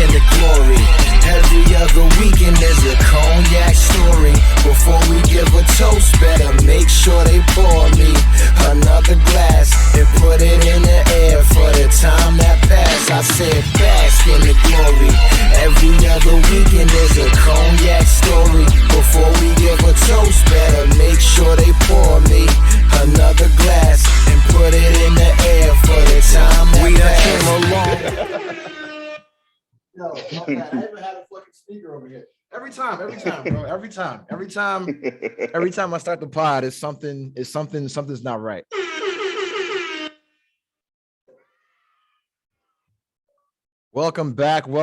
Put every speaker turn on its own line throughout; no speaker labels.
in the glory. Every other weekend there's a cognac story. Before we give a toast, better make sure they pour me another glass and put it in the air for the time that passed. I said bask in the glory. Every other weekend there's a cognac story. Before we give a toast, better make sure they pour me another glass and put it in the air for the time that we came along.
Yo, my bad. I even had a fucking speaker over here. Every time, bro. Every time I start the pod, something's not right. Welcome back. We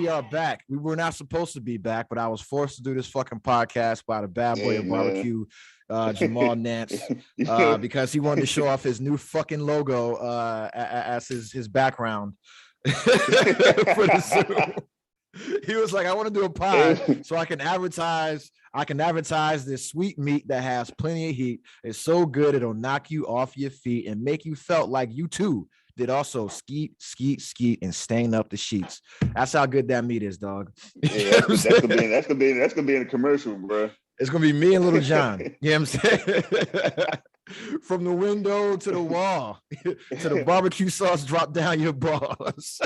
are back. We were not supposed to be back, but I was forced to do this fucking podcast by the bad boy of barbecue, Jamal Nance, because he wanted to show off his new fucking logo as his background for the Zoom. He was like, I want to do a pod so I can advertise this sweet meat that has plenty of heat. It's so good it'll knock you off your feet and make you felt like you too did also skeet, and stain up the sheets. That's how good that meat is, dog.
Yeah, that's gonna be in a commercial, bro.
It's gonna be me and Little John. You know what I'm saying? From the window to the wall, to the barbecue sauce drop down your balls.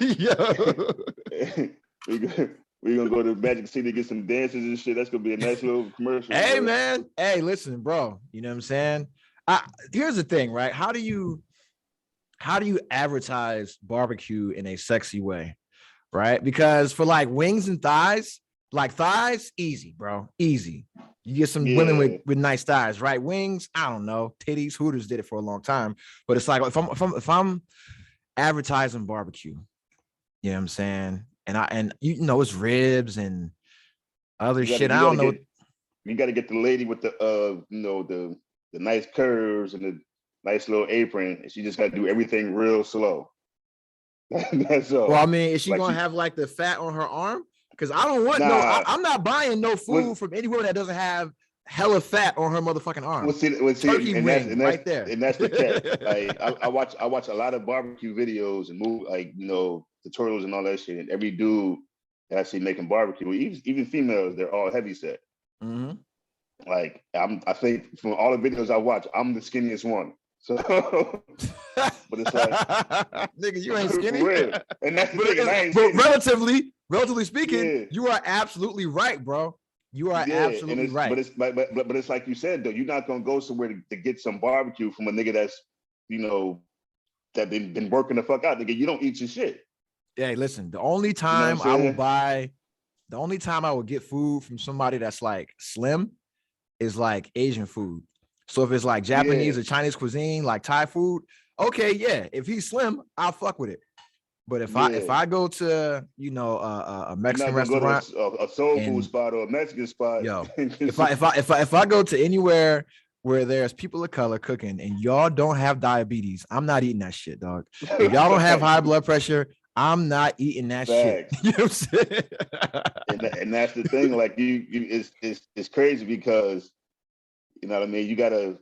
Yo.
We're gonna go to Magic City to get some dances and shit. That's gonna be a nice little commercial.
Hey,
bro.
man. Hey, listen, bro. You know what I'm saying? Here's the thing, right? How do you advertise barbecue in a sexy way, right? Because for like wings and thighs, easy, bro, easy. You get some women with nice thighs, right? Wings, I don't know, titties. Hooters did it for a long time, but it's like if I'm advertising barbecue, you know what I'm saying, and you know it's ribs and other shit. I don't know.
You got to get the lady with the the nice curves and the nice little apron, and she just got to do everything real slow. That's all.
Well, I mean, is she like gonna have like the fat on her arm? Because I don't want I'm not buying no food from anywhere that doesn't have hella fat on her motherfucking arm.
Turkey
wing right there.
And that's the catch. Like I watch a lot of barbecue videos and tutorials and all that shit. And every dude that I see making barbecue, even females, they're all heavy set.
Mm-hmm.
Like I think from all the videos I watch, I'm the skinniest one. So, but it's like,
nigga, you ain't skinny.
And that's the thing. I ain't
but relatively speaking, you are absolutely right, bro. You are absolutely right.
But it's like you said though, you're not gonna go somewhere to get some barbecue from a nigga that's that been working the fuck out. Nigga, you don't eat your shit.
Hey, listen, the only time I will get food from somebody that's like slim is like Asian food. So if it's like Japanese or Chinese cuisine, like Thai food, okay, yeah. If he's slim, I'll fuck with it. But if I go to a Mexican restaurant,
a soul food spot or a Mexican spot,
yo, if I go to anywhere where there's people of color cooking and y'all don't have diabetes, I'm not eating that shit, dog. If y'all don't have high blood pressure, I'm not eating that shit. You know what I'm saying?
and that's the thing. Like it's crazy because you know what I mean. You gotta,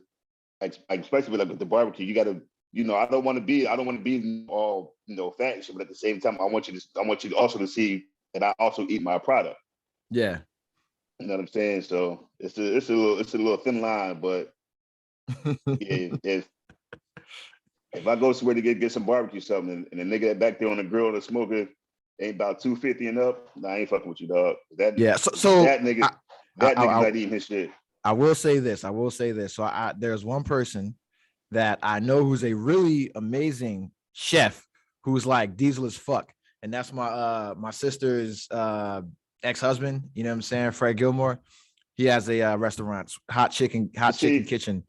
especially with the barbecue, you gotta. I don't want to be all fat shit, but at the same time, I want you to also to see that I also eat my product.
Yeah,
you know what I'm saying. So it's a little thin line, but if I go somewhere to get some barbecue something, and the nigga back there on the grill, the smoker ain't about 250 and up, I ain't fucking with you, dog. That nigga's not eating his shit.
I will say this. So there's one person that I know who's a really amazing chef who's like diesel as fuck. And that's my sister's ex-husband, you know what I'm saying? Fred Gilmore. He has a restaurant, hot chicken kitchen.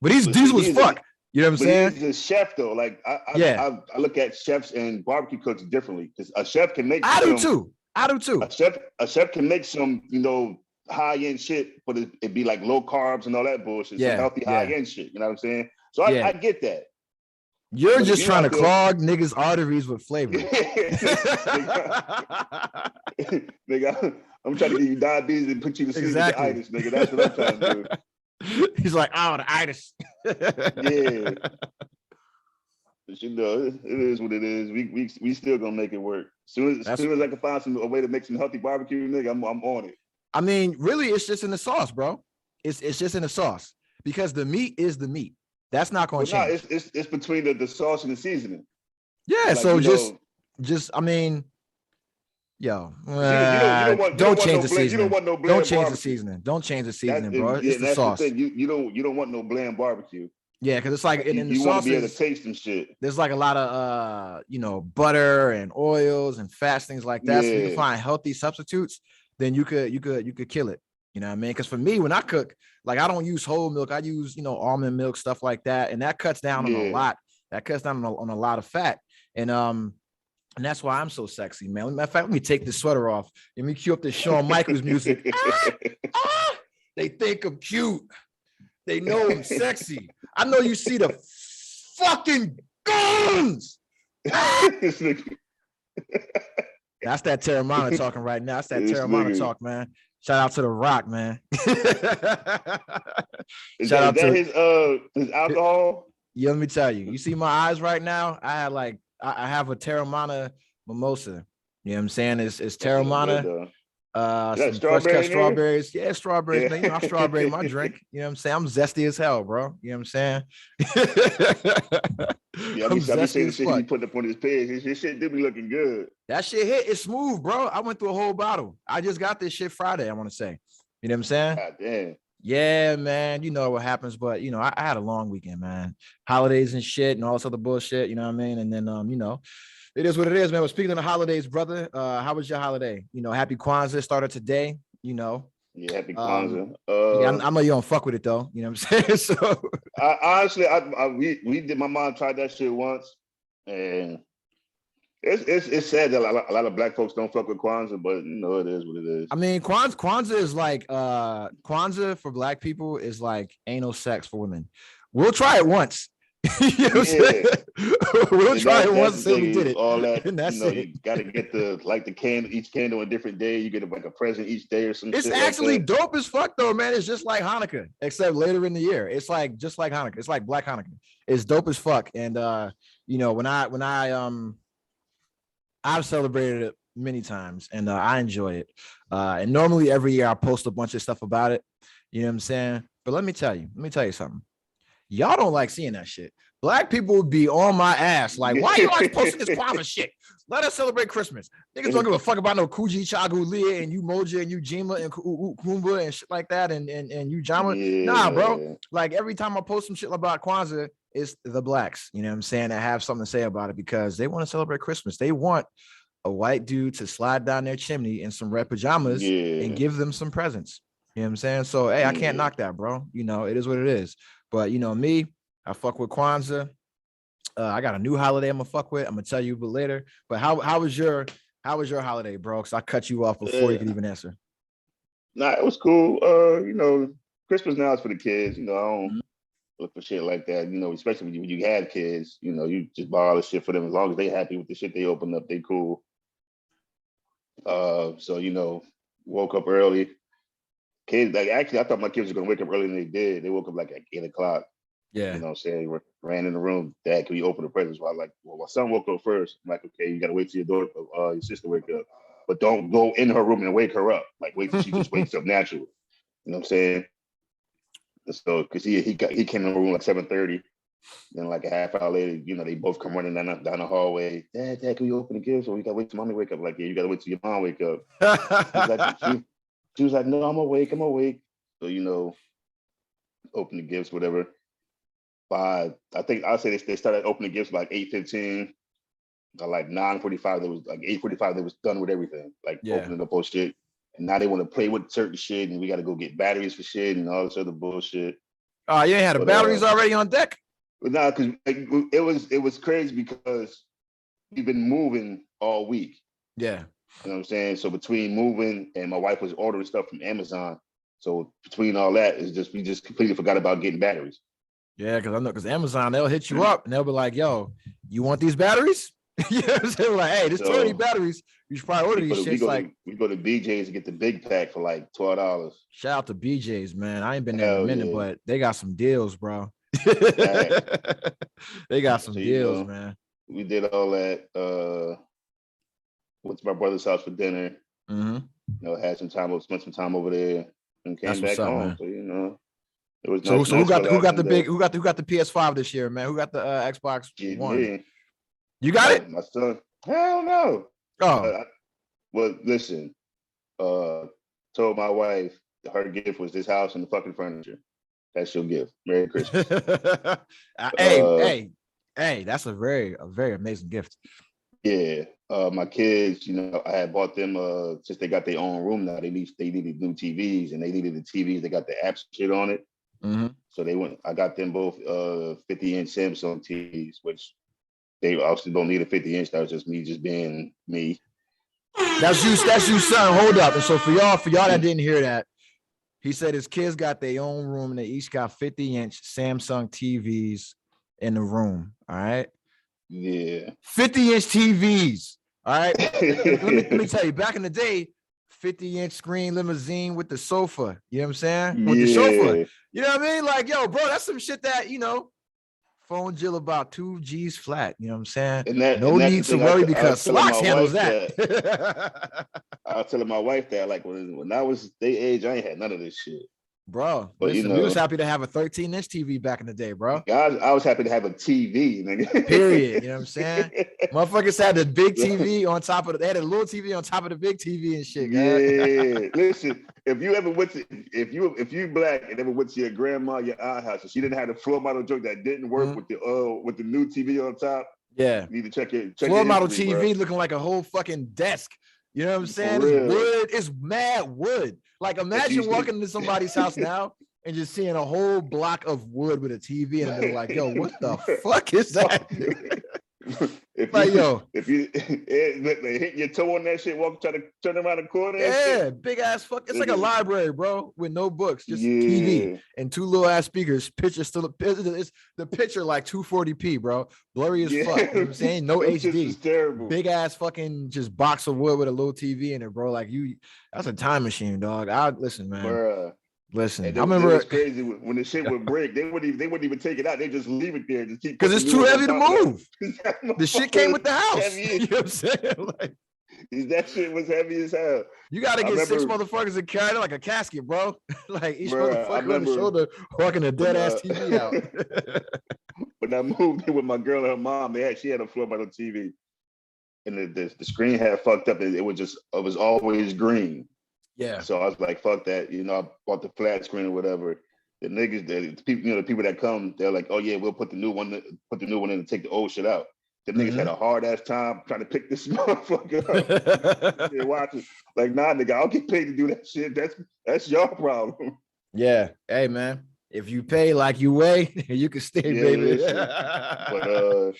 But he's diesel as fuck. You know what I'm saying?
He's a chef though. Like I look at chefs and barbecue cooks differently. Because a chef can make
I do too.
A chef can make some, high-end shit, but it'd be like low carbs and all that bullshit. Some healthy high-end shit. You know what I'm saying? So I get that.
You're just trying to clog niggas' arteries with flavor.
Nigga, I'm trying to give you diabetes and put you to sleep with the itis, nigga. That's what I'm trying to do.
He's like, the itis.
Yeah. But it is what it is. We still gonna make it work. Soon as I can find a way to make some healthy barbecue, nigga, I'm on it.
I mean, really, it's just in the sauce, bro. It's just in the sauce because the meat is the meat. That's not gonna change.
No, it's between the sauce and the seasoning.
Yeah, like, so just I mean, yo, don't change the seasoning. You don't want no bland Don't change barbecue. The seasoning. Don't change the seasoning, bro. It's the sauce. The thing.
You don't want no bland barbecue.
Yeah, because it's like in the
you want to be able to taste and shit.
There's like a lot of butter and oils and fats, things like that. Yeah. So you can find healthy substitutes, then you could kill it. You know what I mean? Because for me, when I cook, like I don't use whole milk, I use almond milk, stuff like that, and that cuts down on a lot. That cuts down on a lot of fat, and that's why I'm so sexy, man. Matter of fact, let me take this sweater off. Let me cue up the Shawn Michaels music. They think I'm cute. They know I'm sexy. I know you see the fucking guns. That's that Terramana talking right now. That's that Terramana talk, man. Shout out to The Rock, man.
Shout out to his alcohol.
Yeah, let me tell you. You see my eyes right now? I have a Terramana mimosa. You know what I'm saying? It's Terramana. Some fresh cut strawberries. Yeah, strawberries. Yeah. Man, I strawberry my drink. You know what I'm saying? I'm zesty as hell, bro. You know what I'm saying?
Yeah, I'm seeing the shit he put up on his page. His shit did be looking good.
That shit hit. It's smooth, bro. I went through a whole bottle. I just got this shit Friday, I want to say. You know what I'm saying?
God damn.
Yeah, man. You know what happens, but I had a long weekend, man. Holidays and shit and all this other bullshit. You know what I mean? And then it is what it is, man. Well, speaking of the holidays, brother, how was your holiday? Happy Kwanzaa started today,
Yeah, happy Kwanzaa.
I know you don't fuck with it though. You know what I'm saying? So
honestly, we did. My mom tried that shit once, and it's sad that a lot of black folks don't fuck with Kwanzaa, but it is what it is.
I mean, Kwanzaa is like Kwanzaa for black people is like anal sex for women. We'll try it once. You know what I'm saying? We'll try it once until we did it.
All that, and that's it. You gotta get the candle, each candle a different day. You get like a present each day or something.
It's actually dope as fuck though, man. It's just like Hanukkah, except later in the year. It's like just like Hanukkah. It's like Black Hanukkah. It's dope as fuck. And when I've celebrated it many times and I enjoy it. And normally every year I post a bunch of stuff about it. You know what I'm saying? But let me tell you something. Y'all don't like seeing that shit. Black people would be on my ass. Like, why are you always posting this Kwanzaa shit? Let us celebrate Christmas. Niggas don't give a fuck about no Kuji, Chagu, Leah, and Umoja, and Ujima, and Kumba, and shit like that, and Ujama. Yeah. Nah, bro. Like, every time I post some shit about Kwanzaa, it's the blacks, you know what I'm saying, that have something to say about it because they want to celebrate Christmas. They want a white dude to slide down their chimney in some red pajamas and give them some presents. You know what I'm saying? So, hey, I can't knock that, bro. It is what it is. But me, I fuck with Kwanzaa. I got a new holiday I'm gonna fuck with. I'm gonna tell you but later. But how was your holiday, bro? Because I cut you off before you could even answer.
Nah, it was cool. Christmas now is for the kids. I don't look for shit like that. Especially when you have kids. You just buy all the shit for them as long as they happy with the shit they open up. They cool. So woke up early. Kids, actually, I thought my kids were gonna wake up earlier than they did. They woke up like at 8 o'clock.
Yeah.
You know what I'm saying? Ran in the room. Dad, can we open the presents? Well, my son woke up first. I'm like, okay, you gotta wait till your sister wake up. But don't go in her room and wake her up. Like, wait till she just wakes up naturally. You know what I'm saying? So, because he came in the room like 7:30. Then like a half hour later, they both come running down the hallway. Dad, can we open the gifts? Or we gotta wait till mommy wake up. Like, yeah, you gotta wait till your mom wake up. She was like, no, I'm awake. So, open the gifts, whatever. By, I think I'll say they started opening gifts like 8:15. By like 9:45, they was like 8:45, they was done with everything. Like opening up all shit. And now they want to play with certain shit and we got to go get batteries for shit and all this other bullshit.
Oh, you ain't had the batteries already on deck?
But nah, because it was crazy because we've been moving all week.
Yeah.
You know what I'm saying? So between moving and my wife was ordering stuff from Amazon. So between all that, we just completely forgot about getting batteries.
Yeah, because Amazon, they'll hit you up and they'll be like, yo, you want these batteries? You know what I'm saying? Like, hey, there's 20 batteries. You should probably order these shits. We go to BJ's and get the big pack for like $12. Shout out to BJ's, man. I ain't been there in a minute, but they got some deals, bro. They got some
So,
deals, man.
We did all that. Went to my brother's house for dinner. Had some time, spent some time over there, and came
That's
back
what's up,
home.
man.
So it was
So,
nice.
so
nice
who got the
day.
who got the PS5 this year, man? Who got the Xbox One?
Me.
You got it?
My son. Hell no.
Oh,
Well, listen. Told my wife her gift was this house and the fucking furniture. That's your gift. Merry Christmas.
hey, that's a very amazing gift.
Yeah. My kids, I had bought them since they got their own room now. They needed new TVs, and they needed the TVs. They got the apps shit on it. So I got them both 50-inch Samsung TVs, which they obviously don't need a 50-inch. That was just me being me.
That's you, son. Hold up. And so for y'all that didn't hear that, he said his kids got their own room and they each got 50-inch Samsung TVs in the room. All right.
Yeah.
50-inch TVs. All right. let me tell you, back in the day, 50-inch screen limousine with the sofa. You know what I'm saying? With the sofa. You know what I mean? Like, yo, bro, that's some shit that, phone Jill about 2 G's flat. You know what I'm saying? No need to worry because Slox handles that.
I was telling my wife that, like, when I was their age, I ain't had none of this shit.
Bro, but listen, we was happy to have a 13-inch TV back in the day, bro.
I was happy to have a TV, nigga.
Period. You know what I'm saying? Motherfuckers had the big TV on top of they had a little TV on top of the big TV and shit.
Yeah. Listen, if you black and ever went to your grandma, your aunt house, and she didn't have the floor model joke that didn't work with the new TV on top.
Yeah.
You need to check
floor model
history,
TV
bro.
looking like a whole fucking desk. You know what I'm saying?
For
It's
real.
wood. It's mad wood. Like, imagine walking into somebody's house now and just seeing a whole block of wood with a TV and they're like, yo, what the fuck is that?
If you hit your toe on that shit, try to turn around the corner.
Yeah, big ass fuck. It's like a library, bro, with no books, just TV and 2 little ass speakers. Picture still, it's the picture like 240p, bro. Blurry as fuck. You know what I'm saying? No HD.
Terrible.
Big ass fucking just box of wood with a little TV in it, bro. Like that's a time machine, dog. Listen, man.
Bruh.
Listen,
I remember it's crazy when the shit would break. They wouldn't even take it out. They just leave it there, just keep
because it's too heavy to move. The shit came with the house. You know what I'm saying? Like,
that shit was heavy as hell.
You got to get 6 motherfuckers and carry it like a casket, bro. Like each motherfucker on the shoulder walking a dead ass TV out.
When I moved in with my girl and her mom, she had a floor model TV, and the screen had fucked up. It was always green.
Yeah.
So I was like, fuck that. I bought the flat screen or whatever. The niggas, the people that come, they're like, oh yeah, we'll put the new one in and take the old shit out. The niggas had a hard ass time trying to pick this motherfucker up. They're watching. Like, nah, nigga, I'll get paid to do that shit. That's your problem.
Yeah. Hey, man. If you pay like you weigh, you can stay, baby.
But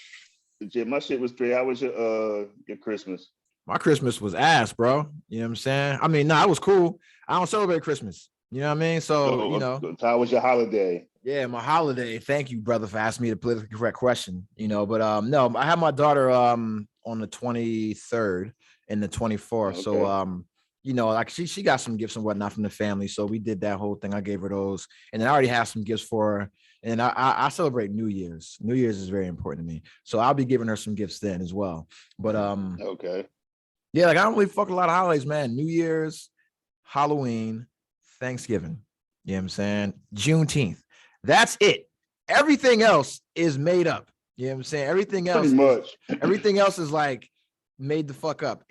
my shit was straight. How was your Christmas?
My Christmas was ass, bro. You know what I'm saying? I mean, it was cool. I don't celebrate Christmas. You know what I mean? So,
how was your holiday?
Yeah, my holiday. Thank you, brother, for asking me the politically correct question. But no, I had my daughter on the 23rd and the 24th. Okay. So like she got some gifts and whatnot from the family. So we did that whole thing. I gave her those. And then I already have some gifts for her. And I celebrate New Year's. New Year's is very important to me. So I'll be giving her some gifts then as well. But
okay.
Yeah, like I don't really fuck a lot of holidays, man. New Year's, Halloween, Thanksgiving. You know what I'm saying? Juneteenth. That's it. Everything else is made up. You know what I'm saying? Everything else is like made the fuck up.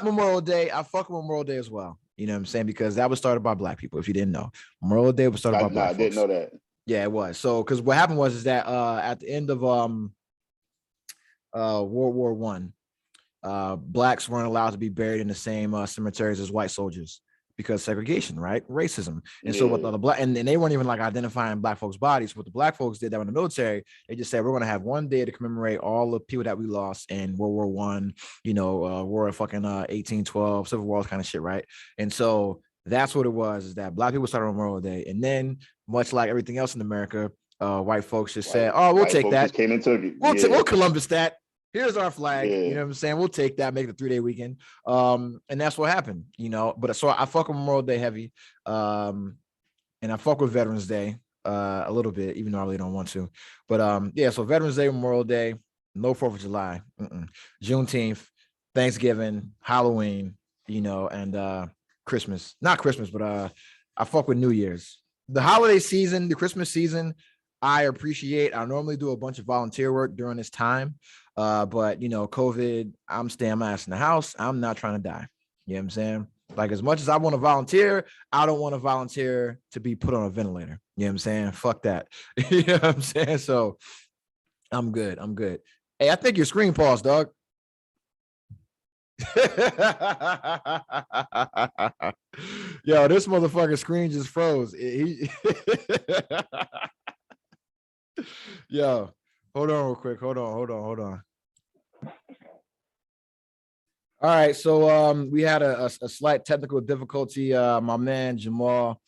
Memorial Day, I fuck with Memorial Day as well. You know what I'm saying? Because that was started by black people, if you didn't know. Memorial Day was started by black folks.
I didn't know that.
Yeah, it was. So, because what happened was that at the end of World War I, blacks weren't allowed to be buried in the same cemeteries as white soldiers because segregation, right? Racism. And so what the black and they weren't even like identifying black folks' bodies. What the black folks did that in the military, they just said, we're going to have one day to commemorate all the people that we lost in World War I, War of fucking 1812, Civil War kind of shit, right? And so that's what it was, is that black people started on Memorial Day. And then, much like everything else in America, white folks just said, oh, we'll take that.
Came and took it.
We'll Columbus that. Here's our flag. You know what I'm saying? We'll take that, make it a 3-day weekend. And that's what happened, But so I fuck with Memorial Day heavy. And I fuck with Veterans Day. a little bit, even though I really don't want to. But yeah, so Veterans Day, Memorial Day, no 4th of July, Juneteenth, Thanksgiving, Halloween, and Christmas. Not Christmas, but I fuck with New Year's. The holiday season, the Christmas season, I appreciate. I normally do a bunch of volunteer work during this time. But COVID, I'm staying my ass in the house. I'm not trying to die. You know what I'm saying? Like, as much as I want to volunteer, I don't want to volunteer to be put on a ventilator. You know what I'm saying? Fuck that. You know what I'm saying? So I'm good. Hey, I think your screen paused, dog. Yo, this motherfucker screen just froze. Yo, hold on real quick. Hold on. All right, so we had a slight technical difficulty. My man Jamal,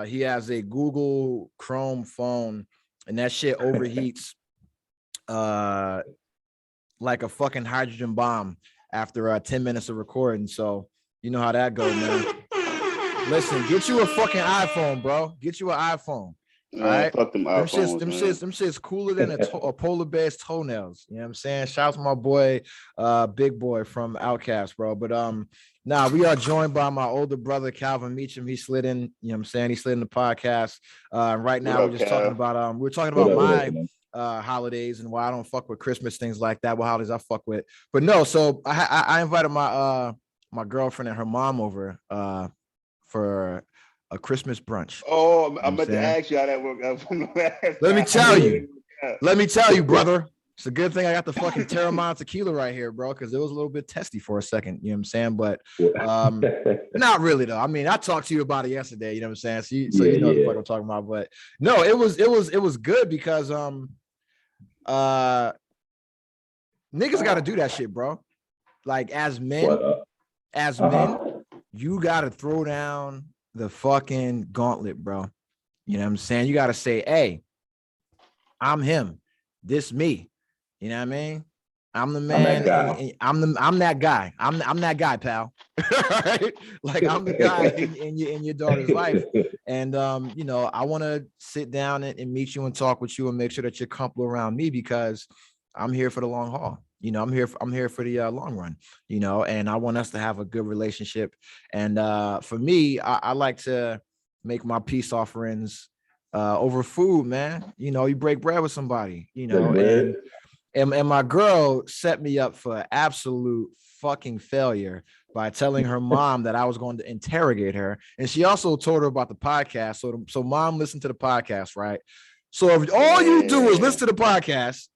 he has a Google Chrome phone, and that shit overheats like a fucking hydrogen bomb after 10 minutes of recording. So you know how that goes, man. Listen, get you a fucking iPhone, bro. Get you an iPhone. All right,
fuck them iPhones,
them shits cooler than a polar bear's toenails. You know what I'm saying? Shout out to my boy, Big Boy from Outkast, bro. But we are joined by my older brother Calvin Meacham. He slid in. You know what I'm saying? He slid in the podcast. Right now we're just talking about my holidays and why I don't fuck with Christmas, things like that. What holidays I fuck with? But no, so I invited my my girlfriend and her mom over for a Christmas brunch.
Oh, I meant to ask you how that worked.
Let me tell you, brother. It's a good thing I got the fucking Terramana tequila right here, bro, because it was a little bit testy for a second. You know what I'm saying? But not really though. I mean, I talked to you about it yesterday. You know what I'm saying? So you know what the fuck I'm talking about. But no, it was good because niggas got to do that shit, bro. Like as men, you got to throw down the fucking gauntlet, bro. You know what I'm saying? You got to say, hey, I'm him. This me. You know what I mean? I'm the man. I'm that guy. I'm that guy, pal. Right? Like I'm the guy in your daughter's life. And I want to sit down and meet you and talk with you and make sure that you're comfortable around me because I'm here for the long haul. I'm here for the long run, and I want us to have a good relationship. And for me, I like to make my peace offerings over food, man. You break bread with somebody, and my girl set me up for absolute fucking failure by telling her mom that I was going to interrogate her. And she also told her about the podcast. So mom listened to the podcast, right? So if all you do is listen to the podcast,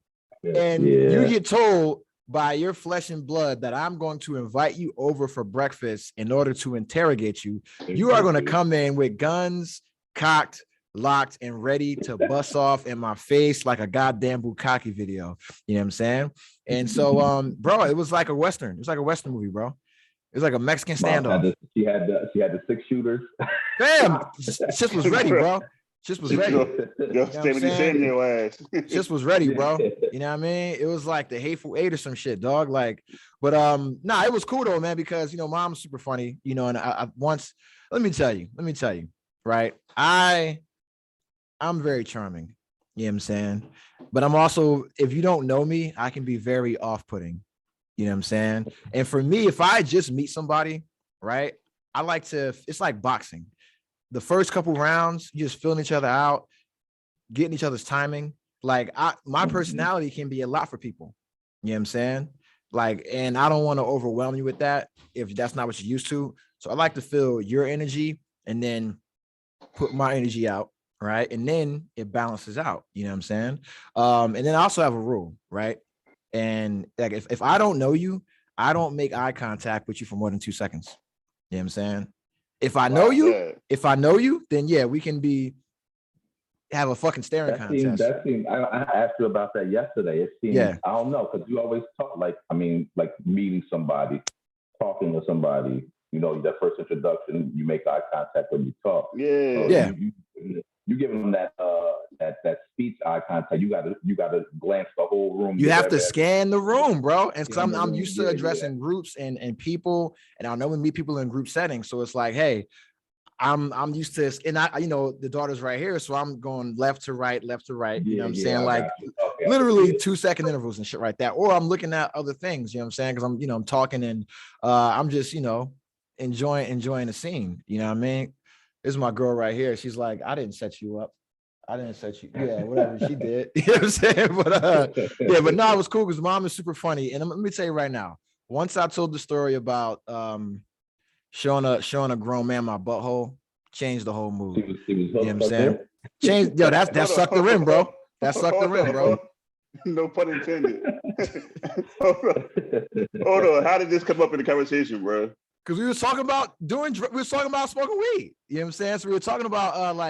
and you get told by your flesh and blood that I'm going to invite you over for breakfast in order to interrogate you, you are going to come in with guns cocked, locked, and ready to bust off in my face like a goddamn Bukkake video. You know what I'm saying? And so, bro, it was like a Western. It was like a Western movie, bro. It was like a Mexican standoff.
She had the 6 shooters.
Damn, shit was ready, bro. Just was ready. Just was ready, bro. You know what I mean? It was like the Hateful Eight or some shit, dog. Like, but it was cool though, man, because mom's super funny, and I once let me tell you, right? I'm very charming, you know what I'm saying? But I'm also, if you don't know me, I can be very off-putting, you know what I'm saying? And for me, if I just meet somebody, right, I like to, it's like boxing. The first couple rounds, you just filling each other out, getting each other's timing. Like my personality can be a lot for people. You know what I'm saying? Like, and I don't want to overwhelm you with that if that's not what you're used to. So I like to feel your energy and then put my energy out, right? And then it balances out. You know what I'm saying? And then I also have a rule, right? And like if I don't know you, I don't make eye contact with you for more than 2 seconds. You know what I'm saying? If I know you, then yeah, we can have a fucking staring contest.
I asked you about that yesterday. It seemed, I don't know, because you always talk like meeting somebody, talking with somebody, that first introduction, you make eye contact when you talk.
Yeah.
So you give them that speech eye contact. You gotta glance the whole room.
You have to scan the room, bro. And because I'm used to addressing groups and people, and I know we meet people in group settings. So it's like, hey, I'm used to this, and I, the daughter's right here, so I'm going left to right. You know what I'm saying? Like literally 2-second intervals and shit like that. Or I'm looking at other things, you know what I'm saying? Because I'm talking and I'm just, enjoying the scene. You know what I mean? This is my girl right here. She's like, I didn't set you up. I didn't set you. Yeah, whatever she did. You know what I'm saying? But but no, it was cool because mom is super funny. And let me tell you right now, once I told the story about showing a grown man my butthole, changed the whole mood. You know what I'm saying? Changed, that sucked the rim, bro. That sucked the rim, bro.
No pun intended. Hold on. How did this come up in the conversation, bro?
Because we were talking about smoking weed. You know what I'm saying? So we were talking about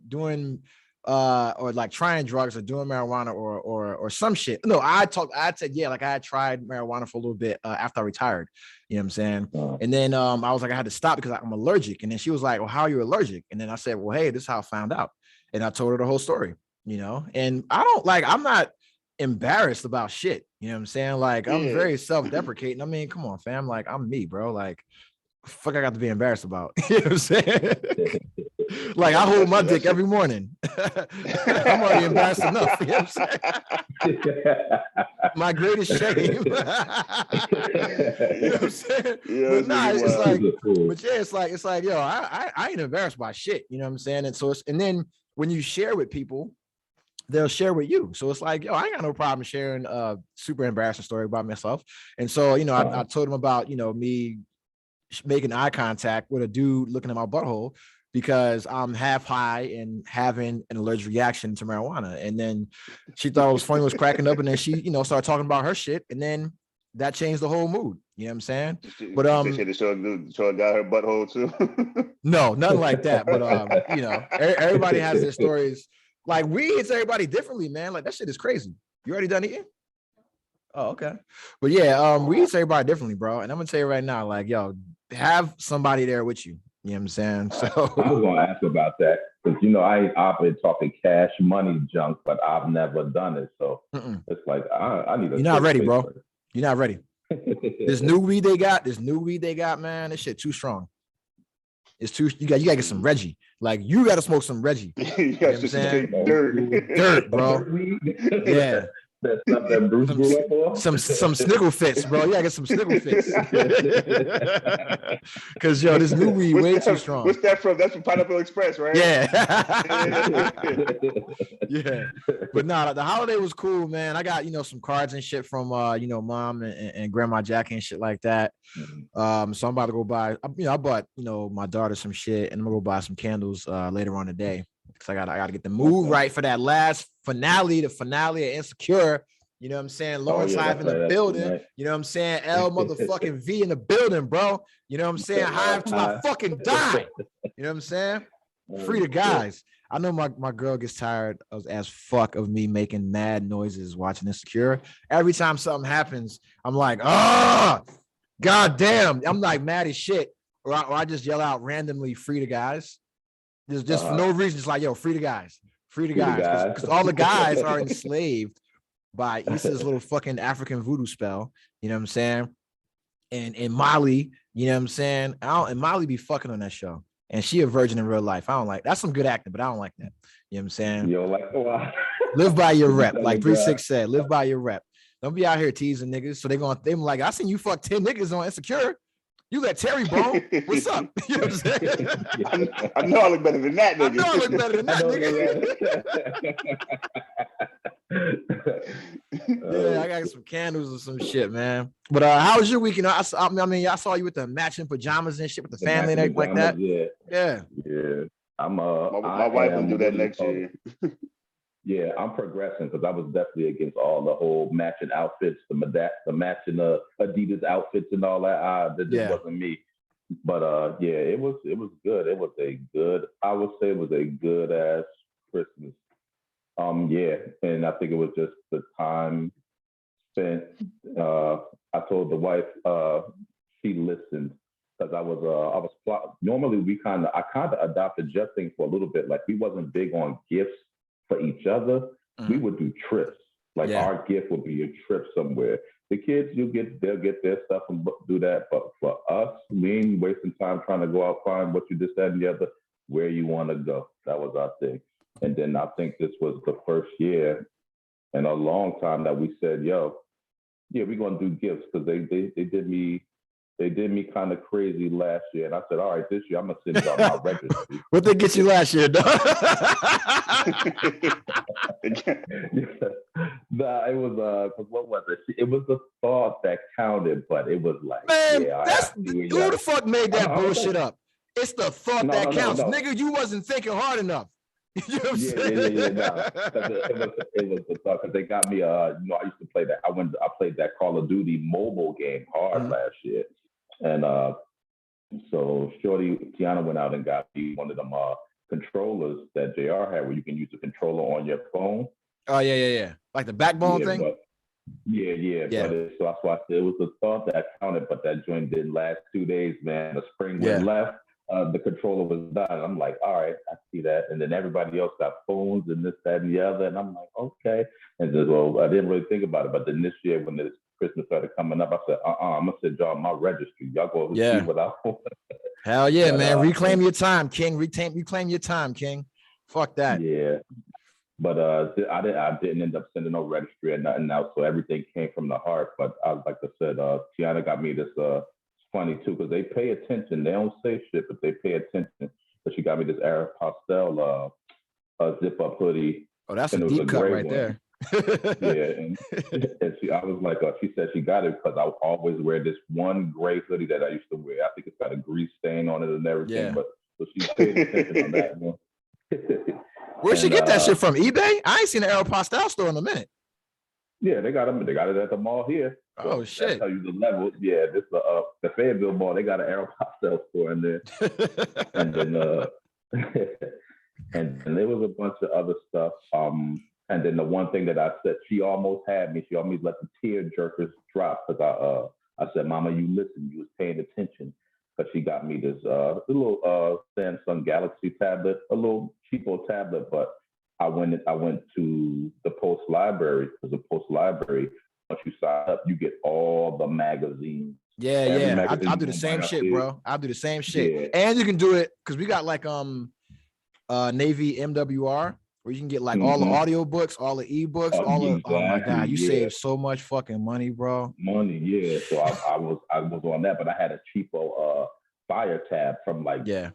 doing or like trying drugs or doing marijuana or some shit. No, I said, yeah, like I had tried marijuana for a little bit after I retired. You know what I'm saying? And then I was like, I had to stop because I'm allergic. And then she was like, well, how are you allergic? And then I said, well, hey, this is how I found out. And I told her the whole story, and I'm not embarrassed about shit. You know what I'm saying? Like, I'm very self-deprecating. I mean, come on, fam. Like, I'm me, bro. Like, fuck I got to be embarrassed about. You know what I'm saying? Like, I hold my dick every morning. I'm already embarrassed enough. You know what I'm saying? My greatest shame. You know what I'm saying?
Yeah,
but nah, it's like, yo, I ain't embarrassed by shit. You know what I'm saying? And so and then when you share with people, they'll share with you. So it's like, yo, I ain't got no problem sharing a super embarrassing story about myself. And so, I told him about, me making eye contact with a dude looking at my butthole because I'm half high and having an allergic reaction to marijuana. And then she thought it was funny, was cracking up. And then she, started talking about her shit. And then that changed the whole mood. You know what I'm saying? But
she had to show a guy her butthole too.
No, nothing like that. But everybody has their stories. Like, we hits everybody differently, man. Like, that shit is crazy. You already done eating? Oh, okay. But yeah, we hits everybody differently, bro. And I'm gonna tell you right now, like, yo, have somebody there with you. You know what I'm saying? So
I was gonna ask about that because I've been talking cash money junk, but I've never done it. So it's like I need.
You're not ready, bro. You're not ready. This new weed they got, man. This shit too strong. It's too. You gotta get some Reggie. Like, you gotta smoke some Reggie. You know what I'm saying? Dirt, bro. Yeah.
That stuff that Bruce grew up on.
Some snickle fits, bro. You gotta get some snickle fits. Cause this new weed way too strong.
What's that from? That's from Pineapple Express, right?
Yeah. Yeah. But nah, the holiday was cool, man. I got, some cards and shit from mom and grandma Jackie and shit like that. So I'm about to go buy, I bought, my daughter some shit, and I'm gonna go buy some candles later on today. Because I gotta get the mood right for that last finale, the finale of Insecure. You know what I'm saying? Lawrence Hive in the building. Right. You know what I'm saying? L motherfucking V in the building, bro. You know what I'm saying? Hive till I fucking die. You know what I'm saying? Free the guys. I know my girl gets tired as fuck of me making mad noises watching Insecure. Every time something happens, I'm like, god damn. I'm like mad as shit. Or I just yell out randomly, free the guys. Just for no reason. It's like, yo, free the guys. Free the guys. Because all the guys are enslaved by Issa's little fucking African voodoo spell. You know what I'm saying? And Molly, you know what I'm saying? And Molly be fucking on that show. And she a virgin in real life. I don't like that's some good acting, but I don't like that. You know what I'm saying?
You don't like
live by your rep. Like 3-6 said, live by your rep. Don't be out here teasing niggas. So they like, I seen you fuck 10 niggas on Insecure. You let Terry bone. What's up? You know what I'm saying?
I know I look better than that, nigga.
I know I look better than that, nigga. Yeah, I got some candles or some shit, man. But how was your weekend? I saw you with the matching pajamas and shit with the family and everything like that.
Yeah.
My wife will do that next year.
Yeah, I'm progressing because I was definitely against all the whole matching outfits, the matching Adidas outfits and all that. That just wasn't me. But it was good. It was I would say it was a good ass Christmas. And I think it was just the time spent. I told the wife she listened because I was normally I kind of adopted Jeff thing for a little bit. Like, we wasn't big on gifts for each other. We would do trips. Like our gift would be a trip somewhere. The kids, they'll get their stuff and do that. But for us, we ain't wasting time trying to go out find what you just said and the other. Where you want to go. That was our thing. And then I think this was the first year in a long time that we said, "Yo, yeah, we're gonna do gifts," because they did me kind of crazy last year, and I said, "All right, this year I'm gonna send y'all my registry."
What they get you last year, dog?
Nah, it was what was it? It was the thought that counted, but it was like,
man,
yeah,
who the fuck made that bullshit up? It's the thought that counts, nigga. You wasn't thinking hard enough. You know what I'm saying?
No. It was the thought because they got me. I used to play that. I played that Call of Duty mobile game hard last year, and so Shorty Tiana went out and got me one of them controllers that JR had, where you can use the controller on your phone.
Oh yeah, like the backbone thing.
But, yeah. But so that's why I said it was the thought that counted, but that joint didn't last 2 days, man. The spring went left. The controller was done. I'm like, all right, I see that. And then everybody else got phones and this, that, and the other. And I'm like, okay. And then, well, I didn't really think about it. But then this year, when this Christmas started coming up, I said, I'm gonna send y'all my registry. Y'all go see what I want.
Hell yeah, man. Reclaim your time, King. Reclaim your time, King. Fuck that.
Yeah. But I didn't end up sending no registry or nothing else. So everything came from the heart. But like I said, Tiana got me this funny too, because they pay attention. They don't say shit, but they pay attention. So she got me this Aeropostale zip up hoodie.
Oh, that's a deep cut right there.
And I was like, she said she got it because I always wear this one gray hoodie that I used to wear. I think it's got a grease stain on it and everything.
Yeah.
But so she paid attention on that one.
Where'd she get that shit from? eBay? I ain't seen an Aeropostale store in a minute.
Yeah, they got them. They got it at the mall here. So
oh shit!
Tell you the level. Yeah, this the Fayetteville Mall. They got an Aeropostale store in there, and then and there was a bunch of other stuff. And then the one thing that I said, she almost had me. She almost let the tear jerkers drop because I said, "Mama, you listen. You was paying attention." Because she got me this little Samsung Galaxy tablet, a little cheapo tablet, but I went to the Post Library because the Post Library, once you sign up, you get all the magazines.
Yeah. I'll do the same shit, bro. I'll do the same shit. Yeah. And you can do it because we got like Navy MWR where you can get like all the audio books, all the ebooks, oh my God, you save so much fucking money, bro.
Money, yeah. So I was on that, but I had a cheapo Fire tab from like 7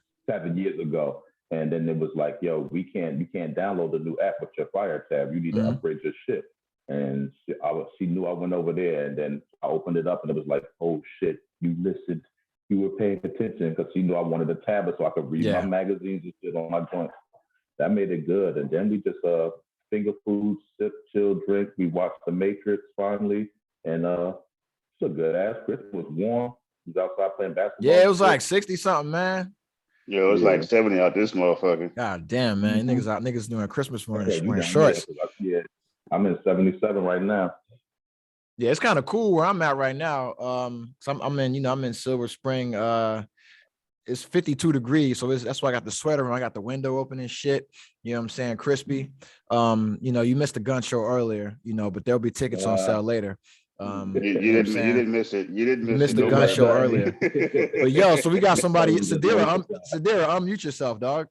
years ago. And then it was like, yo, you can't download the new app with your Fire tab. You need to upgrade your shit. And she knew I went over there, and then I opened it up, and it was like, oh shit, you listened, you were paying attention, because she knew I wanted a tablet so I could read my magazines and shit on my joint. That made it good. And then we just finger food, sip, chill, drink. We watched The Matrix finally, and it's a good ass Christmas. It was warm. We was outside playing basketball.
Yeah, it was like 60 something, man.
Yeah, it was like 70 out this motherfucker.
God damn, man. Niggas doing Christmas wearing shorts.
Yeah, I'm in 77 right now.
Yeah, it's kind of cool where I'm at right now. So I'm in Silver Spring. It's 52 degrees, so that's why I got the sweater on. I got the window open and shit. You know what I'm saying? Crispy. You missed the gun show earlier, but there'll be tickets on sale later.
You didn't miss it. You didn't miss
the gun show earlier. But yo, so we got somebody. Sadira, unmute yourself, dog.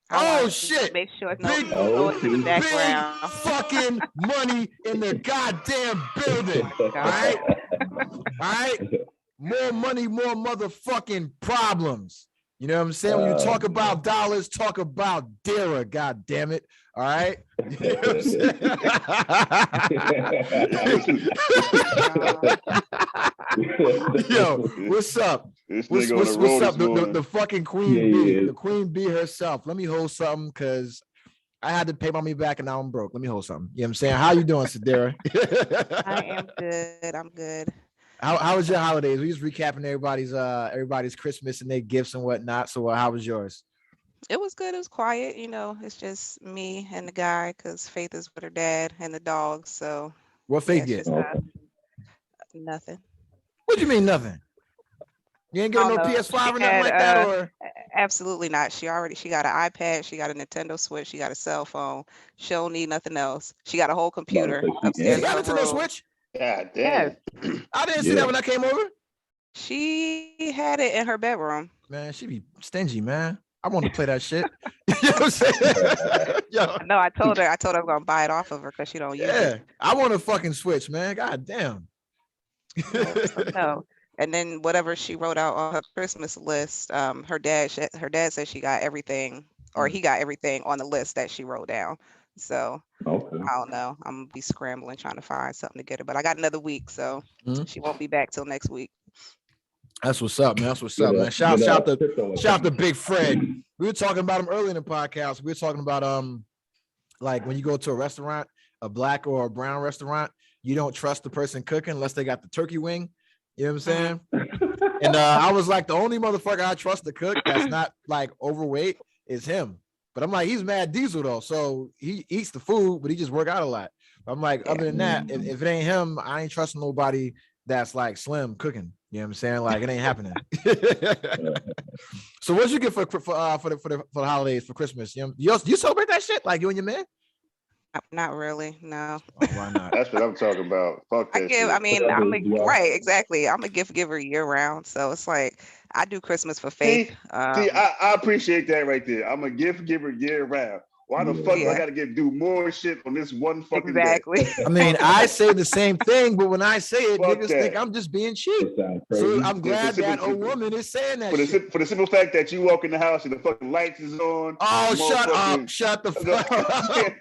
Oh shit!
Make sure no noise in the background.
Big fucking money in the goddamn building. All right. More money, more motherfucking problems. You know what I'm saying? When you talk about dollars, talk about Dira, god damn it. All right. You know what I'm saying? Yo, what's up? What's up? The fucking queen bee, the queen bee herself. Let me hold something because I had to pay my money back and now I'm broke. Let me hold something. You know what I'm saying? How you doing, Sadira?
I am good. I'm good.
How was your holidays? We just recapping everybody's Christmas and their gifts and whatnot. So how was yours?
It was good. It was quiet. It's just me and the guy because Faith is with her dad and the dog. So
what Faith get?
Nothing.
What do you mean nothing? You ain't getting no PS5 or nothing like that, or
absolutely not. She got an iPad, she got a Nintendo Switch, she got a cell phone. She don't need nothing else. She got a whole computer upstairs.
You got a Nintendo Switch?
God damn.
Yes.
I didn't see that when I came over.
She had it in her bedroom.
Man, she be stingy, man. I want to play that shit. You know what I'm saying? Yo.
No, I told her I'm gonna buy it off of her because she don't use it.
I want a fucking Switch, man. God damn.
No. And then whatever she wrote out on her Christmas list, her dad said she got everything, or he got everything on the list that she wrote down. So I don't know. I'm gonna be scrambling trying to find something to get her, but I got another week, so she won't be back till next week.
That's what's up, man. That's what's up, man. Shout to Big Fred. We were talking about him earlier in the podcast. We were talking about like when you go to a restaurant, a black or a brown restaurant, you don't trust the person cooking unless they got the turkey wing. You know what I'm saying? And I was like, the only motherfucker I trust to cook that's not like overweight is him. But I'm like, he's mad diesel though, so he eats the food, but he just work out a lot. Other than that, if it ain't him, I ain't trusting nobody that's like slim cooking. You know what I'm saying? Like it ain't happening. So what'd you get for the holidays, for Christmas? You celebrate that shit like you and your man?
Not really, no.
Oh, why not?
That's what I'm talking about. Fuck that shit.
Right, exactly. I'm a gift giver year round, so it's like I do Christmas for Faith.
See, I appreciate that right there. I'm a gift giver year round. Why the fuck do I gotta do more shit on this one fucking day?
I mean, I say the same thing, but when I say it, niggas think I'm just being cheap. So I'm glad that a woman is saying that shit.
For the simple fact that you walk in the house and the fucking lights is on.
Oh, shut up. Shut the fuck up.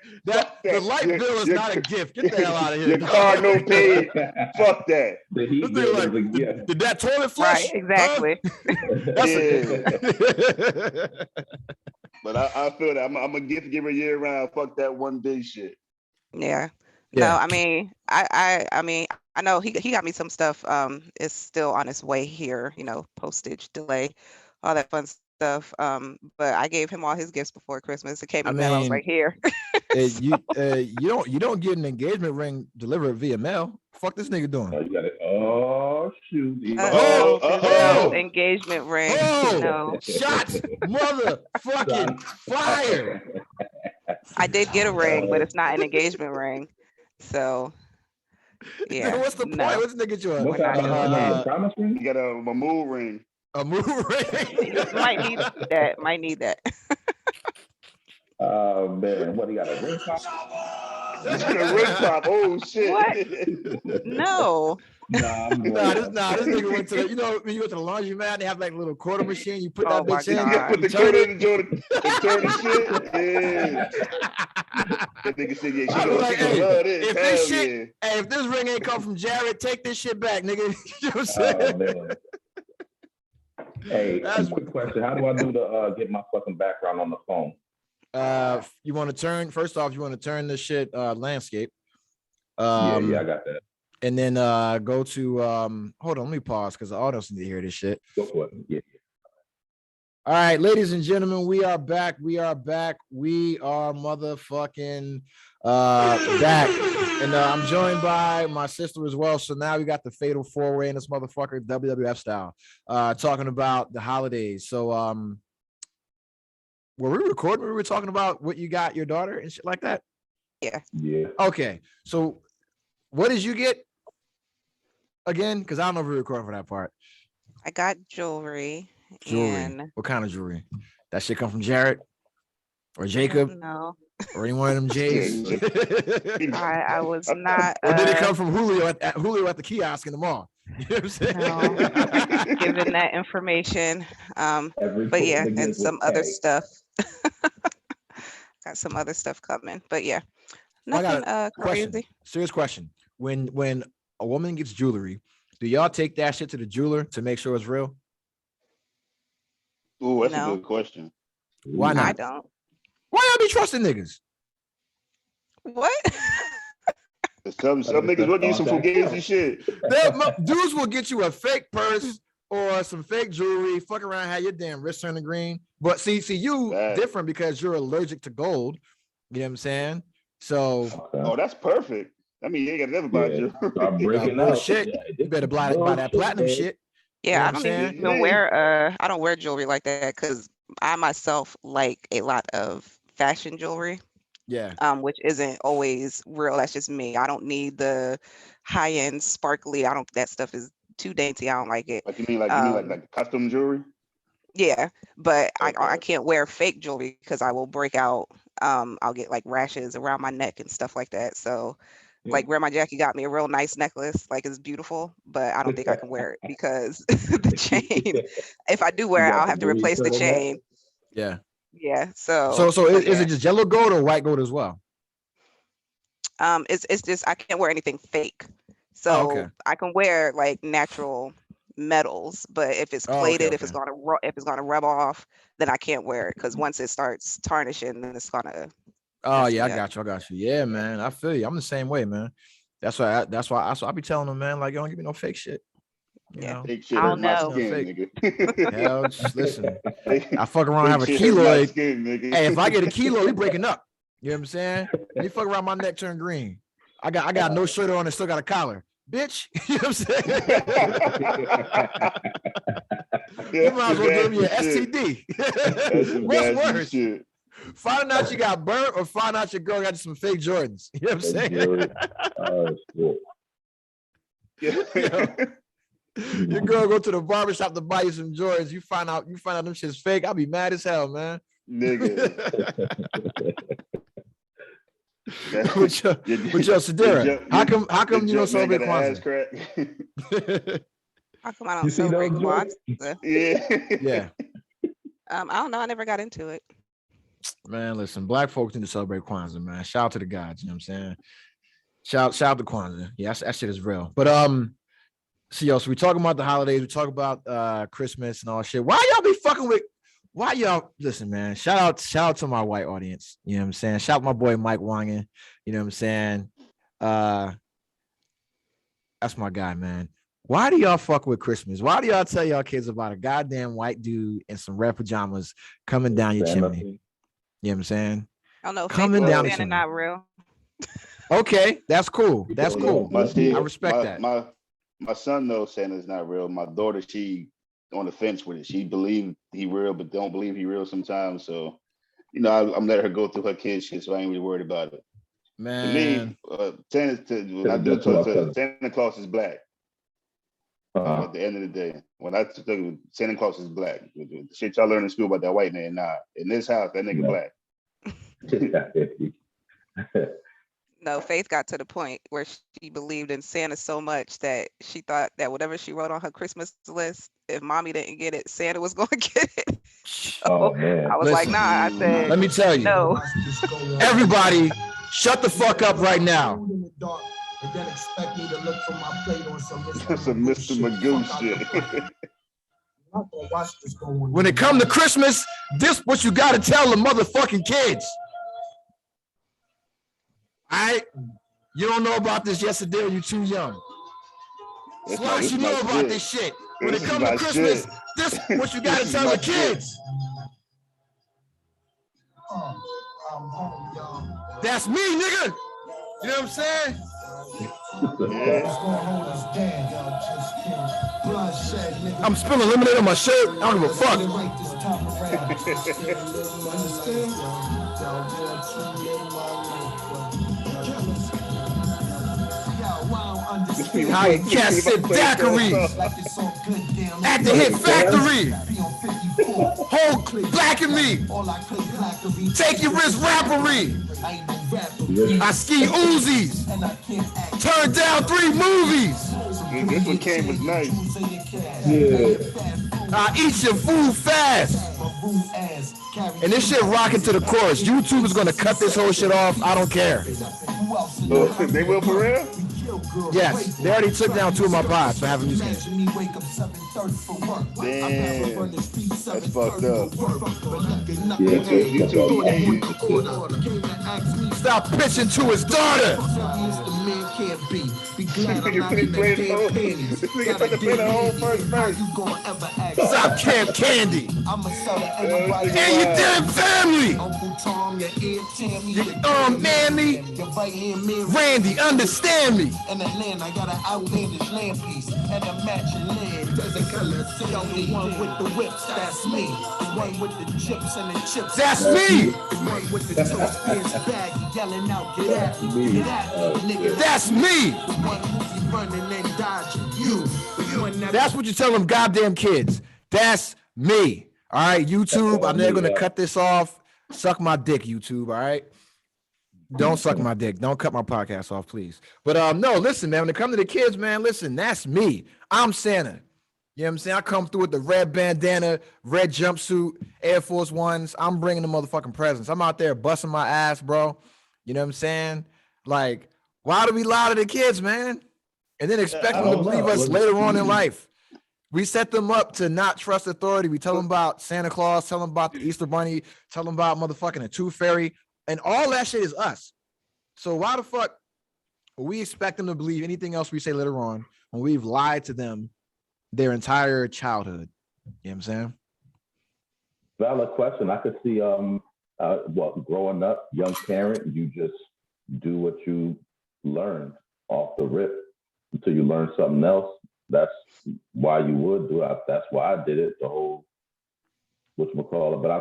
The light bill is not a gift. Get the hell out of here.
Your car no paid. Fuck that.
Did that toilet flush?
Right, exactly.
That's a gift.
But I feel that I'm a gift giver year round. Fuck that one day shit.
Yeah. No, I mean, I know he got me some stuff. It's still on its way here, postage delay, all that fun stuff. But I gave him all his gifts before Christmas. It came in mail. I was like, here.
You don't get an engagement ring delivered via mail. Fuck this nigga doing.
You got it. Oh shoot.
Engagement ring.
No. Shots, motherfucking fire.
I did get a ring, but it's not an engagement ring. So yeah.
What's the point? What's the nigga doing?
You got a mood ring.
A mood ring.
Might need that.
Oh man, what, he got a ring pop?
A ring pop. Oh shit.
What? No.
This nigga went to when you go to the laundromat, they have like a little quarter machine. You put that bitch in.
You put the quarter in the turn the shit. Yeah. That nigga said, yeah, she gonna love this.
If this ring ain't come from Jared, take this shit back, nigga. You know what I'm saying?
Hey, quick question. How do I do to get my fucking background on the phone?
You want to turn, first off, you want to turn this shit landscape.
Yeah, I got that.
And then go to hold on, let me pause because the audience need to hear this shit.
Go for it. Yeah.
All right, ladies and gentlemen, we are back. We are motherfucking back. And I'm joined by my sister as well. So now we got the fatal four-way in this motherfucker, WWF style, talking about the holidays. So were we recording? We were talking about what you got your daughter and shit like that?
Yeah.
Okay. So what did you get again? Because I don't know if we recording for that part.
I got jewelry.
What kind of jewelry? That shit come from Jared or Jacob?
No.
Or any one of them J's?
I was not.
Or did it come from Julio at the kiosk in the mall? You know what I'm saying?
No, given that information. But yeah, and some other stuff. Got some other stuff coming. But yeah, nothing crazy.
Serious question. When a woman gets jewelry, do y'all take that shit to the jeweler to make sure it's real?
Oh, that's a good question.
Why not?
I don't.
Why y'all be trusting niggas?
What?
Some niggas will give you some fugazi shit.
Dudes will get you a fake purse or some fake jewelry, fuck around, have your damn wrist turning green. But see you different because you're allergic to gold. You know what I'm saying? So
that's perfect. I mean, you ain't got never buy jewelry.
Shit. You better buy that platinum shit.
Yeah, I don't even wear I don't wear jewelry like that because I myself like a lot of fashion jewelry.
Yeah.
Which isn't always real. That's just me. I don't need the high end sparkly. I don't. That stuff is too dainty. I don't like it.
Like you mean like custom jewelry?
Yeah, but I
Okay.
can't wear fake jewelry because I will break out. I'll get like rashes around my neck and stuff like that. So, like Grandma Jackie got me a real nice necklace, like it's beautiful, but I don't think I can wear it because the chain. If I do wear it, I'll have to replace the chain.
Yeah.
Yeah. So
is it just yellow gold or white gold as well?
It's just I can't wear anything fake. So I can wear like natural metals, but if it's plated, if it's gonna rub off, then I can't wear it because once it starts tarnishing, then it's gonna.
Oh yeah, I got you. Yeah, man, I feel you. I'm the same way, man. That's why I be telling them, man, like, don't give me no fake shit. You know?
Fake shit hurt my skin, nigga.
Hell, just listen. I fuck around, have a keloid. Hey, if I get a keloid, we breaking up. You know what I'm saying? You fuck around, my neck turn green. I got no shirt on and still got a collar. Bitch, you know what I'm saying? You might as well give me an STD. What's worse? Shit. Finding out you got burnt or find out your girl got some fake Jordans. You know what I'm saying?
Oh, shit.
You know, your girl go to the barbershop to buy you some Jordans. You find out them shit's fake. I'll be mad as hell, man.
Nigga.
with your Sadira. How come you don't celebrate Kwanzaa?
How come I don't celebrate Kwanzaa?
Yeah.
I don't know. I never got into it.
Man, listen, black folks need to celebrate Kwanzaa, man. Shout out to the gods, you know what I'm saying? Shout out to Kwanzaa. Yeah, that shit is real. But so we talking about the holidays, we talk about Christmas and all shit. Why y'all be fucking with listen, man? Shout out to my white audience. You know what I'm saying? Shout out my boy Mike Wangen. You know what I'm saying? That's my guy, man. Why do y'all fuck with Christmas? Why do y'all tell y'all kids about a goddamn white dude in some red pajamas coming down your chimney? You know what I'm saying?
I don't know.
Coming down the chimney.
Not real.
Okay, that's cool. That's cool. I respect that.
My son knows Santa's not real. My daughter, she on the fence with it. She believe he real, but don't believe he real sometimes. So, you know, I'm letting her go through her kid shit, so I ain't really worried about it.
Man,
to me, Santa Claus is black. At the end of the day, when I took Santa Claus is black. The shit y'all learn in school about that white man, nah. In this house, that nigga black.
No, Faith got to the point where she believed in Santa so much that she thought that whatever she wrote on her Christmas list, if mommy didn't get it, Santa was going to get it. So
man.
I was like, nah, I said,
let me tell you.
No.
Everybody, shut the fuck up right now.
And then expect me to look for my plate on some
Mr. Magoo shit.
When it comes to Christmas, this what you gotta tell the motherfucking kids. All right? You don't know about this yesterday, you're too young. Slox, you know about this shit. When it comes to Christmas, this what you gotta tell the kids. That's me, nigga. You know what I'm saying? I'm spilling lemonade on my shirt. I don't give a fuck. How you can't sit daiquiris at the Hit Factory. Hold black and me. Take your wrist rappery. I ski Uzis. Turn down 3 movies.
This one came was nice.
I eat your food fast. And this shit rocking to the chorus. YouTube is gonna cut this whole shit off. I don't care.
They will for real?
Yes, they already took down 2 of my pods for having music.
Damn, that's fucked up.
Stop pitching to his daughter.
glad I'm not in the dead panties. Gotta
play the whole first
how
verse.
you gonna ever act?
Stop Camp Candy.
I'ma sell to everybody.
And your damn family.
Uncle Tom, your Aunt Tammy, your
Manly,
your right hand man,
Randy, understand me.
In the land, I got an outlandish land piece and a matching land. Doesn't color, say I'm the one with the whips, that's me. The one with the chips and the chips,
That's me.
The one with the toast pants bag, yelling out, get at me, nigga.
That's me.
The one who be running and dodging you. The one
That's what you tell them goddamn kids. That's me. All right, YouTube, I'm never going to cut this off. Suck my dick, YouTube, all right? Don't suck my dick. Don't cut my podcast off, please. But no, listen, man, when it comes to the kids, man, listen, that's me. I'm Santa. You know what I'm saying? I come through with the red bandana, red jumpsuit, Air Force Ones. I'm bringing the motherfucking presents. I'm out there busting my ass, bro. You know what I'm saying? Like, why do we lie to the kids, man? And then expect them to believe us later on in life. We set them up to not trust authority. We tell them about Santa Claus, tell them about the Easter Bunny, tell them about motherfucking the Tooth Fairy, and all that shit is us. So why the fuck would we expect them to believe anything else we say later on when we've lied to them their entire childhood? You know what I'm saying?
Valid question. I could see, growing up, young parent, you just do what you learned off the rip until you learn something else. That's why you would do it. That's why I did it. The whole whatchamacallit. But I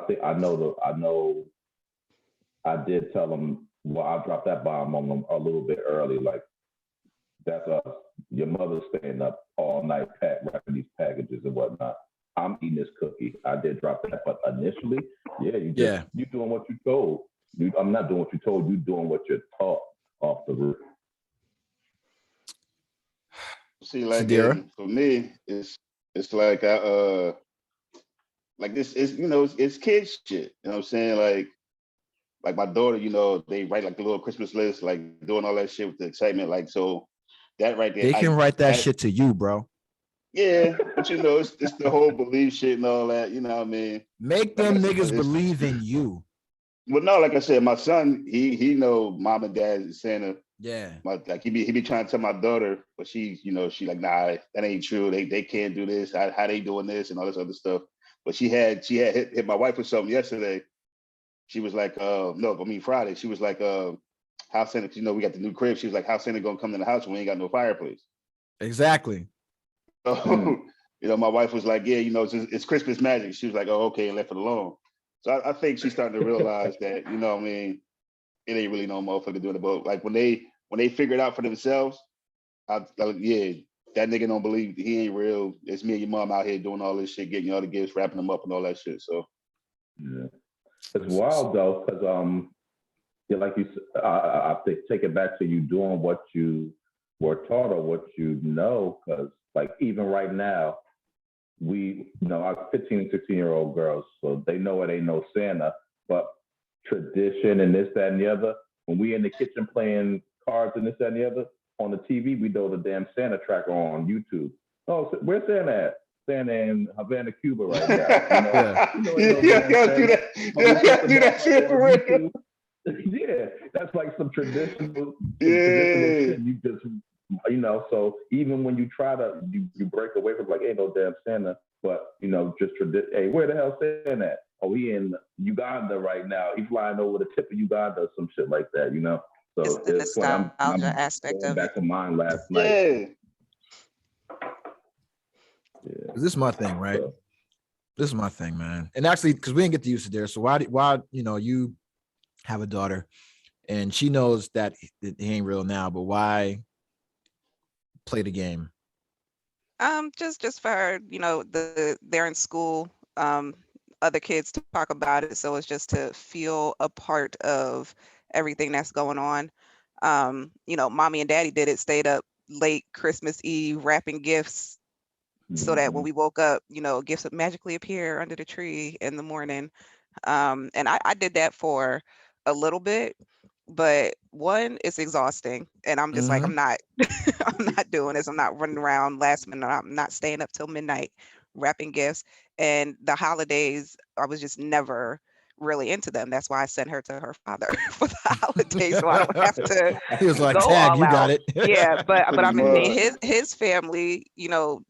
did tell them. Well, I dropped that bomb on them a little bit early. Like, that's us. Your mother's staying up all night wrapping these packages and whatnot. I'm eating this cookie. I did drop that, but initially, you doing what you told. I'm not doing what you told. You doing what you're taught off the roof.
See, like
Sadira?
For me, it's like like this is it's kids shit. You know what I'm saying? Like my daughter, they write like the little Christmas list, like doing all that shit with the excitement. Like, so that right there,
They can write that shit to you, bro.
Yeah, but it's the whole belief shit and all that. You know what I mean?
Make them niggas believe in you.
Well, no, like I said, my son, he know mom and dad is Santa.
Yeah.
Like he be trying to tell my daughter, but she like, nah, that ain't true. They can't do this. How they doing this and all this other stuff. But she had hit my wife with something yesterday. She was like, Friday. She was like, how Santa, we got the new crib. She was like, how Santa gonna come to the house when we ain't got no fireplace?
Exactly.
So, my wife was like, yeah, it's Christmas magic. She was like, oh, okay, and left it alone. So I think she's starting to realize that, it ain't really no motherfucker doing it. But like when they figure it out for themselves, that nigga don't believe he ain't real. It's me and your mom out here doing all this shit, getting all the gifts, wrapping them up and all that shit. So
yeah, it's wild though, because like you said, I think take it back to you doing what you were taught or what you know, because like even right now, our 15 and 16-year-old girls, so they know it ain't no Santa, but tradition and this, that, and the other. When we in the kitchen playing cards and this, that, and the other, on the TV, we do the damn Santa tracker on YouTube. Oh, where's Santa at? Santa in Havana, Cuba right now.
Do that shit for real.
Yeah, that's like some traditional.
Yeah.
You just, so even when you try to, you break away from like, ain't no damn Santa, but just tradition. Hey, where the hell Santa at? Oh, he in Uganda right now. He's flying over the tip of Uganda or some shit like that, So
it's the nostalgia aspect of
back
it.
to mine last night.
Yeah. This is my thing, right? This is my thing, man. And actually, because we didn't get to use it there. So why you have a daughter and she knows that he ain't real now, but why play the game?
Just for her, they're in school, other kids to talk about it. So it's just to feel a part of everything that's going on. Mommy and daddy did it, stayed up late Christmas Eve, wrapping gifts so that when we woke up, gifts would magically appear under the tree in the morning. And I did that for a little bit, but one, it's exhausting. And I'm just like, I'm not doing this. I'm not running around last minute. I'm not staying up till midnight wrapping gifts. And the holidays, I was just never really into them. That's why I sent her to her father for the holidays, so I don't have to
He was like,
go
tag,
all
you got
out.
it.
Yeah, but I
Pretty
mean,
much.
his family,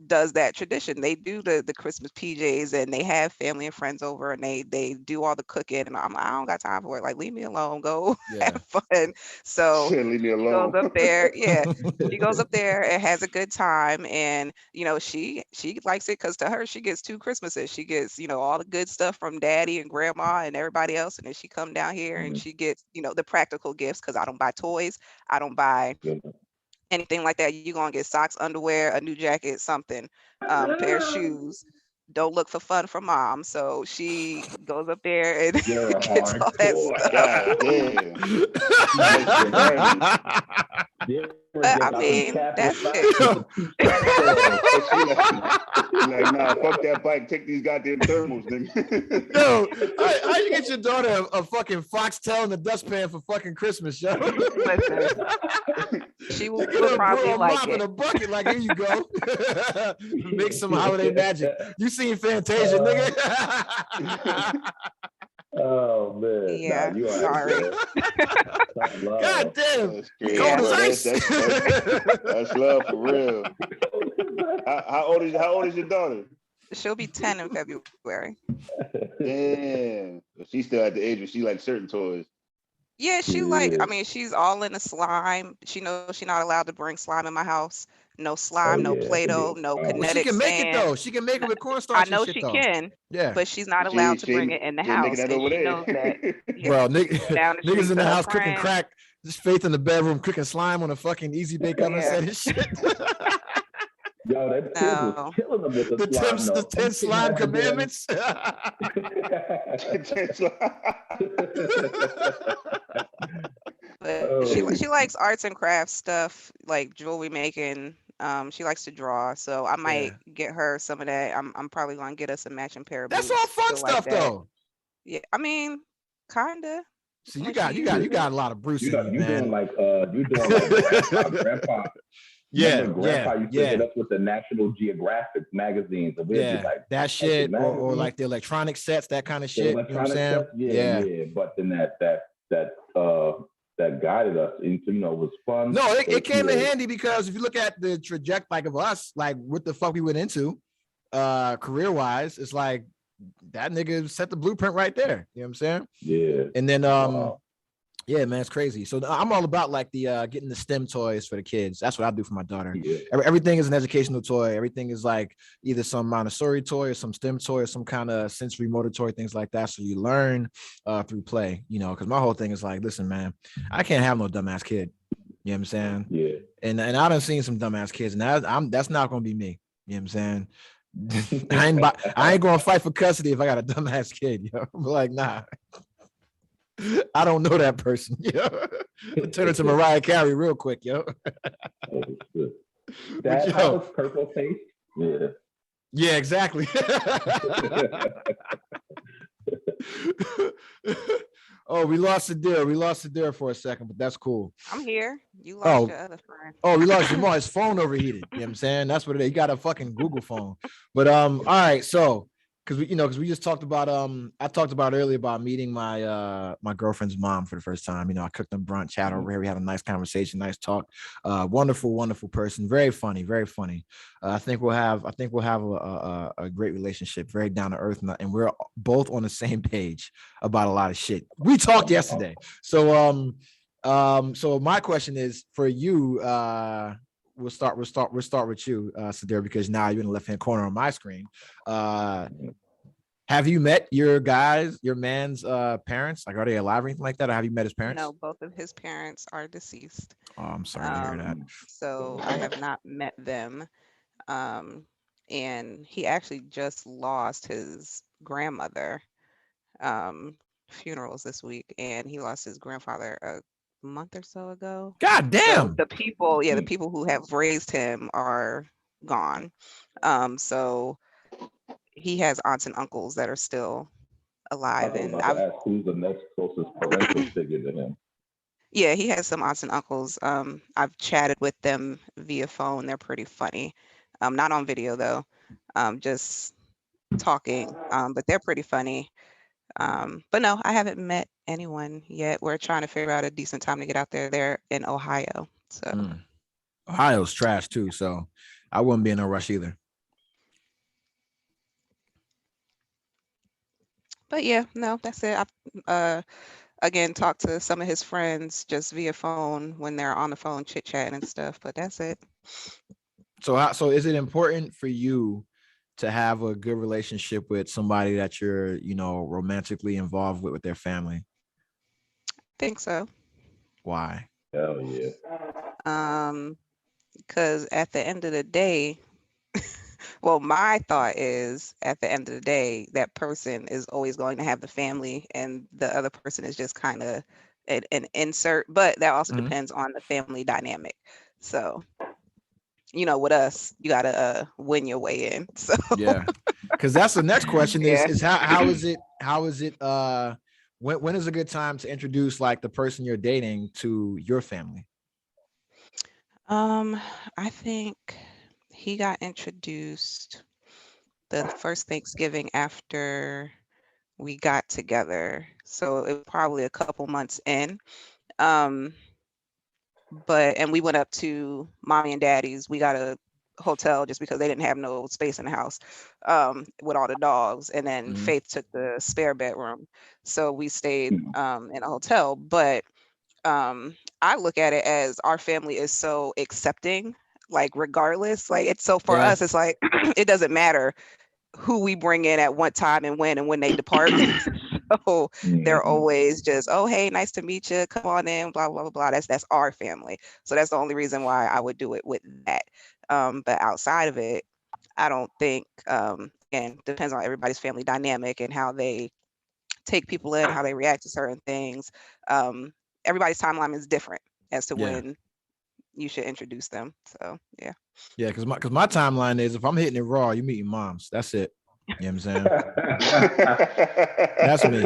does that tradition. They do the Christmas PJs, and they have family and friends over, and they do all the cooking. And I'm like, I don't got time for it. Like, leave me alone. Go
Yeah.
have fun. So
Leave me
she goes
alone.
up there. Yeah, she goes up there and has a good time, and she likes it because to her she gets 2 Christmases. She gets all the good stuff from daddy and grandma and everybody else, and then she come down here and she gets the practical gifts because I don't buy toys, I don't buy anything like that. You're gonna get socks, underwear, a new jacket, something, pair of shoes. Don't look for fun from mom. So she goes up there and
You're a
gets all that
hardcore.
stuff.
God damn. Makes it burning.
But I mean, that's it.
She like, nah, fuck that bike. Take these goddamn thermals, nigga.
Yo, how you get your daughter a fucking foxtail in the dustpan for fucking Christmas, yo?
Listen, she will
Get a
probably
broom,
like
mop, and
it.
a bucket. Like, here you go. Make some holiday magic. You seen Fantasia, nigga?
Oh man,
Yeah,
nah, you all
sorry.
right, man.
God damn,
That's
you
crazy.
cold as
Bro,
ice.
that's love for real. How old is your daughter?
She'll be 10 in February.
Damn. She's still at the age where she likes certain toys.
Yeah, she I mean, she's all in the slime. She knows she's not allowed to bring slime in my house. No slime, no Play-Doh, no
Well, she
kinetic
can make it
sand.
though. She can make it with
I
cornstarch and
know
shit
she
though.
can,
Yeah.
but she's not
She
allowed to bring it in the
ain't making
house,
that
and
over
she
there.
knows that. Yeah,
Bro,
go down the street
niggas in
to
the
her
house cooking
friend.
crack. Just Faith in the bedroom cooking slime on a fucking easy bake oven
Yeah.
set and shit.
Yo, that kid was killing them with the slime.
The 10 slime commandments.
But she likes arts and crafts stuff, like jewelry making. She likes to draw, so I might get her some of that. I'm probably gonna get us a matching pair of boots.
That's all fun stuff though.
Yeah, I mean, kinda.
So you got a lot of Bruce in you, man.
Doing like grandpa.
Yeah,
remember grandpa used to hit us with the National Geographic magazines, and we'd be like,
that shit, or like the electronic sets, that kind of shit. You know what I'm saying?
Sets, yeah. But then that guided us into, was fun.
No, it came in handy because if you look at the trajectory like of us, like what the fuck we went into, career wise, it's like that nigga set the blueprint right there. You know what I'm saying?
Yeah.
And then yeah, man, it's crazy. So I'm all about like the getting the STEM toys for the kids. That's what I do for my daughter.
Yeah.
Everything is an educational toy. Everything is like either some Montessori toy or some STEM toy or some kind of sensory motor toy, things like that. So you learn through play, because my whole thing is like, listen, man, I can't have no dumbass kid. You know what I'm saying?
Yeah.
And I done seen some dumbass kids, and that's not gonna be me. You know what I'm saying? I ain't gonna fight for custody if I got a dumbass kid. I'm like, nah. I don't know that person. Turn it to Mariah Carey real quick, yo.
That was purple face. Yeah.
Yeah, exactly. Oh, we lost Sadira. We lost Sadira for a second, but that's cool.
I'm here. You lost your other friend.
Oh, we lost Jamal. His phone overheated. You know what I'm saying? That's what it is. He got a fucking Google phone. But all right, so because we just talked about I talked about earlier about meeting my my girlfriend's mom for the first time. I cooked them brunch, chat over here. We had a nice conversation, nice talk. Wonderful person, very funny. I think we'll have a great relationship, very down to earth, and we're both on the same page about a lot of shit. We talked yesterday. So so my question is for you, we'll start with you, Sadira, because now you're in the left-hand corner on my screen. Have you met your man's parents? Like, are they alive or anything like that? Or have you met his parents?
No, both of his parents are deceased.
Oh, I'm sorry to hear that.
So I have not met them. And he actually just lost his grandmother. Funerals this week, and he lost his grandfather a month or so ago.
God damn.
So the people who have raised him are gone. So he has aunts and uncles that are still alive. And
who's the next closest parental figure to him?
Yeah, he has some aunts and uncles. I've chatted with them via phone. They're pretty funny. Not on video though. Just talking. But they're pretty funny. But no, I haven't met anyone yet. We're trying to figure out a decent time to get out there. They're in Ohio. So
Ohio's trash too, so I wouldn't be in a rush either.
But yeah, no, that's it. I again talked to some of his friends just via phone when they're on the phone chit chatting and stuff, but that's it.
So is it important for you to have a good relationship with somebody that you're, romantically involved with their family?
Think so.
Why?
Hell yeah.
Because at the end of the day, well, my thought is at the end of the day, that person is always going to have the family and the other person is just kind of an insert, but that also depends on the family dynamic. So, with us, you got to win your way in. So
yeah, because that's the next question
Yeah.
is how is it when is a good time to introduce like the person you're dating to your family?
I think he got introduced the first Thanksgiving after we got together. So it was probably a couple months in. And we went up to mommy and daddy's. We got a hotel just because they didn't have no space in the house with all the dogs. And then Faith took the spare bedroom. So we stayed in a hotel. But I look at it as our family is so accepting, like regardless, like it's so for us, it's like it doesn't matter who we bring in at what time and when they depart. So they're always just, oh, hey, nice to meet you. Come on in, blah, blah, blah, blah. That's our family. So that's the only reason why I would do it with that. But outside of it, I don't think, again, depends on everybody's family dynamic and how they take people in, how they react to certain things. Everybody's timeline is different as to when you should introduce them. So yeah.
Yeah, because my timeline is if I'm hitting it raw, you meeting moms. That's it. You know what I'm saying? That's me.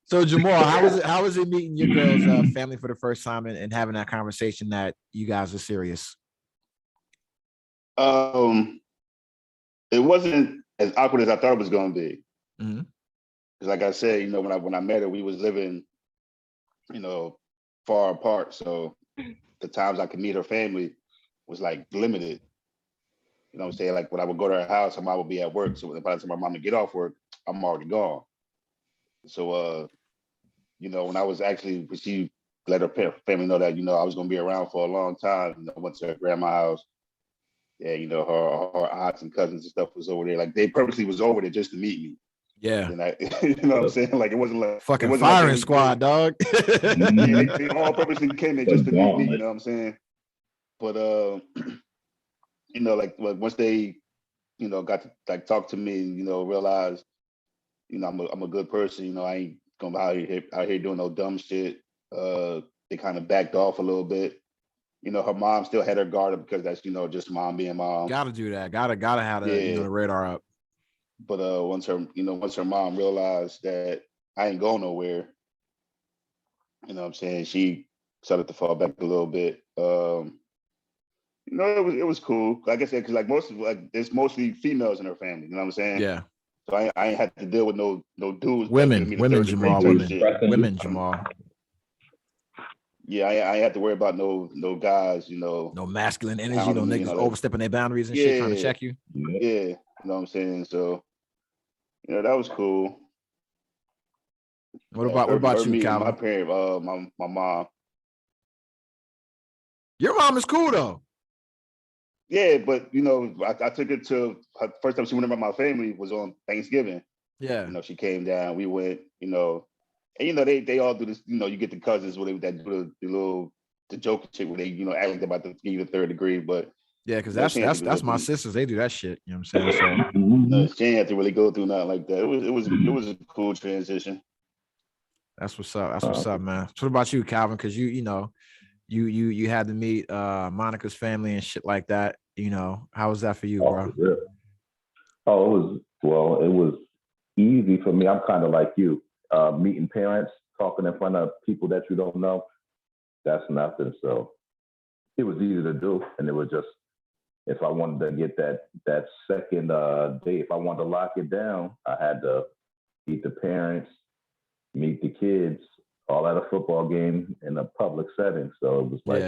So Jamal, how is it meeting your girl's family for the first time and having that conversation that you guys are serious?
It wasn't as awkward as I thought it was going to be.
Mm-hmm.
Because like I said, when I met her, we was living, far apart. So the times I could meet her family was like limited. You know what I'm saying? Like when I would go to her house, her mom would be at work. So by the time my mom would get off work, I'm already gone. So, when she let her family know that, I was going to be around for a long time, I went to her grandma's house. Yeah, her aunts and cousins and stuff was over there. Like they purposely was over there just to meet me.
Yeah.
And you know what I'm saying? Like it wasn't like
fucking firing squad, dog.
Yeah, they all purposely came there just to meet me, you know what I'm saying? But like once they, got to like talk to me and, realize, I'm a good person, I ain't gonna be out here doing no dumb shit. They kind of backed off a little bit. Her mom still had her guard up because that's, just mom being mom.
Gotta do that. Gotta have the radar up.
But once her mom realized that I ain't going nowhere, what I'm saying, she started to fall back a little bit. It was cool. Like I said, because it's mostly females in her family. You know what I'm saying?
Yeah.
So I ain't had to deal with no dudes.
Women, Jamal. Women, Jamal.
Yeah, I ain't had to worry about no guys.
No masculine energy. No niggas overstepping their boundaries and shit, trying to check you.
Yeah, you know what I'm saying. So, that was cool.
What about you, Calvin?
My parent, my mom.
Your mom is cool though.
Yeah, but I took her to her first time she went around my family was on Thanksgiving.
Yeah.
She came down, we went, and they all do this, you get the cousins where they do the joke shit where they, act about the third degree, but
yeah, because that's my sisters. They do that shit. You know what I'm saying?
So she ain't have to really go through nothing like that. It was a cool transition.
That's what's up. That's what's up, man. What about you, Calvin? Because you had to meet Monica's family and shit like that. How was that for you, bro?
Yeah. It was easy for me. I'm kind of like you. Meeting parents, talking in front of people that you don't know, that's nothing. So it was easy to do, and it was just if I wanted to get that second date, if I wanted to lock it down, I had to meet the parents, meet the kids, all at a football game in a public setting. So it was like,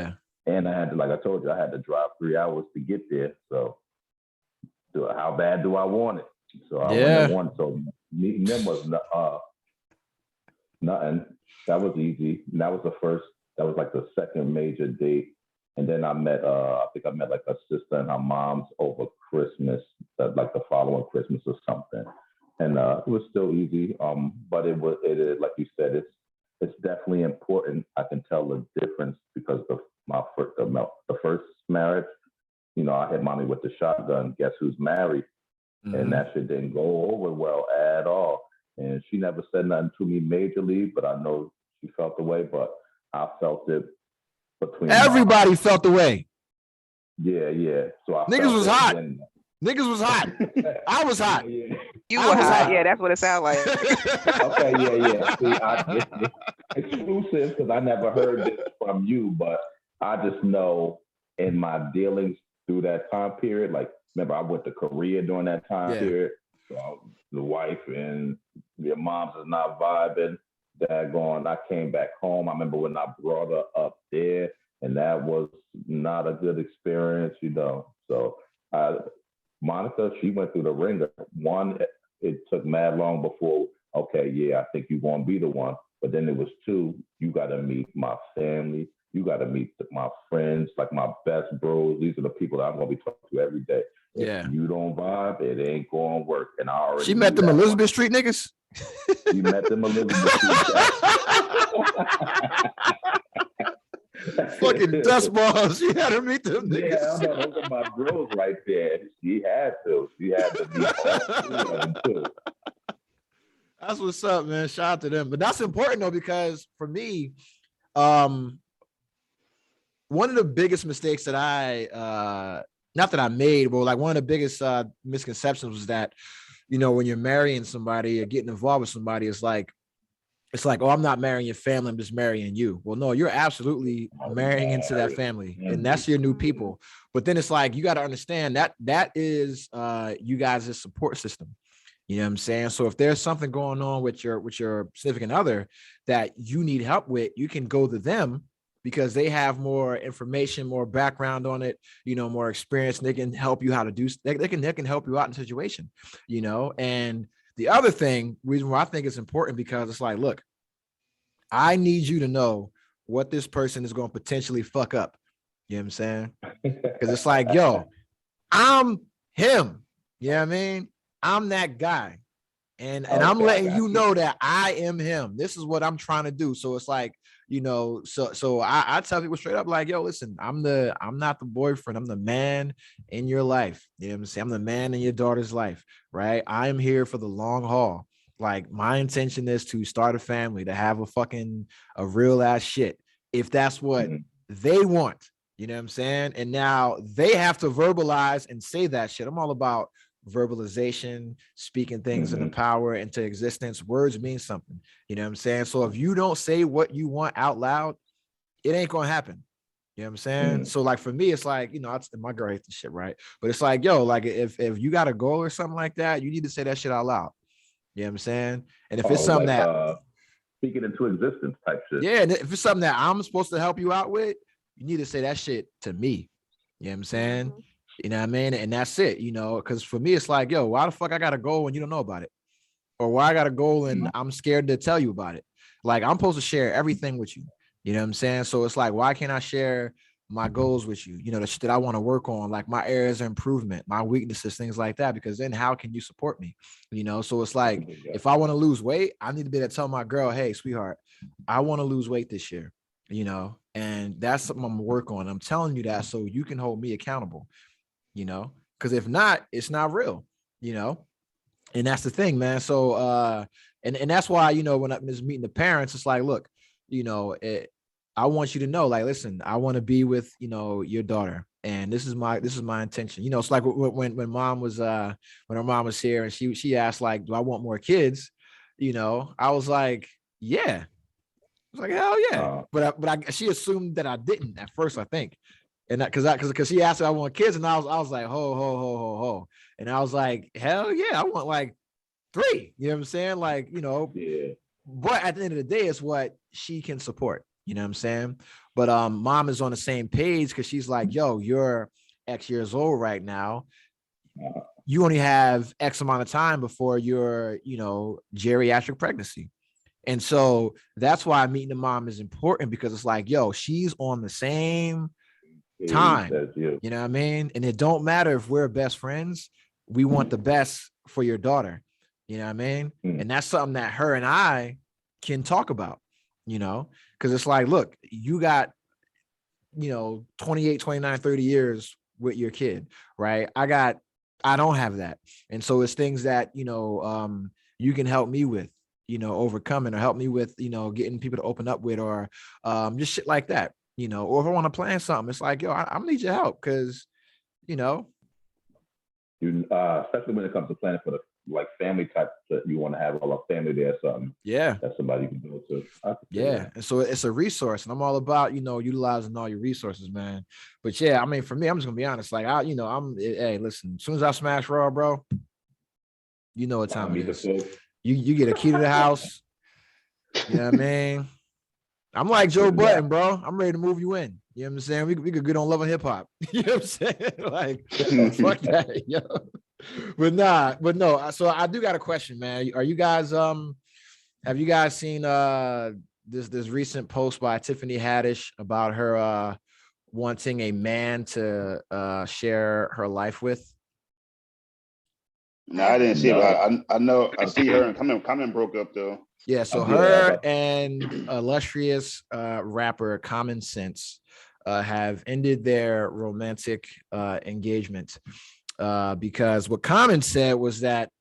and I had to, like I told you, I had to drive 3 hours to get there. So how bad do I want it? So I wouldn't want it. So meeting them was nothing. That was easy. And that was like the second major date. And then I met, I think I met like a sister and her mom's over Christmas, like the following Christmas or something. And it was still easy. But it like you said, it's definitely important. I can tell the difference because the first marriage, you know, I hit mommy with the shotgun. Guess who's married? And that shit didn't go over well at all. And she never said nothing to me majorly, but I know she felt the way. But I felt it between
everybody felt the way.
Yeah. So
niggas was hot. Niggas was hot. I was hot.
You were hot. Yeah, that's what it sounded like.
Okay, yeah. See, exclusive because I never heard this from you, but I just know in my dealings through that time period, like remember I went to Korea during that time period. So the wife and your mom's is not vibing. Daggone, I came back home. I remember when I brought her up there, and that was not a good experience, you know. So Monica, she went through the ringer. One, it took mad long before, okay, yeah, I think you're going to be the one. But then it was two, you got to meet my family. You got to meet my friends, like my best bros. These are the people that I'm going to be talking to every day. If you don't vibe, it ain't going to work. And I already
She met them Elizabeth Street niggas?
You met them Elizabeth Street.
Fucking dust balls. You had to meet them niggas.
Yeah, I know. Those are my bros right there. She had to meet all three of them too.
That's what's up, man. Shout out to them. But that's important though, because for me, one of the biggest mistakes that not that I made, but like one of the biggest misconceptions was that, you know, when you're marrying somebody or getting involved with somebody, it's like, oh, I'm not marrying your family, I'm just marrying you. Well, no, you're absolutely marrying into that family, and that's your new people. But then it's like, you got to understand that is you guys' support system. You know what I'm saying? So if there's something going on with your significant other that you need help with, you can go to them because they have more information, more background on it, you know, more experience. And they can help you how to do. They can help you out in the situation, you know. And the other reason why I think it's important, because it's like, look, I need you to know what this person is going to potentially fuck up. You know what I'm saying? Because it's like, yo, I'm him. You know what I mean? I'm that guy. And I'm letting you know that I am him. This is what I'm trying to do. So it's like, you know, so I tell people straight up, like, yo, listen, I'm not the boyfriend. I'm the man in your life. You know what I'm saying? I'm the man in your daughter's life, right? I am here for the long haul. Like, my intention is to start a family, to have a real ass shit. If that's what they want, you know what I'm saying? And now they have to verbalize and say that shit. I'm all about verbalization, speaking things into power, into existence. Words mean something. You know what I'm saying? So if you don't say what you want out loud, it ain't gonna happen. You know what I'm saying? So like for me, it's like, you know, my girl hates the shit, right? But it's like, yo, like if you got a goal or something like that, you need to say that shit out loud. You know what I'm saying? And if it's something like, that
speaking into existence type shit.
Yeah, and if it's something that I'm supposed to help you out with, you need to say that shit to me. You know what I'm saying? You know what I mean? And that's it, you know, because for me, it's like, yo, why the fuck I got a goal when you don't know about it? Or why I got a goal and I'm scared to tell you about it? Like, I'm supposed to share everything with you. You know what I'm saying? So it's like, why can't I share my goals with you? You know, the shit that I want to work on, like my areas of improvement, my weaknesses, things like that, because then how can you support me? You know, so it's like, if I want to lose weight, I need to be able to tell my girl, hey, sweetheart, I want to lose weight this year, you know, and that's something I'm gonna work on. I'm telling you that so you can hold me accountable. You know, because if not, it's not real, you know, and that's the thing, man. So, and that's why, you know, when I was meeting the parents, it's like, look, you know, I want you to know, like, listen, I want to be with, you know, your daughter, and this is my intention. You know, it's like when mom was, when her mom was here, and she asked, like, do I want more kids? You know, I was like, yeah. I was like, hell yeah. But she assumed that I didn't at first, I think. And that because he asked if I want kids, and I was like, ho. And I was like, hell yeah, I want like 3. You know what I'm saying? Like,
Yeah.
But at the end of the day, it's what she can support. You know what I'm saying? But mom is on the same page because she's like, yo, you're X years old right now. You only have X amount of time before your, geriatric pregnancy. And so that's why meeting the mom is important, because it's like, yo, she's on the same time. You know what I mean? And it don't matter if we're best friends. We want the best for your daughter. You know what I mean? And that's something that her and I can talk about, because it's like, look, you got, 28, 29, 30 years with your kid, right? I don't have that. And so it's things that, you can help me with, overcoming, or help me with, getting people to open up with, or just shit like that, or if I want to plan something, it's like, yo, I need your help. Cause,
you especially when it comes to planning for the like family type that you want to have all a family there or something.
Yeah.
That's somebody you can go to.
Yeah. And so it's a resource, and I'm all about, utilizing all your resources, man. But yeah, I mean, for me, I'm just gonna be honest. Like hey, listen, as soon as I smash Raw, bro, you know what time it is. You get a key to the house. You know what I mean? I'm like Joe Button, bro. I'm ready to move you in. You know what I'm saying? We could get on Love and Hip Hop. You know what I'm saying? Like, fuck that, yo. But no. So I do got a question, man. Are you guys have you guys seen this recent post by Tiffany Haddish about her wanting a man to share her life with?
No, I didn't see it. I know I see her and Common broke up though.
Yeah, so her and illustrious rapper Common Sense have ended their romantic engagement because what Common said was that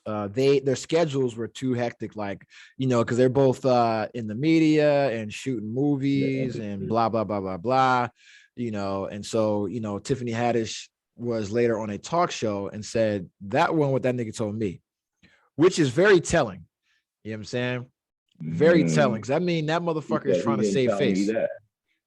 their schedules were too hectic, like, because they're both in the media and shooting movies and blah, blah, blah, blah, blah, and so, Tiffany Haddish was later on a talk show and said that one what that nigga told me, which is very telling. You know what I'm saying? Very telling. Cause I mean, that motherfucker is trying to save face.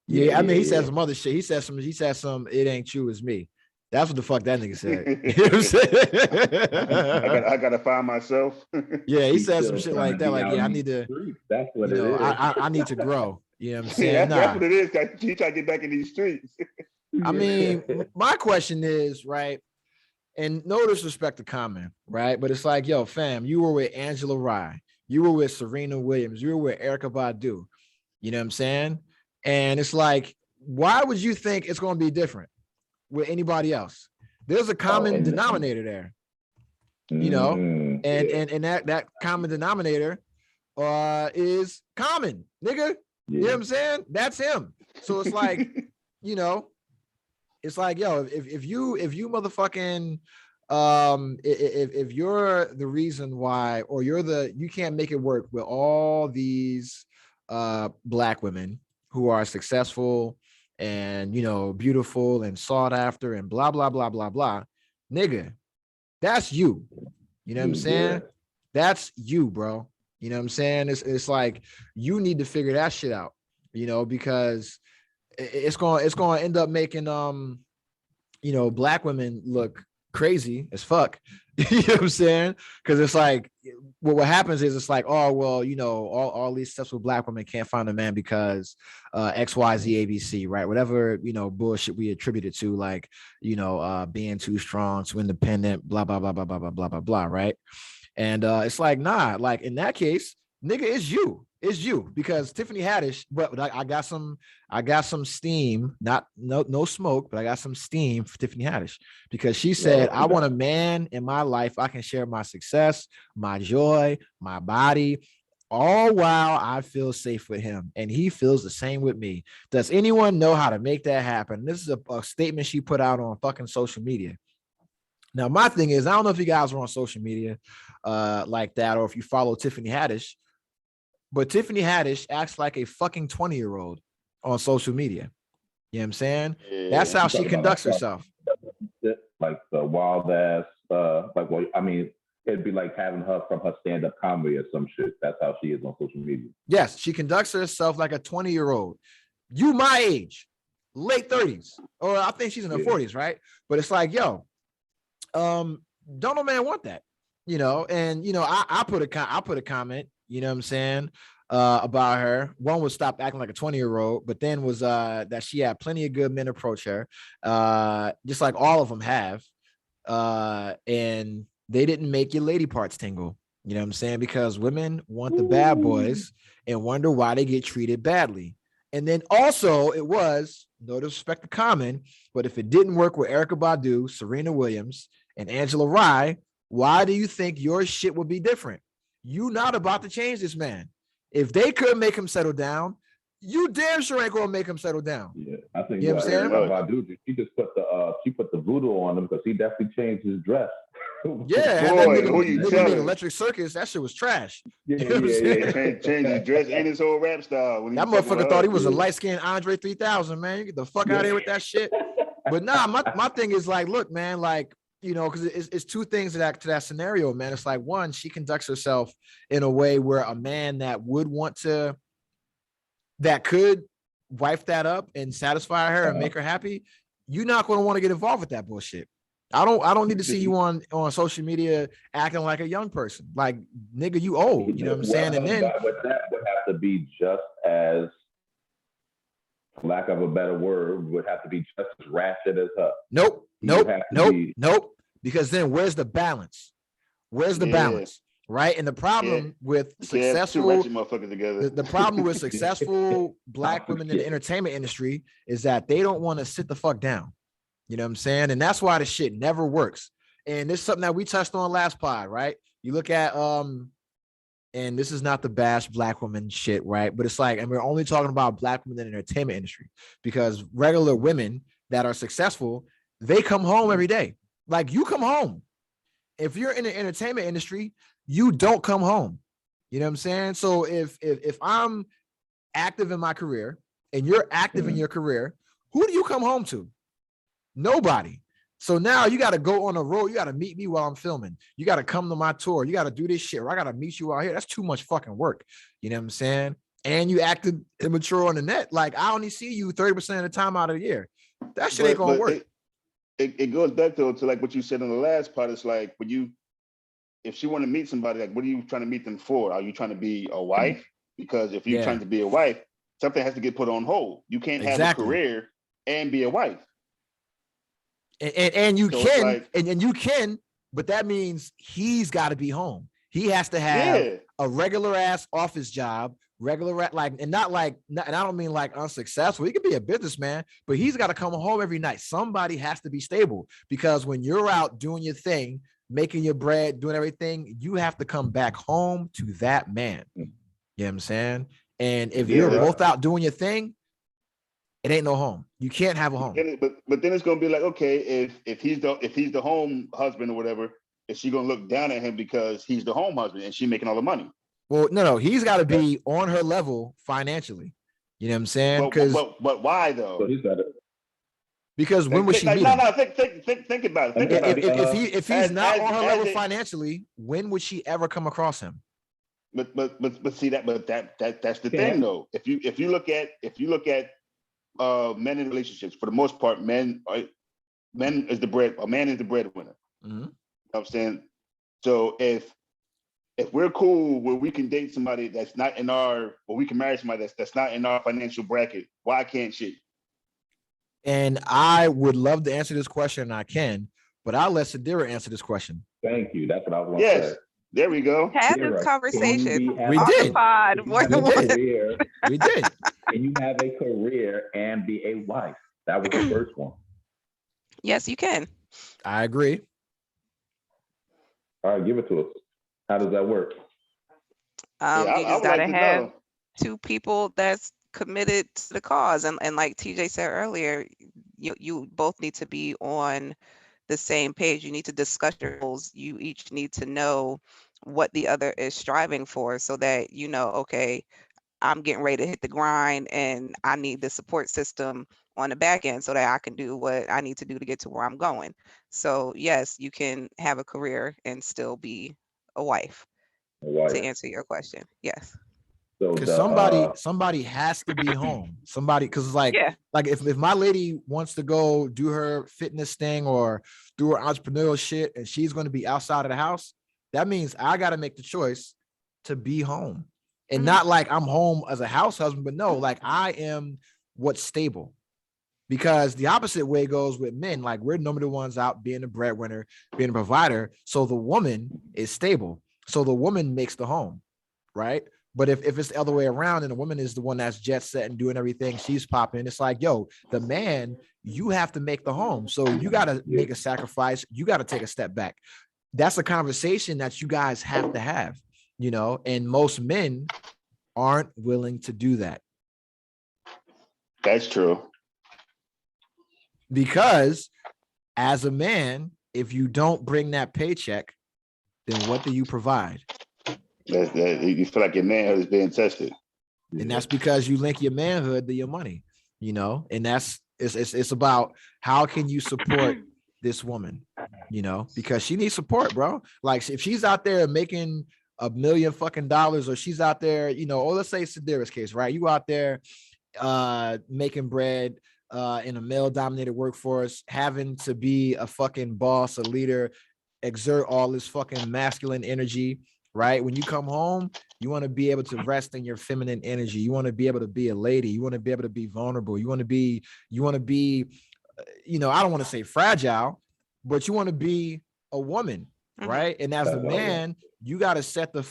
Yeah, I mean, he said some other shit. He said some, it ain't true as me. That's what the fuck that nigga said. You know what I'm saying?
I gotta find myself.
Yeah, he said some shit like that. Like, yeah, I need to,
that's what it is.
I need to grow. You know what I'm saying?
Yeah, that's what it is. He trying to get back in these streets.
I mean, my question is, right, and no disrespect to Common, right? But it's like, yo, fam, you were with Angela Rye. You were with Serena Williams. You were with Erykah Badu. You know what I'm saying? And it's like, why would you think it's going to be different with anybody else? There's a common denominator there, and that common denominator is Common, nigga. You know what I'm saying? That's him. So it's like, it's like, yo, if you motherfucking if you're the reason why, or you can't make it work with all these black women who are successful and beautiful and sought after and blah blah blah blah blah, nigga, that's you. You know what I'm saying? That's you, bro. You know what I'm saying? It's like, you need to figure that shit out, because it's going to end up making black women look crazy as fuck. You know what I'm saying? Because it's like, what happens is, it's like, oh well, all these successful black women can't find a man because XYZ ABC, right? Whatever bullshit we attribute it to, like being too strong, too independent, blah blah blah blah blah blah blah blah blah, right? And it's like, nah, like in that case, nigga, it's you, because Tiffany Haddish, but I got some steam, no smoke, but I got some steam for Tiffany Haddish, because she said, I want a man in my life I can share my success, my joy, my body, all while I feel safe with him, and he feels the same with me. Does anyone know how to make that happen? This is a statement she put out on fucking social media. Now, my thing is, I don't know if you guys are on social media like that, or if you follow Tiffany Haddish, but Tiffany Haddish acts like a fucking 20-year-old on social media. You know what I'm saying? Yeah. That's how she conducts herself.
Like the wild ass, it'd be like having her from her stand-up comedy or some shit. That's how she is on social media.
Yes, she conducts herself like a 20-year-old. You my age. late 30s, or I think she's in her 40s, right? But it's like, yo, don't no man want that, you know? And you know, I put a comment, you know what I'm saying, about her. One was stop acting like a 20-year-old, but then was that she had plenty of good men approach her, just like all of them have, and they didn't make your lady parts tingle. You know what I'm saying? Because women want the bad boys and wonder why they get treated badly. And then also it was, no disrespect to Common, but if it didn't work with Erykah Badu, Serena Williams, and Angela Rye, why do you think your shit would be different? You not about to change this man. If they could make him settle down, you damn sure ain't gonna make him settle down.
Yeah, I think
you know what I'm saying?
Badu, she just put the voodoo on him because he definitely changed his dress.
Yeah, and then nigga Electric Circus, that shit was trash.
Yeah, you know changed his dress and his whole rap style. When
that motherfucker thought he was a light-skinned Andre 3000, man. You get the fuck out of here with that shit. But nah, my thing is like, look, man, like, you know, because it's two things to that scenario, man. It's like, one, she conducts herself in a way where a man that could wipe that up and satisfy her and make her happy, you're not going to want to get involved with that bullshit. I don't need to see you on social media acting like a young person. Like, nigga, you old. You know what I'm saying? And then
that would have to be just as, for lack of a better word, would have to be just as ratchet as her.
Nope. Because then where's the balance? Where's the balance? Right? And the problem with successful the problem with successful Black women in the entertainment industry is that they don't want to sit the fuck down. You know what I'm saying? And that's why the shit never works. And this is something that we touched on last pod, right? You look at and this is not the bash Black women shit, right? But it's like, and we're only talking about Black women in the entertainment industry, because regular women that are successful, they come home every day. Like, you come home. If you're in the entertainment industry, you don't come home. You know what I'm saying? So if I'm active in my career and you're active in your career, who do you come home to? Nobody. So now you got to go on the road. You got to meet me while I'm filming. You got to come to my tour. You got to do this shit, or I got to meet you out here. That's too much fucking work. You know what I'm saying? And you acted immature on the net. Like, I only see you 30% of the time out of the year. That shit ain't going to work.
It goes back to like what you said on the last part. It's like, if she want to meet somebody, like, what are you trying to meet them for? Are you trying to be a wife? Because if you're trying to be a wife, something has to get put on hold. You can't have a career and be a wife.
And you can, like, and you can, but that means he's got to be home. He has to have a regular ass office job, and I don't mean like unsuccessful. He could be a businessman, but he's got to come home every night. Somebody has to be stable, because when you're out doing your thing, making your bread, doing everything, you have to come back home to that man. You know what I'm saying? And if you're both out doing your thing, it ain't no home. You can't have a home.
But then it's gonna be like, okay, if he's the home husband or whatever, is she gonna look down at him because he's the home husband and she making all the money?
Well, no, he's got to be on her level financially. You know what I'm saying?
But why though?
Because when would she meet him?
No, think about it.
If he's not on her level financially, when would she ever come across him?
But see that's the thing though. If you look at men in relationships, for the most part, a man is the breadwinner. Mm-hmm. You know what I'm saying? So if we're cool where we can date somebody that's not in our, or we can marry somebody that's not in our financial bracket, why can't she?
And I would love to answer this question, and I can, but I'll let Sadira answer this question.
Thank you. That's what I want to say.
There we go.
Had this conversation.
We did.
We did. Can you have a career and be a wife? That was the first one.
Yes, you can.
I agree.
All right, give it to us. How does that work?
You just gotta have two people that's committed to the cause, and like TJ said earlier, you both need to be on the same page. You need to discuss your goals. You each need to know what the other is striving for, so that okay, I'm getting ready to hit the grind and I need the support system on the back end so that I can do what I need to do to get to where I'm going. So yes, you can have a career and still be a wife. To answer your question, yes.
So
because
the
somebody has to be home. Somebody, because like if my lady wants to go do her fitness thing or do her entrepreneurial shit and she's going to be outside of the house, that means I got to make the choice to be home. And not like I'm home as a house husband, but no, like I am what's stable. Because the opposite way goes with men. Like we're normally the ones out being the breadwinner, being a provider. So the woman is stable. So the woman makes the home, right? But if it's the other way around and the woman is the one that's jet set and doing everything, she's popping, it's like, yo, the man, you have to make the home. So you got to make a sacrifice. You got to take a step back. That's a conversation that you guys have to have, you know, and most men aren't willing to do that.
That's true.
Because as a man, if you don't bring that paycheck, then what do you provide?
You feel like your manhood is being tested.
And that's because you link your manhood to your money, you know, and it's about how can you support this woman, you know, because she needs support, bro. Like if she's out there making $1 million fucking dollars, or she's out there, you know, or let's say Sadira's case, right? You out there making bread in a male dominated workforce, having to be a fucking boss, a leader, exert all this fucking masculine energy, right? When you come home, you want to be able to rest in your feminine energy. You want to be able to be a lady. You want to be able to be vulnerable. You want to be, you know, I don't want to say fragile, but you want to be a woman, right? And as a man, you got to set the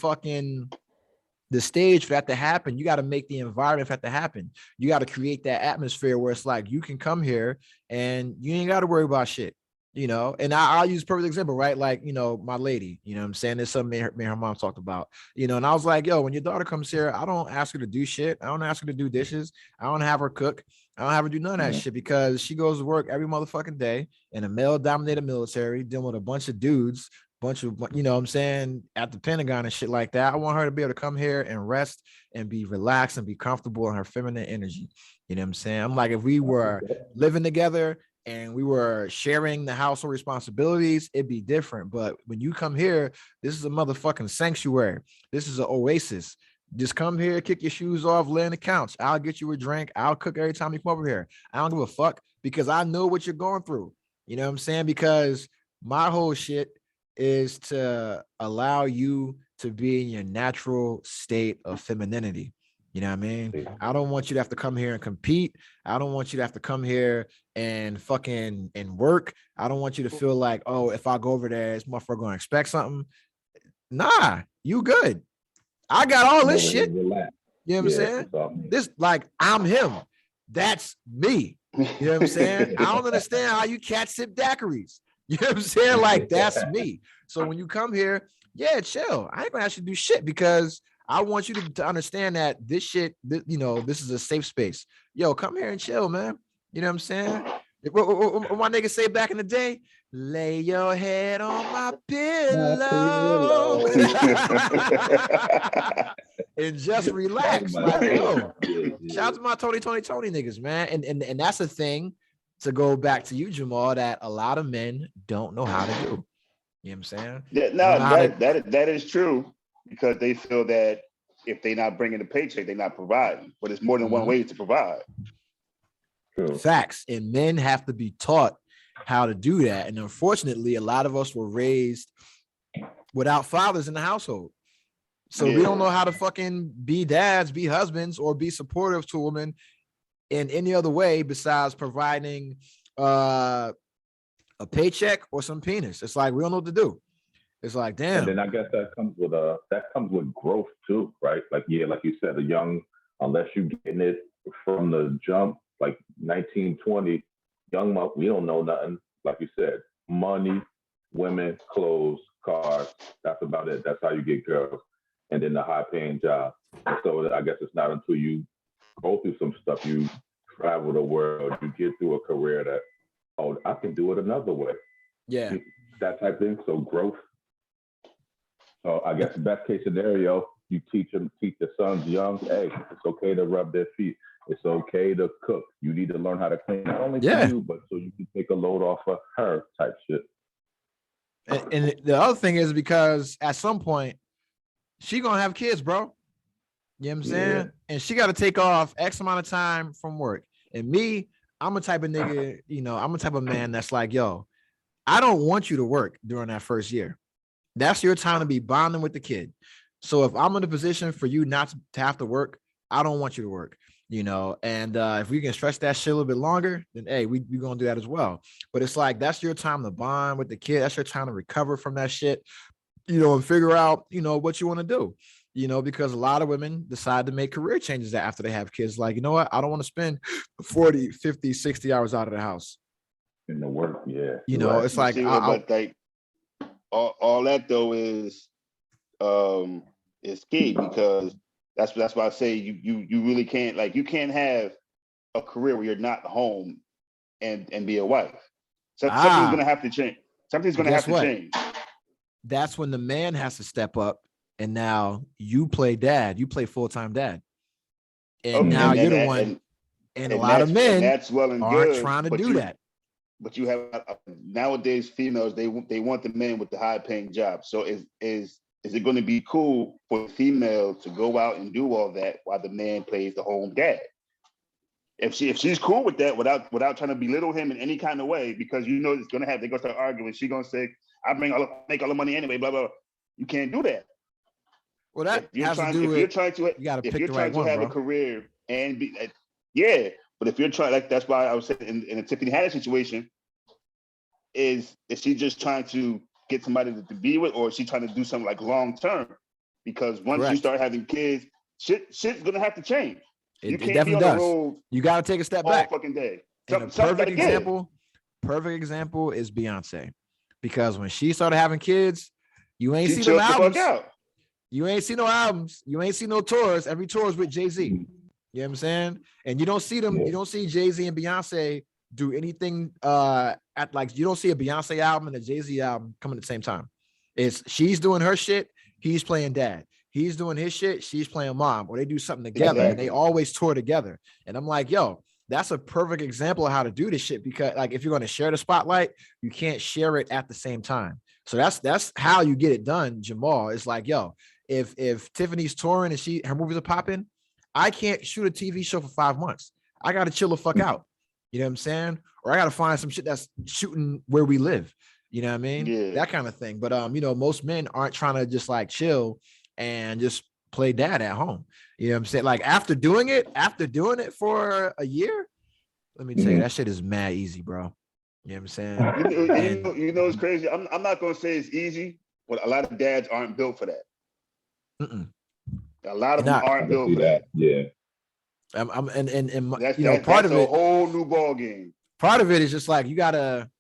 stage for that to happen. You got to make the environment for that to happen. You got to create that atmosphere where it's like you can come here and you ain't got to worry about shit, you know. And I'll use a perfect example, right? Like, you know, my lady, you know what I'm saying? There's something me and her mom talked about, you know, and I was like, yo, when your daughter comes here, I don't ask her to do shit. I don't ask her to do dishes. I don't have her cook. I don't have her do none of that shit, because she goes to work every motherfucking day in a male dominated military, dealing with a bunch of dudes, you know what I'm saying, at the Pentagon and shit like that. I want her to be able to come here and rest and be relaxed and be comfortable in her feminine energy. You know what I'm saying? I'm like, if we were living together and we were sharing the household responsibilities, it'd be different. But when you come here, this is a motherfucking sanctuary. This is an oasis. Just come here, kick your shoes off, lay on the couch. I'll get you a drink. I'll cook every time you come over here. I don't give a fuck, because I know what you're going through. You know what I'm saying? Because my whole shit is to allow you to be in your natural state of femininity. You know what I mean? I don't want you to have to come here and compete. I don't want you to have to come here and fucking work. I don't want you to feel like, oh, if I go over there, this motherfucker gonna expect something. Nah, you good. I got all this shit. You know what I'm saying? This, like, I'm him. That's me. You know what I'm saying? I don't understand how you cats sip daiquiris. You know what I'm saying? Like, that's me. So when you come here, yeah, chill. I ain't gonna ask you to do shit, because I want you to understand that this shit, you know, this is a safe space. Yo, come here and chill, man. You know what I'm saying? What my niggas say back in the day, lay your head on my pillow. And just relax. Like, yo, shout out to my Tony niggas, man. And that's a thing, to go back to you, Jamal, that a lot of men don't know how to do. You know what I'm saying?
Yeah, no, that is true, because they feel that if they're not bringing the paycheck, they're not providing. But it's more than one way to provide.
Facts. And men have to be taught how to do that. And unfortunately, a lot of us were raised without fathers in the household. So we don't know how to fucking be dads, be husbands, or be supportive to women in any other way besides providing a paycheck or some penis. It's like, we don't know what to do. It's like, damn.
And then I guess that comes with growth too, right? Like, yeah, like you said, unless you're getting it from the jump, like 1920, young, we don't know nothing. Like you said, money, women, clothes, cars. That's about it. That's how you get girls. And then the high-paying job. So I guess it's not until you go through some stuff, you travel the world, you get through a career that, oh, I can do it another way.
Yeah.
That type of thing. So growth. So I guess the best case scenario, you teach the sons young, hey, it's okay to rub their feet. It's okay to cook. You need to learn how to clean, not only for you, but so you can take a load off of her type shit.
And the other thing is, because at some point, she gonna have kids, bro. You know what I'm saying? And she got to take off X amount of time from work. And me, I'm a type of nigga, I'm a type of man that's like, yo, I don't want you to work during that first year. That's your time to be bonding with the kid. So if I'm in a position for you not to have to work, I don't want you to work, and if we can stretch that shit a little bit longer, then hey, we're gonna do that as well. But it's like that's your time to bond with the kid. That's your time to recover from that shit, and figure out, what you want to do. Because a lot of women decide to make career changes after they have kids. Like, you know what? I don't want to spend 40, 50, 60 hours out of the house.
In the work, yeah.
It's like,
but like all that though is key, because that's why I say you really can't, like, you can't have a career where you're not home and be a wife. Something's gonna have to change. Something's gonna have to change.
That's when the man has to step up, and now you play dad. You play full-time dad, and now you're the one. And a lot of men aren't trying to do that.
But you have nowadays females, they want the men with the high-paying job. So is it going to be cool for the female to go out and do all that while the man plays the home dad? If she's cool with that, without trying to belittle him in any kind of way, because they're going to start arguing. She's going to say, I make all the money anyway, blah, blah, blah. You can't do that.
Well, that
if you're trying to have a career and be, but if you're trying, like, that's why I was saying in a Tiffany Haddish situation, is she just trying to get somebody to be with, or is she trying to do something like long term? Because once you start having kids, shit's gonna have to change.
You can't be on the road. You gotta take a step back.
Fucking day.
Perfect example is Beyonce, because when she started having kids, you ain't seen no albums. You ain't seen no albums. You ain't seen no tours. Every tour is with Jay-Z. You know what I'm saying? And you don't see them. You don't see Jay-Z and Beyonce do anything you don't see a Beyonce album and a Jay-Z album coming at the same time. She's doing her shit, he's playing dad. He's doing his shit, she's playing mom, or they do something together. And they always tour together. And I'm like, yo, that's a perfect example of how to do this shit, because like if you're going to share the spotlight, you can't share it at the same time. So that's how you get it done, Jamal. It's like, yo, if Tiffany's touring and her movies are popping, I can't shoot a TV show for 5 months. I got to chill the fuck out. You know what I'm saying? Or I got to find some shit that's shooting where we live. You know what I mean? Yeah. That kind of thing. But, most men aren't trying to just like chill and just play dad at home. You know what I'm saying? Like after doing it for a year, let me tell you, that shit is mad easy, bro. You know what I'm saying?
It's crazy. I'm not going to say it's easy, but a lot of dads aren't built for that. A lot of them aren't built for that.
Yeah.
That's
part
of it, a whole new ball game.
Part of it is just like you gotta.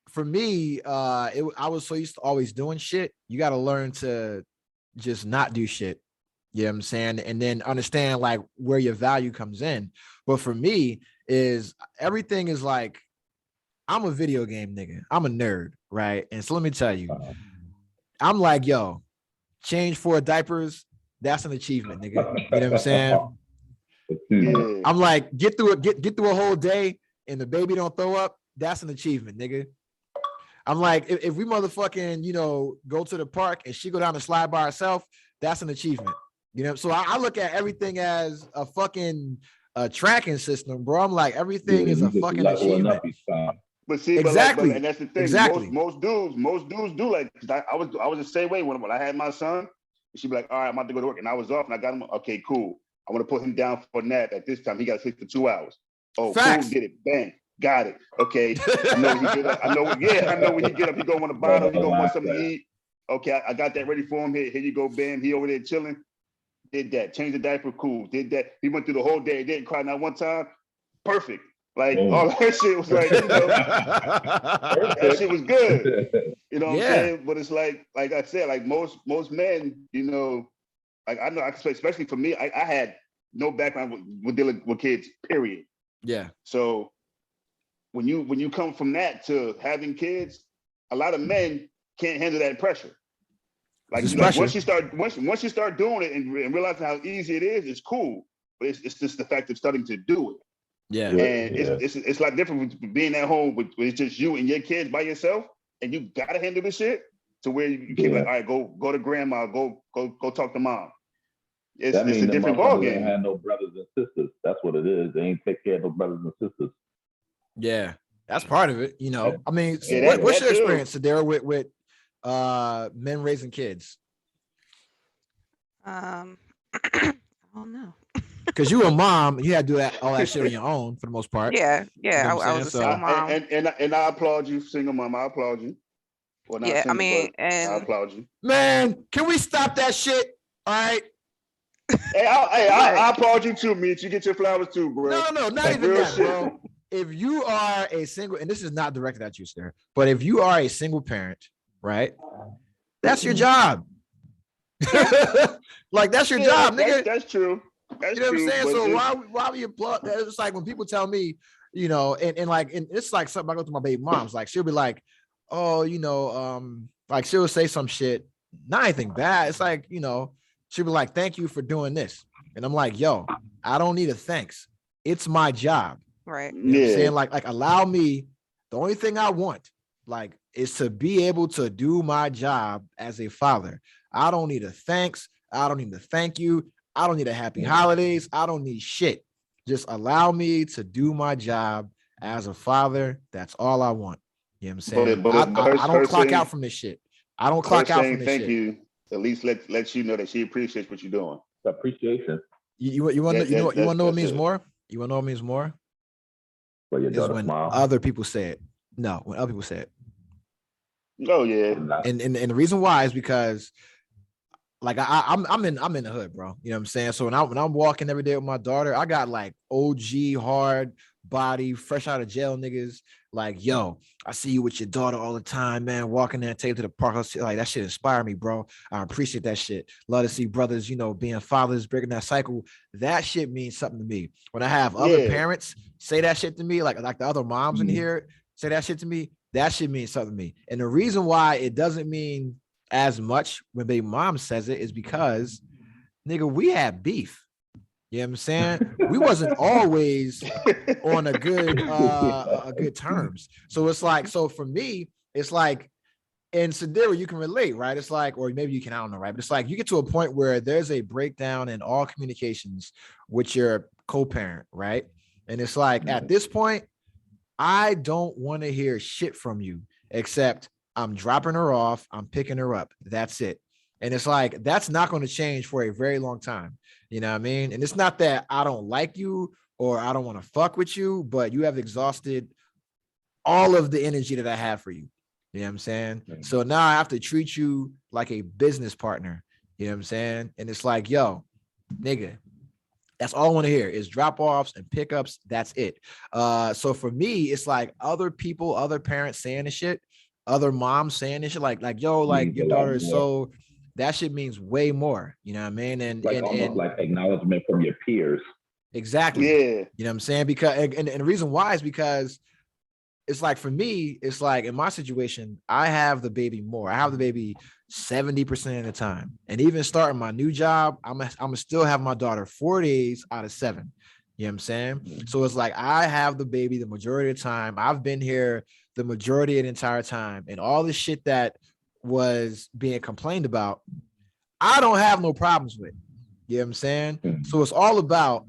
For me, I was so used to always doing shit. You gotta learn to just not do shit. You know what I'm saying? And then understand like where your value comes in. But for me, is everything is like I'm a video game nigga. I'm a nerd, right? And so let me tell you, I'm like, yo, change 4 diapers. That's an achievement, nigga. You know what I'm saying?
Yeah.
I'm like, get through a whole day and the baby don't throw up. That's an achievement, nigga. I'm like, if we motherfucking, go to the park and she go down the slide by herself, that's an achievement. So I look at everything as a fucking tracking system, bro. I'm like, everything is a fucking achievement.
But see,
exactly,
and that's the thing.
Exactly.
Most dudes do like. I was the same way when I had my son. She'd be like, all right, I'm about to go to work, and I was off, and I got him. Okay, cool. I want to put him down for a nap. At this time, he got to sleep for 2 hours. Oh,
facts.
Cool, get it, bang, got it. Okay, I know when he get up. I know when he get up, he gonna want a bottle. He gonna want something to eat. Okay, I got that ready for him. Here you go, bam. He over there chilling. Did that. Changed the diaper. Cool. Did that. He went through the whole day. Didn't cry not one time. Perfect. Like all that shit was like, that shit was good. You know what I'm saying? But it's like I said, like most men, like I know, especially for me, I had no background with dealing with kids, period.
Yeah.
So when you come from that to having kids, a lot of men can't handle that pressure. Like once you start doing it and realizing how easy it is, it's cool. But it's just the fact of starting to do it.
Yeah.
And it's like different from being at home with it's just you and your kids by yourself, and you gotta handle this shit to where you can't be like, all right, go to grandma, go talk to mom. it's
That
it's a
means the
different ball
motherfuckers ain't
game.
had no brothers and sisters. That's what it is. They ain't take care of no brothers and sisters.
Yeah, that's part of it.
Yeah.
I mean,
Yeah,
what's
that
your
too.
experience, Sadira, with men raising kids?
I don't know.
Because you a mom, you had to do all that shit on your own for the most part.
Yeah,
You know
yeah.
what
I
I'm
was a
saying?
single mom.
And I applaud you, single mom. I applaud you. Well, not
Yeah, I
single,
mean,
but I
and
applaud you.
Man, can we stop that shit? All right.
Hey, I applaud you too, Meach. You get your flowers too, bro.
No, not
Like
even
real
that,
shit.
bro. If you are a single, and this is not directed at you, sir, but if you are a single parent, right? That's your job. Like that's your job, nigga.
That's true. That's
You know what I'm
true.
saying?
But
So why we applaud that? It's like when people tell me, and it's like something I go to my baby mom's, like she'll be like, oh, like she'll say some shit, not anything bad. It's like, she'll be like, thank you for doing this. And I'm like, yo, I don't need a thanks. It's my job.
right.
You know what I'm saying? Like allow me, the only thing I want, like, is to be able to do my job as a father. I don't need a thanks. I don't need to thank you. I don't need a happy holidays. I don't need shit. Just allow me to do my job as a father. That's all I want. You know what I'm saying? I don't clock out from this shit. I don't clock out from this shit.
Thank you. At least let you know that she appreciates what you're doing.
Appreciation.
You want to know what it means more? You want to know what it means more?
Well, your
Is
daughter
when
smile.
other people say it. No, when other people say it.
Oh yeah.
And the reason why is because like I'm in the hood, bro. You know what I'm saying? So when I'm walking every day with my daughter, I got like OG hard body, fresh out of jail niggas. Like, yo, I see you with your daughter all the time, man. Walking there, take her to the park. Like that shit inspire me, bro. I appreciate that shit. Love to see brothers, being fathers, breaking that cycle. That shit means something to me. When I have other parents say that shit to me, like the other moms in here say that shit to me, that shit means something to me. And the reason why it doesn't mean as much when baby mom says it is because, nigga, we had beef. You know what I'm saying? We wasn't always on a good terms. So it's like, so for me, it's like, and Sadira, you can relate, right? It's like, or maybe you can, I don't know, right? But it's like you get to a point where there's a breakdown in all communications with your co-parent, right? And it's like at this point, I don't want to hear shit from you except I'm dropping her off, I'm picking her up. That's it. And it's like, that's not going to change for a very long time. You know what I mean? And it's not that I don't like you or I don't want to fuck with you, but you have exhausted all of the energy that I have for you. You know what I'm saying? So now I have to treat you like a business partner. You know what I'm saying? And it's like, yo, nigga, that's all I want to hear is drop-offs and pickups. That's it. So for me, it's like other people, other parents saying this shit, other moms saying this shit, like yo, like your daughter is so, that shit means way more. You know what I mean? And
almost like acknowledgement from your peers.
Exactly.
Yeah.
You know what I'm saying? Because and the reason why is because it's like for me, it's like in my situation, I have the baby more. I have the baby 70% of the time. And even starting my new job, I'm gonna still have my daughter 4 days out of 7. You know what I'm saying? So it's like I have the baby the majority of the time. I've been here the majority of the entire time. And all the shit that was being complained about, I don't have no problems with. You know what I'm saying? So it's all about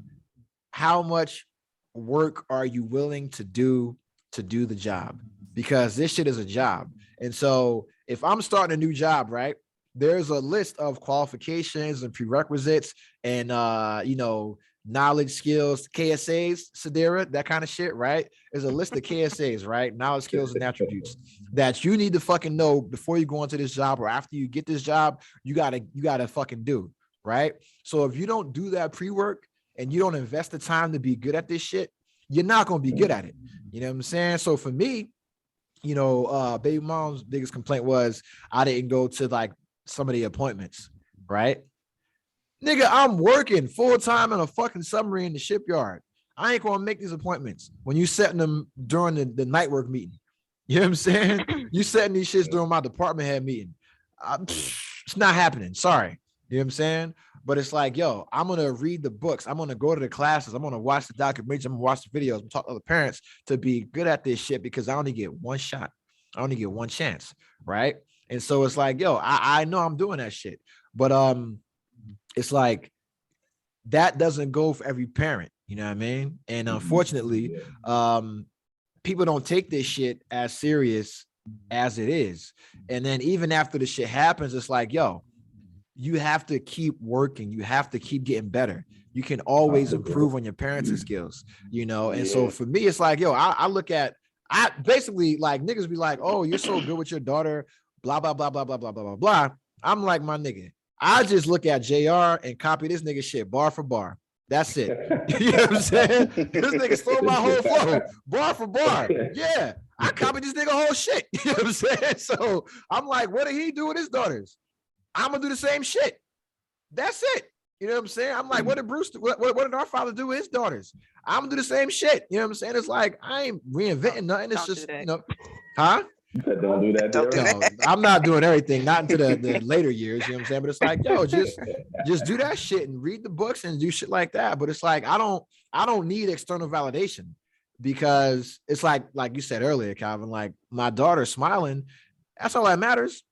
how much work are you willing to do the job, because this shit is a job. And so if I'm starting a new job, right, there's a list of qualifications and prerequisites and knowledge, skills, KSAs, Sadira, that kind of shit, right? There's a list of KSAs, right? Knowledge, skills, and attributes that you need to fucking know before you go into this job or after you get this job. You gotta fucking do, right? So if you don't do that pre-work and you don't invest the time to be good at this shit, you're not gonna be good at it. You know what I'm saying? So for me, baby mom's biggest complaint was I didn't go to like some of the appointments, right? Nigga, I'm working full time in a fucking submarine in the shipyard. I ain't gonna make these appointments when you setting them during the night work meeting. You know what I'm saying? You setting these shits during my department head meeting. It's not happening. Sorry. You know what I'm saying? But it's like, yo, I'm going to read the books. I'm going to go to the classes. I'm going to watch the documentaries. I'm going to watch the videos. I'm going to talk to other parents to be good at this shit because I only get one shot. I only get one chance. Right. And so it's like, yo, I know I'm doing that shit. But it's like that doesn't go for every parent. You know what I mean? And unfortunately, people don't take this shit as serious as it is. And then even after the shit happens, it's like, yo, you have to keep working. You have to keep getting better. You can always improve on your parenting skills, you know? And so for me, it's like, yo, I look at, I basically like niggas be like, oh, you're so good with your daughter, blah, blah, blah, blah, blah, blah, blah, blah, blah. I'm like, my nigga, I just look at JR and copy this nigga shit bar for bar. That's it. You know what I'm saying? This nigga stole my whole flow, bar for bar. Yeah, I copied this nigga whole shit. You know what I'm saying? So I'm like, what did he do with his daughters? I'm gonna do the same shit. That's it. You know what I'm saying? I'm like, what did Bruce do? What did our father do with his daughters? I'm gonna do the same shit. You know what I'm saying? It's like I ain't reinventing nothing. It's just, you know, huh?
Don't do that.
No, I'm not doing everything, not into the later years, you know what I'm saying? But it's like, yo, just do that shit and read the books and do shit like that. But it's like I don't need external validation, because it's like you said earlier, Calvin, like my daughter smiling, that's all that matters.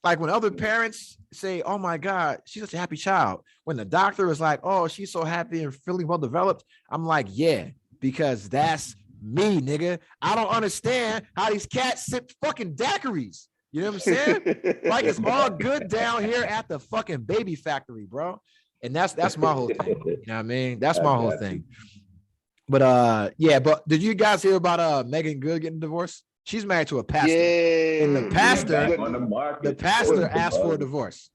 Like when other parents say, oh my God, she's such a happy child. When the doctor is like, oh, she's so happy and feeling well developed. I'm like, yeah, because that's me, nigga. I don't understand how these cats sip fucking daiquiris. You know what I'm saying? Like it's all good down here at the fucking baby factory, bro. And that's my whole thing. You know what I mean? That's my whole thing. But yeah, but did you guys hear about Megan Good getting divorced? She's married to a pastor.
Yeah.
And the pastor asked for a divorce.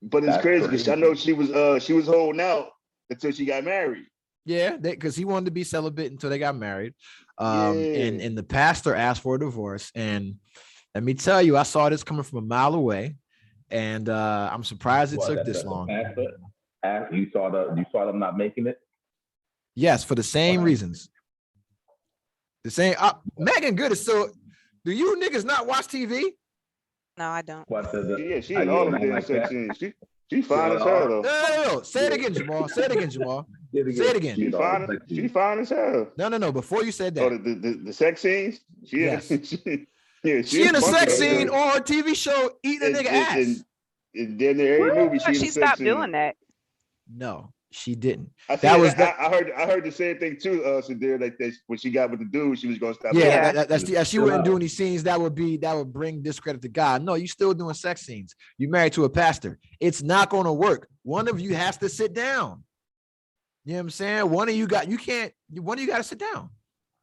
But it's crazy because I know she was holding out until she got married.
Yeah, because he wanted to be celibate until they got married. And the pastor asked for a divorce. And let me tell you, I saw this coming from a mile away, and I'm surprised it took this long.
You saw them not making it?
Yes, for the same reasons. The same. Megan Good is so. Do you niggas not watch TV?
No, I don't.
Yeah, she in all of them sections. She fine as hell though.
No. Say it again, Jamal. Say it again, Jamal. Say it again.
She fine as hell.
No. Before you said that.
Oh, the sex scenes?
Yes.
She
in a sex scene on her TV show eating a nigga ass.
And then every movie
she stopped doing that.
No, she didn't.
I heard the same thing too, Sadira, like that when she got with the dude, she was gonna stop.
Yeah, she wouldn't do any scenes that would bring discredit to God. No, you still doing sex scenes. You married to a pastor. It's not gonna work. One of you has to sit down. You know what I'm saying? One of you got to sit down.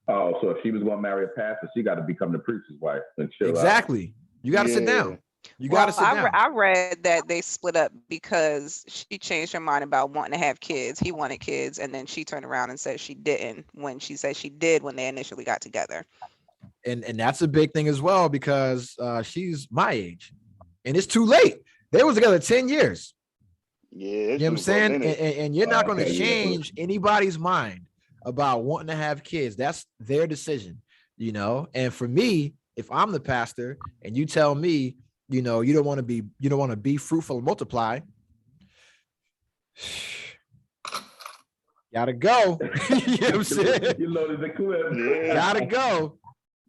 Oh, so if she was gonna marry a pastor, she got to become the preacher's wife and chill
exactly.
Out.
You got to sit down. You got to sit down.
I read that they split up because she changed her mind about wanting to have kids. He wanted kids, and then she turned around and said she didn't when she said she did when they initially got together.
And that's a big thing as well, because she's my age, and it's too late. They was together 10 years.
Yeah,
you know what I'm saying? And you're not going to change anybody's mind about wanting to have kids. That's their decision, you know. And for me, if I'm the pastor and you tell me, you know, you don't want to be fruitful and multiply, gotta go. You know what I'm saying?
You loaded the clip.
Yeah.
Gotta go.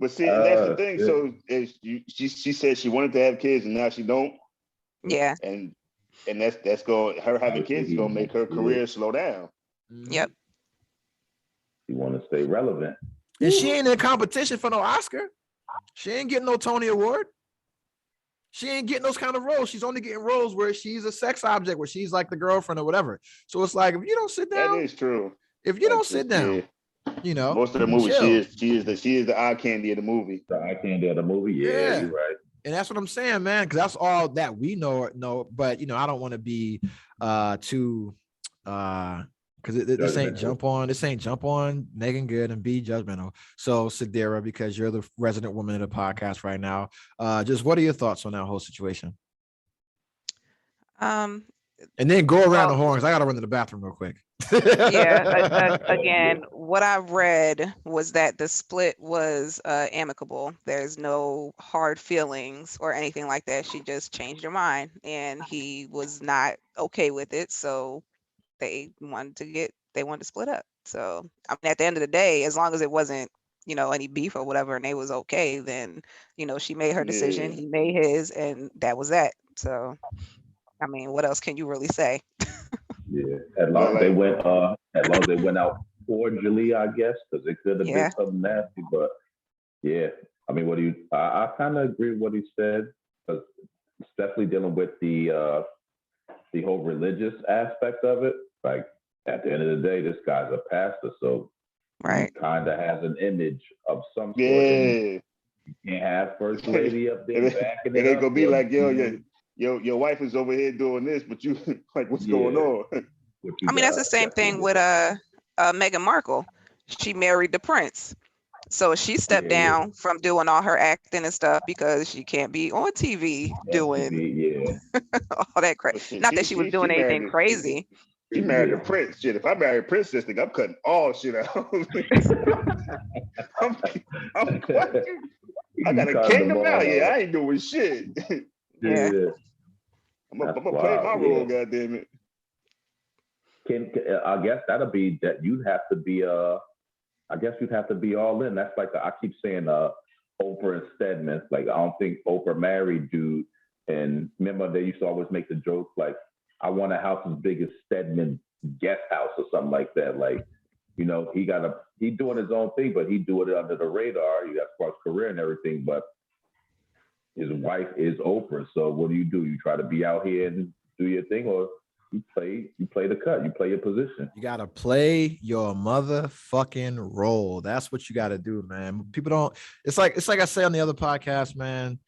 But see, that's the thing. So she said she wanted to have kids and now she don't.
Yeah.
And that's going, her having kids is gonna make her career slow down.
Yep.
She want to stay relevant.
And she ain't in competition for no Oscar. She ain't getting no Tony Award. She ain't getting those kind of roles. She's only getting roles where she's a sex object, where she's like the girlfriend or whatever. So it's like, if you don't sit down,
that is true.
If you don't sit down, you know,
most of the movie, she is the eye candy of the movie.
The eye candy of the movie. Yeah, you're right.
And that's what I'm saying, man, because that's all that we know. But you know, I don't want to be too because this ain't jump on Megan Good and be judgmental. So Sadira, because you're the resident woman of the podcast right now, just what are your thoughts on that whole situation? And then go around the horns. I gotta run to the bathroom real quick.
Again, what I read was that the split was amicable. There's no hard feelings or anything like that. She just changed her mind, and he was not okay with it. So they wanted to split up. So I mean, at the end of the day, as long as it wasn't, you know, any beef or whatever, and they was okay, then, you know, she made her decision, he made his, and that was that. So I mean, what else can you really say?
Yeah, as long as they went out cordially, I guess, because it could have been something nasty. But yeah, I mean, I kind of agree with what he said, because especially dealing with the whole religious aspect of it. Like at the end of the day, this guy's a pastor, so he kind of has an image of some sort.
Yeah.
You can't have first lady up there backing it.
It ain't gonna be like, your wife is over here doing this, but you like, what's going on?
I mean, that's the same thing with Meghan Markle. She married the prince, so she stepped down from doing all her acting and stuff because she can't be on TV doing all that crazy. Not that she was doing anything crazy.
She married a prince. Shit, if I marry a princess, thing, I'm cutting all shit out. I got a kingdom now. Yeah, I ain't doing shit. I'm gonna play my role, goddamn it.
I guess that'll be that. You'd have to be I guess you'd have to be all in. That's like I keep saying Oprah and Stedman. Like I don't think Oprah married dude. And remember they used to always make the joke like, I want a house as big as Stedman guest house or something like that. Like, he doing his own thing, but he do it under the radar. You got as far as career and everything, but his wife is Oprah. So what do? You try to be out here and do your thing, or you play the cut, you play your position.
You gotta play your motherfucking role. That's what you gotta do, man. People don't. It's like I say on the other podcast, man.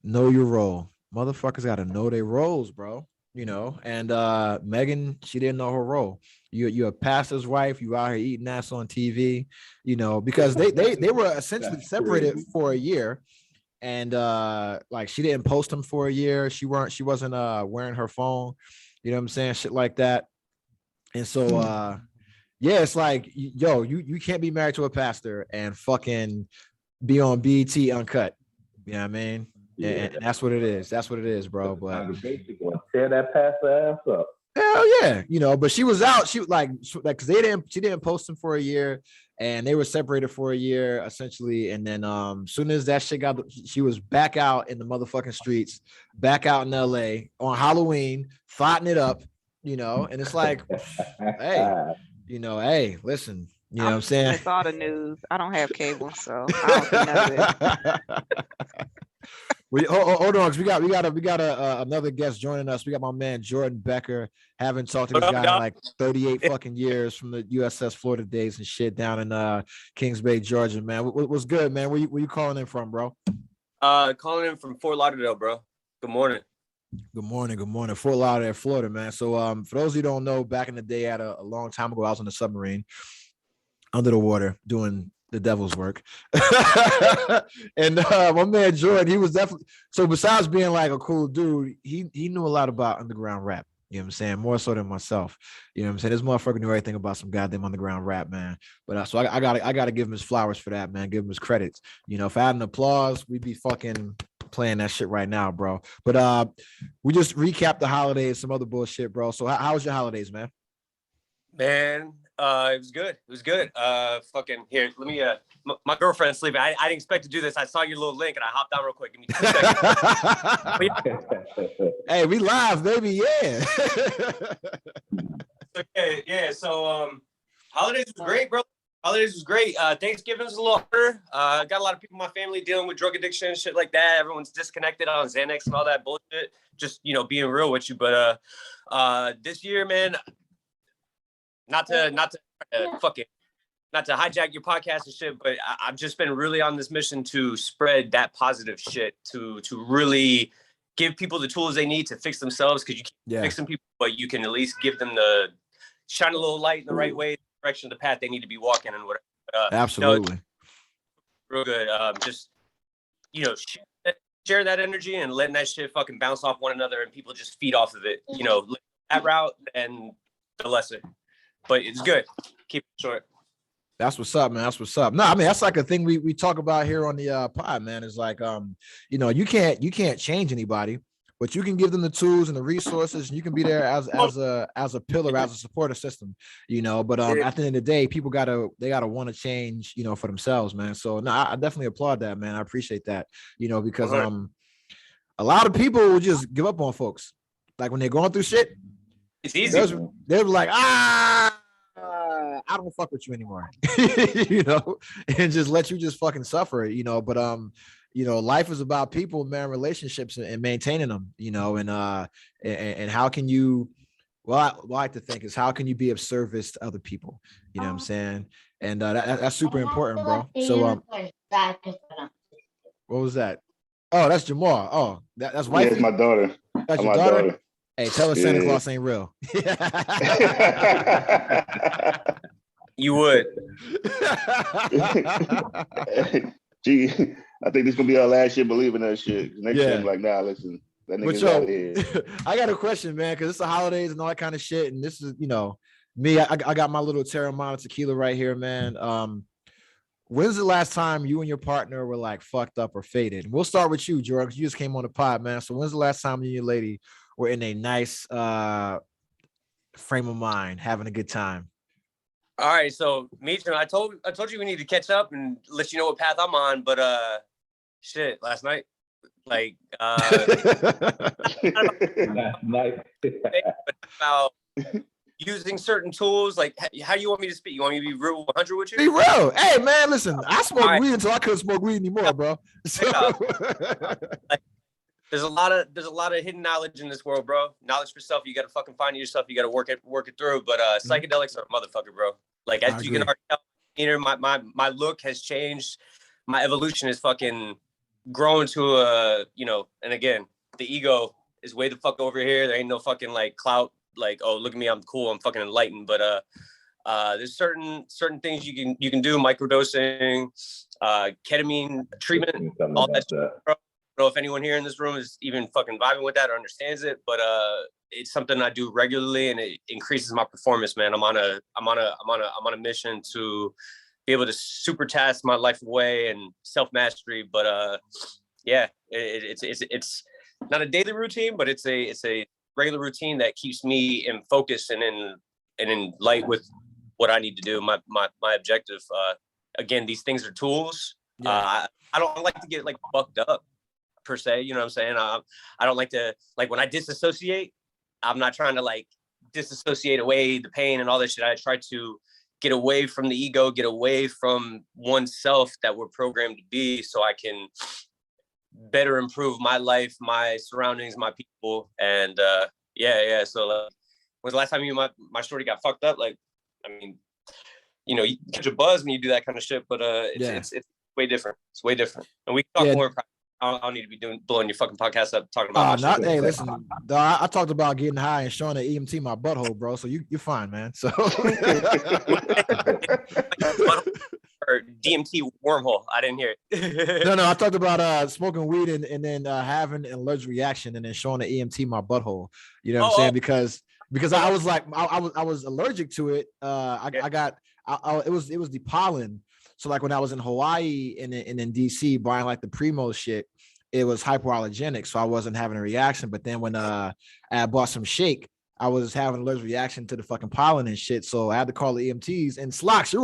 Know your role. Motherfuckers gotta know their roles, bro. And Megan, she didn't know her role. You're a pastor's wife. You out here eating ass on TV. Because they were essentially separated for a year. And like she didn't post them for a year. She wasn't wearing her phone. You know what I'm saying? Shit like that. And so it's like, you can't be married to a pastor and fucking be on BET Uncut. You know what I mean? Yeah. And that's what it is. That's what it is, bro. But
tear that pastor ass up.
Hell yeah, but she was out. She because she didn't post him for a year, and they were separated for a year essentially. And then soon as that shit she was back out in the motherfucking streets, back out in LA on Halloween, fighting it up, and it's like, hey, hey, listen, you know what I'm saying?
It's all the news. I don't have cable, so I don't see none of it.
Hold on, we got another guest joining us. We got my man Jordan Becker. Haven't talked to this guy in like 38 fucking years from the USS Florida days and shit down in Kings Bay, Georgia, man. What's good, man? Where you calling in from, bro?
Calling in from Fort Lauderdale, bro. Good morning.
Good morning. Fort Lauderdale, Florida, man. So for those who don't know, back in the day, a long time ago, I was on a submarine under the water doing the devil's work. And my man Jordan, he was definitely, so besides being like a cool dude, he knew a lot about underground rap. You know what I'm saying? More so than myself. You know what I'm saying? This motherfucker knew everything about some goddamn underground rap, man. But so I gotta give him his flowers for that, man. Give him his credits. If I had an applause, we'd be fucking playing that shit right now, bro. But we just recapped the holidays, some other bullshit, bro. So how was your holidays, man?
Man, it was good. It was good. Fucking here, let me my girlfriend's sleeping. I didn't expect to do this. I saw your little link and I hopped on real quick. Give me 2 seconds.
Hey, we live, baby. Yeah.
Okay, yeah. So holidays was great, bro. Holidays was great. Thanksgiving was a little harder. Got a lot of people in my family dealing with drug addiction and shit like that. Everyone's disconnected on Xanax and all that bullshit. Just being real with you. But this year, man, not to hijack your podcast and shit, but I've just been really on this mission to spread that positive shit, to really give people the tools they need to fix themselves, because you can't fix some people, but you can at least give them shine a little light in the right way, the direction of the path they need to be walking and whatever.
Absolutely.
Real good. Just, share that energy and letting that shit fucking bounce off one another and people just feed off of it. That route and the lesson. But it's good. Keep it short.
That's what's up, man. That's what's up. No, I mean, that's like a thing we talk about here on the pod, man. Is like, you can't change anybody, but you can give them the tools and the resources, and you can be there as a pillar, as a supportive system, But at the end of the day, people gotta want to change, for themselves, man. So no, I definitely applaud that, man. I appreciate that, because a lot of people will just give up on folks. Like when they're going through shit,
It's easy.
They were like, I don't fuck with you anymore, you know, and just let you just fucking suffer, you know. But you know, life is about people, man, relationships, and maintaining them, you know, and how can you? Well, I like to think is how can you be of service to other people? You know what I'm saying? And that's super important, bro. So what was that? Oh, that's Jamal. Oh, that's wifey.
Yeah, it's my daughter.
That's your daughter? Hey, tell her Santa Claus ain't real.
You would.
Gee, I think this gonna be our last year believing that shit. Next year, I'm like, nah, listen, that nigga's out here.
I got a question, man, because it's the holidays and all that kind of shit, and this is, you know, me. I got my little Terramana tequila right here, man. When's the last time you and your partner were like fucked up or faded? And we'll start with you, Jordan, because you just came on the pod, man. So when's the last time you and your lady were in a nice frame of mind, having a good time?
All right, so Meach, I told you we need to catch up and let you know what path I'm on, but shit, last night, like
last night
about using certain tools, like how do you want me to speak? You want me to be real 100 with you?
Be real. Hey man, listen, I smoke weed until I couldn't smoke weed anymore, bro. So
like, there's a lot of hidden knowledge in this world, bro. Knowledge for self, you gotta fucking find it yourself, you gotta work it through. But psychedelics are a motherfucker, bro. Like as you can already tell, my look has changed. My evolution is fucking grown to a, you know, and again, the ego is way the fuck over here. There ain't no fucking like clout, like, oh, look at me, I'm cool, I'm fucking enlightened. But there's certain things you can do, microdosing, ketamine treatment, all that shit, bro. I don't know if anyone here in this room is even fucking vibing with that or understands it, but it's something I do regularly, and it increases my performance, man. I'm on a mission to be able to super task my life away and self mastery. But yeah, it's not a daily routine, but it's a regular routine that keeps me in focus and in light with what I need to do. My objective. Again, these things are tools. I don't like to get like bucked up per se. You know what I'm saying? I don't like to, like, when I disassociate, I'm not trying to like disassociate away the pain and all this shit. I try to get away from the ego, get away from oneself that we're programmed to be, so I can better improve my life, my surroundings, my people. And yeah. So when's the last time you and my shorty got fucked up? Like, I mean, you know, you catch a buzz when you do that kind of shit, but it's way different. It's way different. And we can talk more. I don't need to be blowing your fucking podcast up talking about.
Hey, listen, I talked about getting high and showing the EMT my butthole, bro. So you're fine, man. So
or DMT wormhole. I didn't hear it.
No, I talked about smoking weed and then having an allergic reaction and then showing the EMT my butthole. You know what I'm saying? Because I was like I was allergic to it. It was the pollen. So like when I was in Hawaii and in DC buying like the Primo shit, it was hypoallergenic, so I wasn't having a reaction. But then when I bought some shake, I was having an allergic reaction to the fucking pollen and shit. So I had to call the EMTs. And Slox,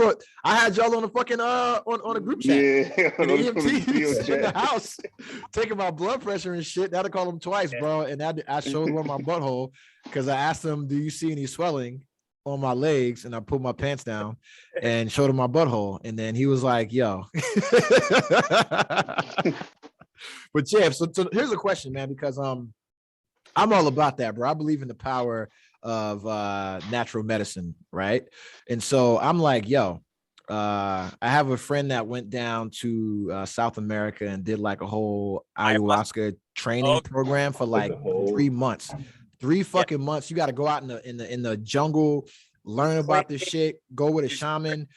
I had y'all on the fucking on a group chat.
Yeah,
and the EMTs in the house taking my blood pressure and shit. I had to call them twice, bro. And I showed them my butthole because I asked them, "Do you see any swelling on my legs?" And I put my pants down and showed him my butthole. And then he was like, "Yo." But yeah, so here's a question, man, because I'm all about that, bro. I believe in the power of natural medicine, right? And so I'm like, yo, I have a friend that went down to South America and did like a whole ayahuasca training program for like 3 months. 3 fucking months. You got to go out in the jungle, learn about this shit, go with a shaman.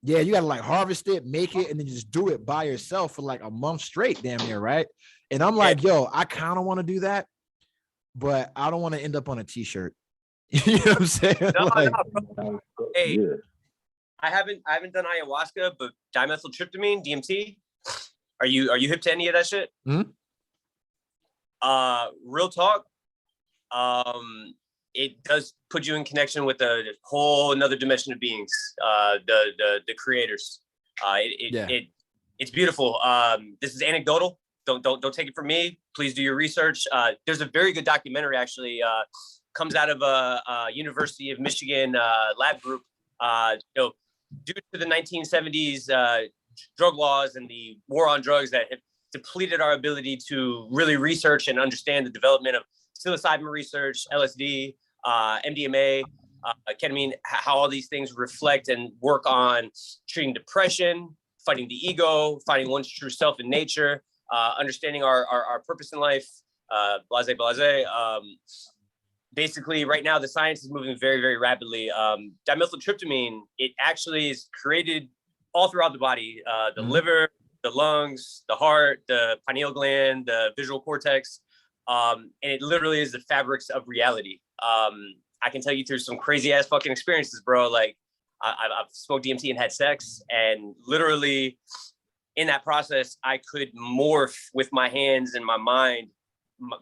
Yeah, you got to like harvest it, make it, and then just do it by yourself for like a month straight, damn near, right? And I'm like, yo, I kind of want to do that, but I don't want to end up on a t-shirt. You know what I'm saying?
No. Hey, I haven't done ayahuasca, but dimethyltryptamine, DMT. Are you hip to any of that shit?
Mm-hmm.
Real talk. It does put you in connection with a whole another dimension of beings, the creators. It's beautiful. This is anecdotal. Don't take it from me. Please do your research. There's a very good documentary actually. comes out of a University of Michigan lab group. Due to the 1970s drug laws and the war on drugs that have depleted our ability to really research and understand the development of psilocybin research, LSD, MDMA, ketamine, how all these things reflect and work on treating depression, fighting the ego, finding one's true self in nature, understanding our purpose in life, blase. Basically, right now, the science is moving very, very rapidly. Dimethyltryptamine, it actually is created all throughout the body, the liver, the lungs, the heart, the pineal gland, the visual cortex. And it literally is the fabrics of reality. I can tell you through some crazy ass fucking experiences, bro. Like I've smoked DMT and had sex, and literally in that process, I could morph with my hands and my mind.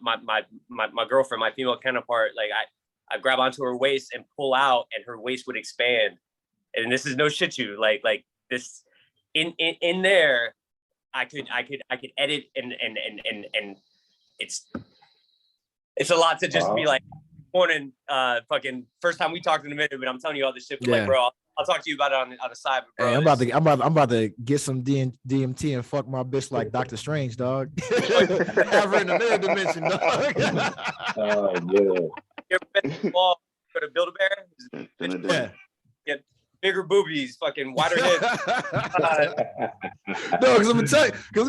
My girlfriend, my female counterpart, like I grab onto her waist and pull out, and her waist would expand. And this is no shit you like this in there. I could edit and it's a lot to just be like morning fucking first time we talked in a minute, but I'm telling you all this shit. Like, bro, I'll talk to you about it on the side. Bro,
hey, I'm about to get some DMT and fuck my bitch like Doctor Strange, dog. Have her in another dimension, dog.
Oh yeah.
You ever been to the mall for the Build-A-Bear?
Yeah.
Get bigger boobies, fucking wider hips.
No, because let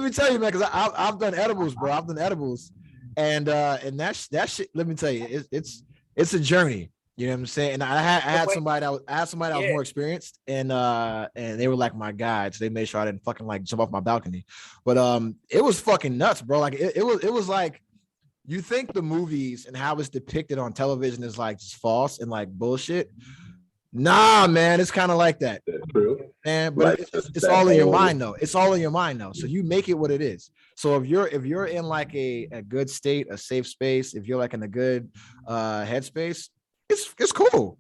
me tell you, man. Because I've done edibles, bro. I've done edibles, and that shit. Let me tell you, it's a journey. You know what I'm saying? And I had somebody that was more experienced, and they were like my guides. They made sure I didn't fucking like jump off my balcony. But it was fucking nuts, bro. Like it was like, you think the movies and how it's depicted on television is like just false and like bullshit. Nah, man, it's kind of like that.
That's true.
Man, but it's all in your mind though. It's all in your mind though. So you make it what it is. So if you're in like a good state, a safe space, if you're like in a good headspace, it's cool.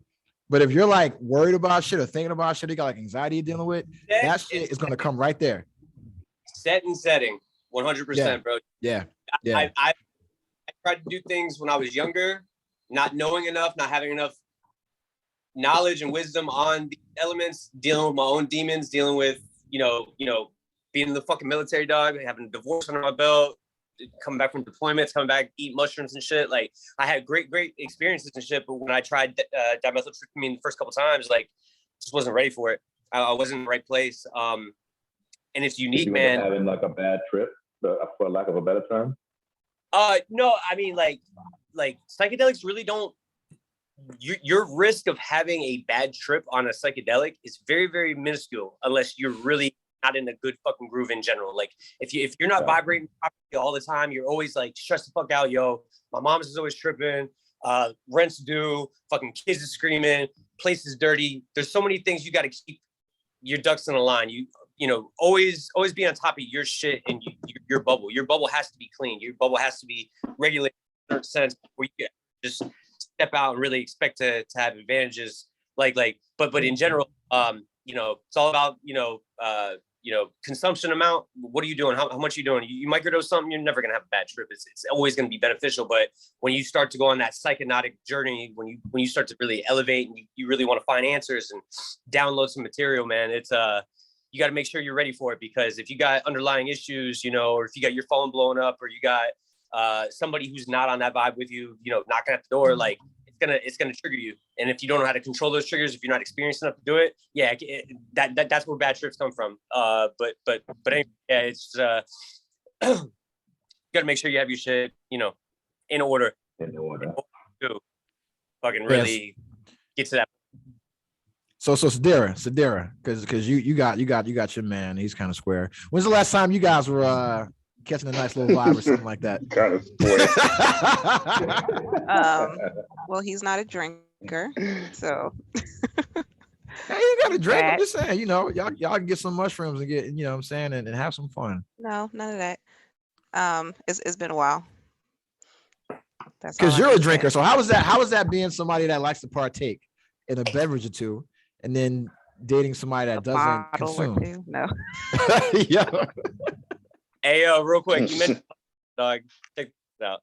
But if you're like worried about shit or thinking about shit, you got like anxiety you're dealing with, that shit is gonna come right there.
Set and setting, 100%, bro.
Yeah.
I tried to do things when I was younger, not knowing enough, not having enough knowledge and wisdom on the elements, dealing with my own demons, dealing with, being in the fucking military, dog, having a divorce under my belt, coming back from deployments, coming back, eat mushrooms and shit. Like I had great experiences and shit, but when I tried dimethyltryptamine the first couple times, like just wasn't ready for it. I wasn't in the right place. And it's unique, man.
Having like a bad trip, for lack of a better term.
No, I mean like psychedelics really don't. Your risk of having a bad trip on a psychedelic is very, very minuscule unless you're really not in a good fucking groove in general. Like if you're not vibrating properly all the time, you're always like stressed the fuck out. Yo, my mom's is always tripping. Rent's due. Fucking kids is screaming. Place is dirty. There's so many things you got to keep your ducks in a line. Always be on top of your shit and your bubble. Your bubble has to be clean. Your bubble has to be regulated in a certain sense where you just step out and really expect to have advantages. But in general, it's all about consumption amount. What are you doing? How much are you doing? You microdose something, you're never gonna have a bad trip. It's always gonna be beneficial. But when you start to go on that psychonaut journey, when you start to really elevate and you really want to find answers and download some material, man, it's you got to make sure you're ready for it, because if you got underlying issues, or if you got your phone blowing up, or you got somebody who's not on that vibe with you, knocking at the door, like it's gonna trigger you. And if you don't know how to control those triggers, if you're not experienced enough to do it, that's where bad trips come from. But anyway, it's you gotta make sure you have your shit, in order. To fucking really get to that.
So Sadira, because you got your man. He's kind of square. When's the last time you guys were catching a nice little vibe or something like that?
Kind of
Well, he's not a drinker, so.
Hey, you got to drink. I'm just saying, y'all can get some mushrooms and get, what I'm saying, and have some fun.
No, none of that. It's been a while.
Because you're a drinker. So how is that being somebody that likes to partake in a beverage or two, and then dating somebody that doesn't consume?
No.
Yeah.
Hey, real quick, you mentioned dog. Check this out.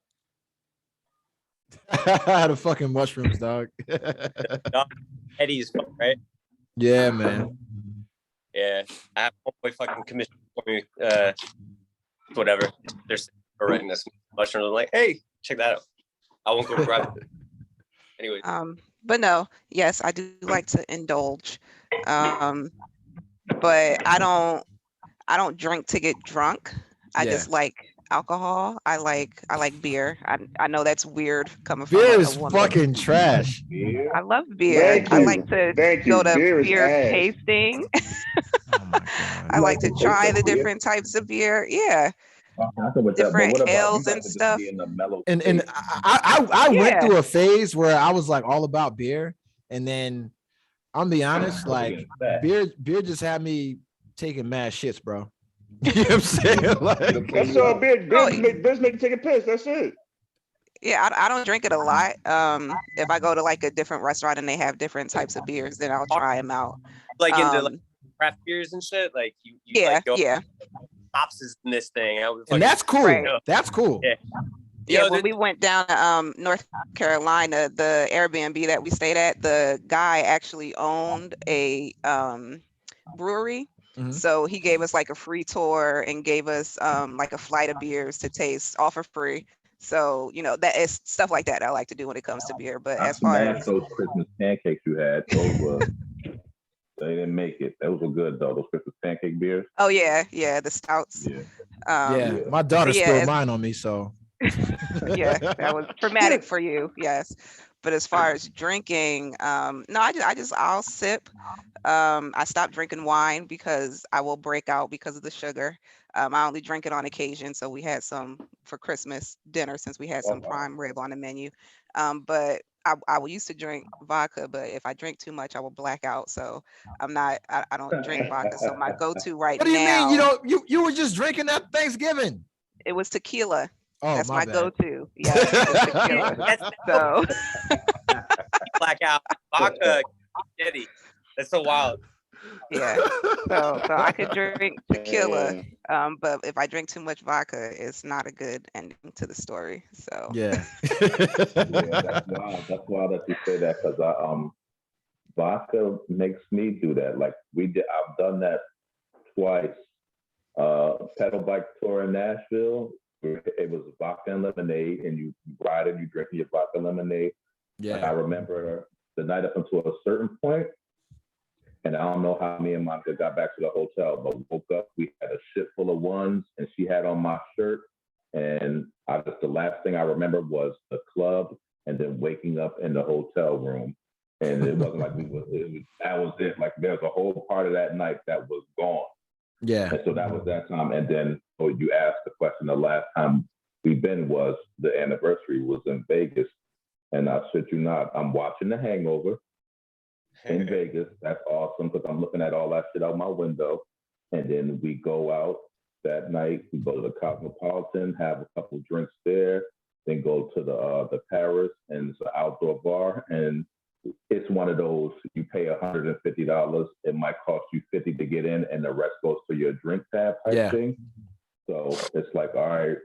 The fucking mushrooms, dog.
Eddie's right?
Yeah, man.
Yeah, I have one boy fucking commission for me. Whatever. They're writing this mushroom. I'm like, hey, check that out. I won't go grab it. Anyway.
But no, yes, I do like to indulge. But I don't drink to get drunk. I just like alcohol. I like beer. I know that's weird coming from
beer
a
is
woman.
fucking trash.
I love beer. I like to go to beer tasting.
Oh my God.
I like to try the different types of beer. Yeah. Different ales and stuff.
And I went through a phase where I was like all about beer, and then I'm be honest, like beer just had me taking mad shits, bro. You know what I'm saying? Like,
that's all beer. Beer's make you take a piss. That's it.
Yeah, I don't drink it a lot. If I go to like a different restaurant and they have different types of beers, then I'll try them out.
Like into like craft beers and shit. Like you like go, hops is in this thing.
And that's cool. Right. That's cool.
Yeah.
Yeah, when we went down to North Carolina, the Airbnb that we stayed at, the guy actually owned a brewery. Mm-hmm. So he gave us like a free tour and gave us like a flight of beers to taste all for free. So, you know, that is stuff like that I like to do when it comes to beer. But as far as
those Christmas pancakes you had, those were they didn't make it. Those were good though. Those Christmas pancake beers.
Oh yeah, the stouts.
Yeah. My daughter spilled mine on me, so
yeah, that was traumatic for you. Yes. But as far as drinking, no, I'll sip. I stopped drinking wine because I will break out because of the sugar. I only drink it on occasion. So we had some for Christmas dinner since we had some prime rib on the menu. But I used to drink vodka, but if I drink too much, I will black out. So I don't drink vodka. So my go-to right now.
What do you mean? You were just drinking that Thanksgiving.
It was tequila.
Oh,
that's my
bad.
go-to. Yeah. So
black out vodka, Eddie. That's so wild.
Yeah. So I could drink tequila, but if I drink too much vodka, it's not a good ending to the story. So
yeah.
That's wild that you say that, because vodka makes me do that. Like I've done that twice. Pedal bike tour in Nashville. It was vodka and lemonade, and you ride it, you drink your vodka lemonade. Yeah. And I remember the night up until a certain point, and I don't know how me and Monica got back to the hotel, but woke up, we had a shit full of ones, and she had on my shirt. And the last thing I remember was the club, and then waking up in the hotel room. And it wasn't like that was it. Like there's a whole part of that night that was gone.
Yeah.
And so that was that time. And then you asked the question, the last time we've been was the anniversary was in Vegas. And I shit you not, I'm watching The Hangover in Vegas. That's awesome because I'm looking at all that shit out my window. And then we go out that night. We go to the Cosmopolitan, have a couple drinks there, then go to the Paris, and it's an outdoor bar. And it's one of those, you pay $150, it might cost you $50 to get in, and the rest goes to your drink tab type thing. So it's like, all right,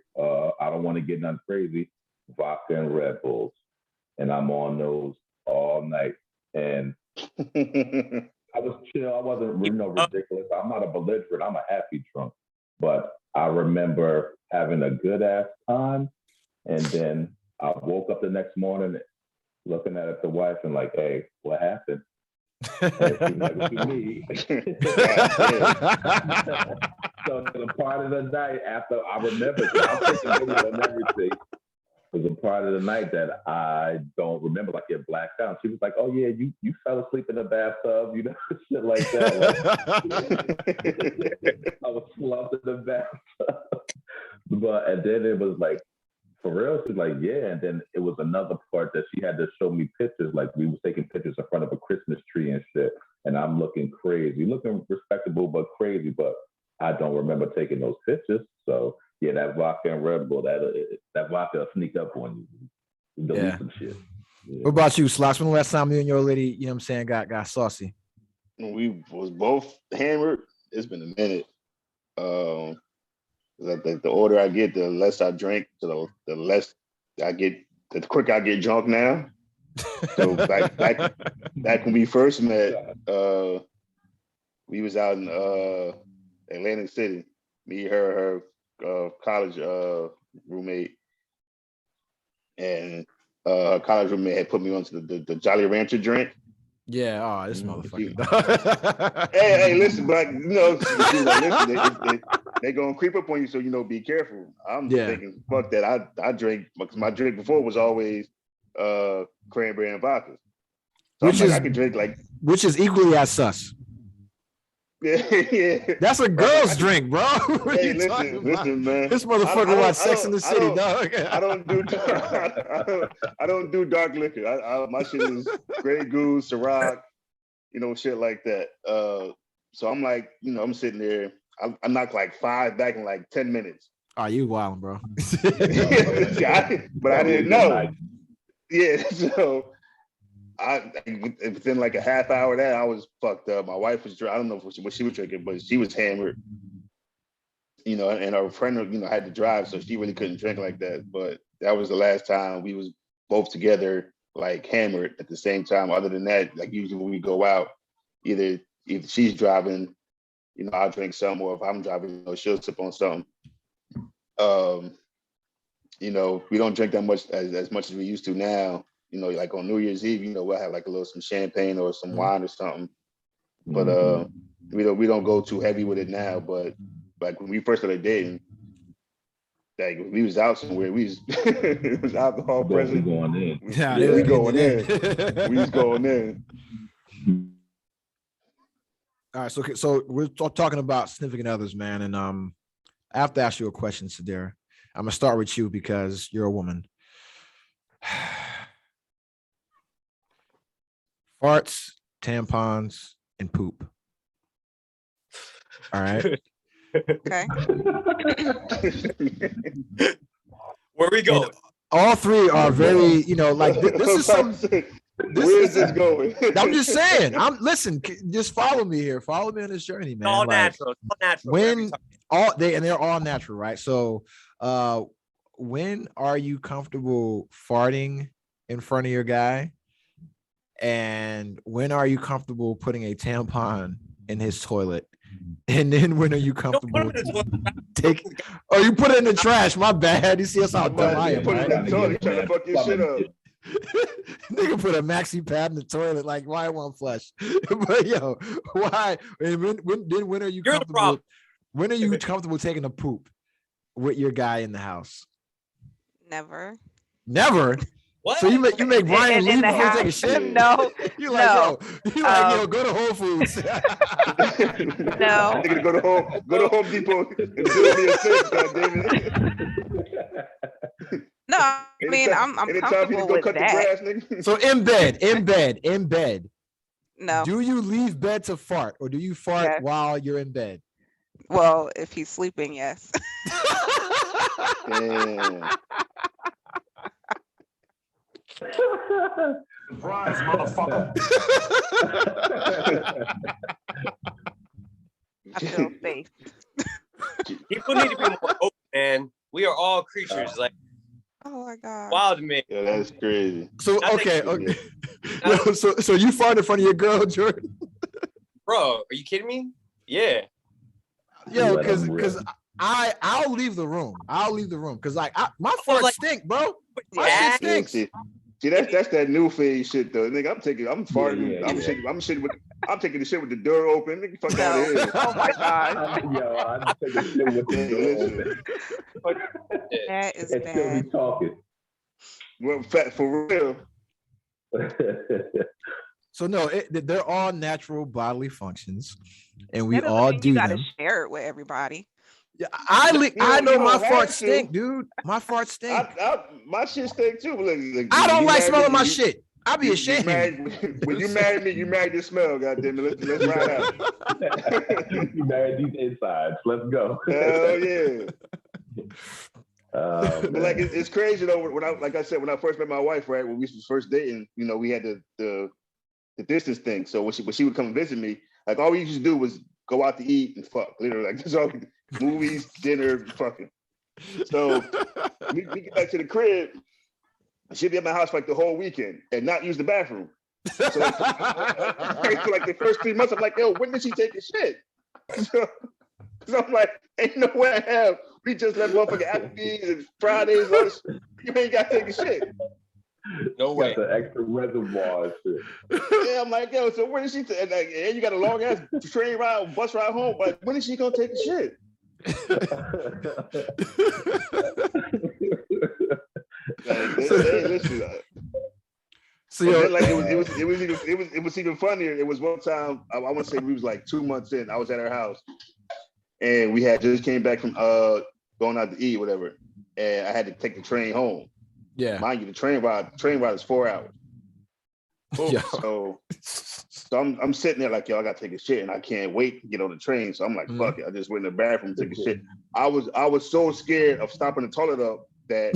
I don't want to get nothing crazy, vodka and Red Bulls. And I'm on those all night. And I was chill. I wasn't ridiculous. I'm not a belligerent. I'm a happy drunk. But I remember having a good ass time. And then I woke up the next morning looking at the wife and like, hey, what happened? And she's like, what you need? So the part of the night after I remember, I'm taking video and everything. It was a part of the night that I don't remember, like it blacked out. She was like, oh yeah, you fell asleep in the bathtub, shit like that. Like, I was slumped in the bathtub. And then it was like, for real, she's like, yeah. And then it was another part that she had to show me pictures. Like we was taking pictures in front of a Christmas tree and shit. And I'm looking crazy, looking respectable, but crazy. But I don't remember taking those pictures. So yeah, that vodka and Red Bull, that vodka will sneak up on you. Delete some shit. Yeah.
What about you, Slox? When the last time you and your lady, you know what I'm saying, got saucy?
We was both hammered. It's been a minute. The older I get, the less I drink. So the less I get, the quicker I get drunk now. So back when we first met, we was out in Atlantic City. Me, her college roommate, and her college roommate had put me onto the Jolly Rancher drink.
Yeah, oh, this motherfucker.
Hey, listen, but listen, they gonna creep up on you, so be careful. I'm thinking, fuck that. I drink, because my drink before was always cranberry and vodka. So I could drink
which is equally as sus.
Yeah.
That's a girl's drink, bro.
Hey, listen, man.
This motherfucker watch Sex in the City, dog.
I don't do dark liquor. My shit is Grey Goose, Ciroc, shit like that. So I'm like, I'm sitting there. I knock like 5 back in like 10 minutes.
Oh, you wild, bro.
But I didn't know. Yeah, so within like a half hour of that, I was fucked up. My wife was, I don't know what she was drinking, but she was hammered. And our friend, had to drive, so she really couldn't drink like that. But that was the last time we was both together, like hammered at the same time. Other than that, like usually when we go out, either she's driving, I'll drink some, or if I'm driving, she'll sip on something. We don't drink that much as much as we used to now. Like on New Year's Eve, we'll have like some champagne or some wine or something. But we don't go too heavy with it now. But like when we first started dating, like we was out somewhere, it was alcohol present.
Going in.
Yeah, we going in. We was going in.
All right, so we're talking about significant others, man, and I have to ask you a question, Sadira. I'm gonna start with you because you're a woman. Farts, tampons, and poop. All right.
Okay.
Where we going?
All three are very, this is some.
Where is this going?
I'm just saying. Listen. Just follow me here. Follow me on this journey, man.
All natural. All natural.
When they're all natural, right? So, when are you comfortable farting in front of your guy? And when are you comfortable putting a tampon in his toilet? And then when are you comfortable taking? Oh, you put it in the trash. My bad. You see us how dumb I am.
Put it in the toilet. Trying to fuck your shit up.
Nigga put a maxi pad in the toilet. Like, why won't flush? But yo, why? And when are you comfortable? When are you comfortable taking a poop with your guy in the house?
Never.
What? So you make Brian leave before he take a shit?
No.
You like, yo, go to Whole Foods.
No.
I'm gonna go to Home Depot and build me a sink, goddammit.
No, I mean I'm comfortable with that.
Grass,
so in bed.
No.
Do you leave bed to fart, or do you fart while you're in bed?
Well, if he's sleeping, yes.
Damn.
Surprise, motherfucker.
I feel safe.
People need to be more open, man. We are all creatures. Like,
oh my god,
wild to me.
Yeah, that's crazy.
So okay. So you fart in front of your girl, Jordan?
Bro, are you kidding me? Yeah.
Yo, because I'll leave the room. Because like my farts stink, bro. My shit stinks.
See, that's that new phase shit though. Nigga, I'm farting.
Yeah.
I'm taking the shit with the door open. Nigga, fuck out of here.
Oh my god.
Yo, I'm taking the shit with the door open.
That is
and
bad.
still be talking.
Well, fat for real.
So no, they're all natural bodily functions, and we
That doesn't
all
mean
do
you gotta
them.
share it with everybody.
Yeah, I know my farts
to.
stink, dude. My farts stink.
My shit stink too. Look,
I don't like smelling my shit. I be ashamed.
When you married me, you married the smell. Goddamn it, let's ride out.
You married these insides. Let's go.
Hell yeah. But like it's crazy though. When I first met my wife, right, when we was first dating, we had the distance thing. So when she would come visit me, like all we used to do was go out to eat and fuck. Literally, like that's all. Movies, dinner, fucking. So we get back to the crib, She'd be at my house for like the whole weekend and not use the bathroom. So like, for like the first 3 months, I'm like, yo, when did she take a shit? So I'm like, ain't no way I have. We just left motherfucking Applebee's and Fridays. All this. You ain't got to take a shit.
No way.
Got the extra reservoir and shit.
Yeah, I'm like, yo, so when is she? And you got a long ass train ride, bus ride home. But when is she gonna take a shit? So like, it was even funnier. It was one time, I want to say we was like 2 months in. I was at her house, and we had just came back from going out to eat, whatever, and I had to take the train home.
Yeah,
mind you, the train ride is 4 hours. So I'm sitting there like, yo, I gotta take a shit, and I can't wait to get on the train. So I'm like, fuck it. I just went in the bathroom and took a shit. I was so scared of stopping the toilet up that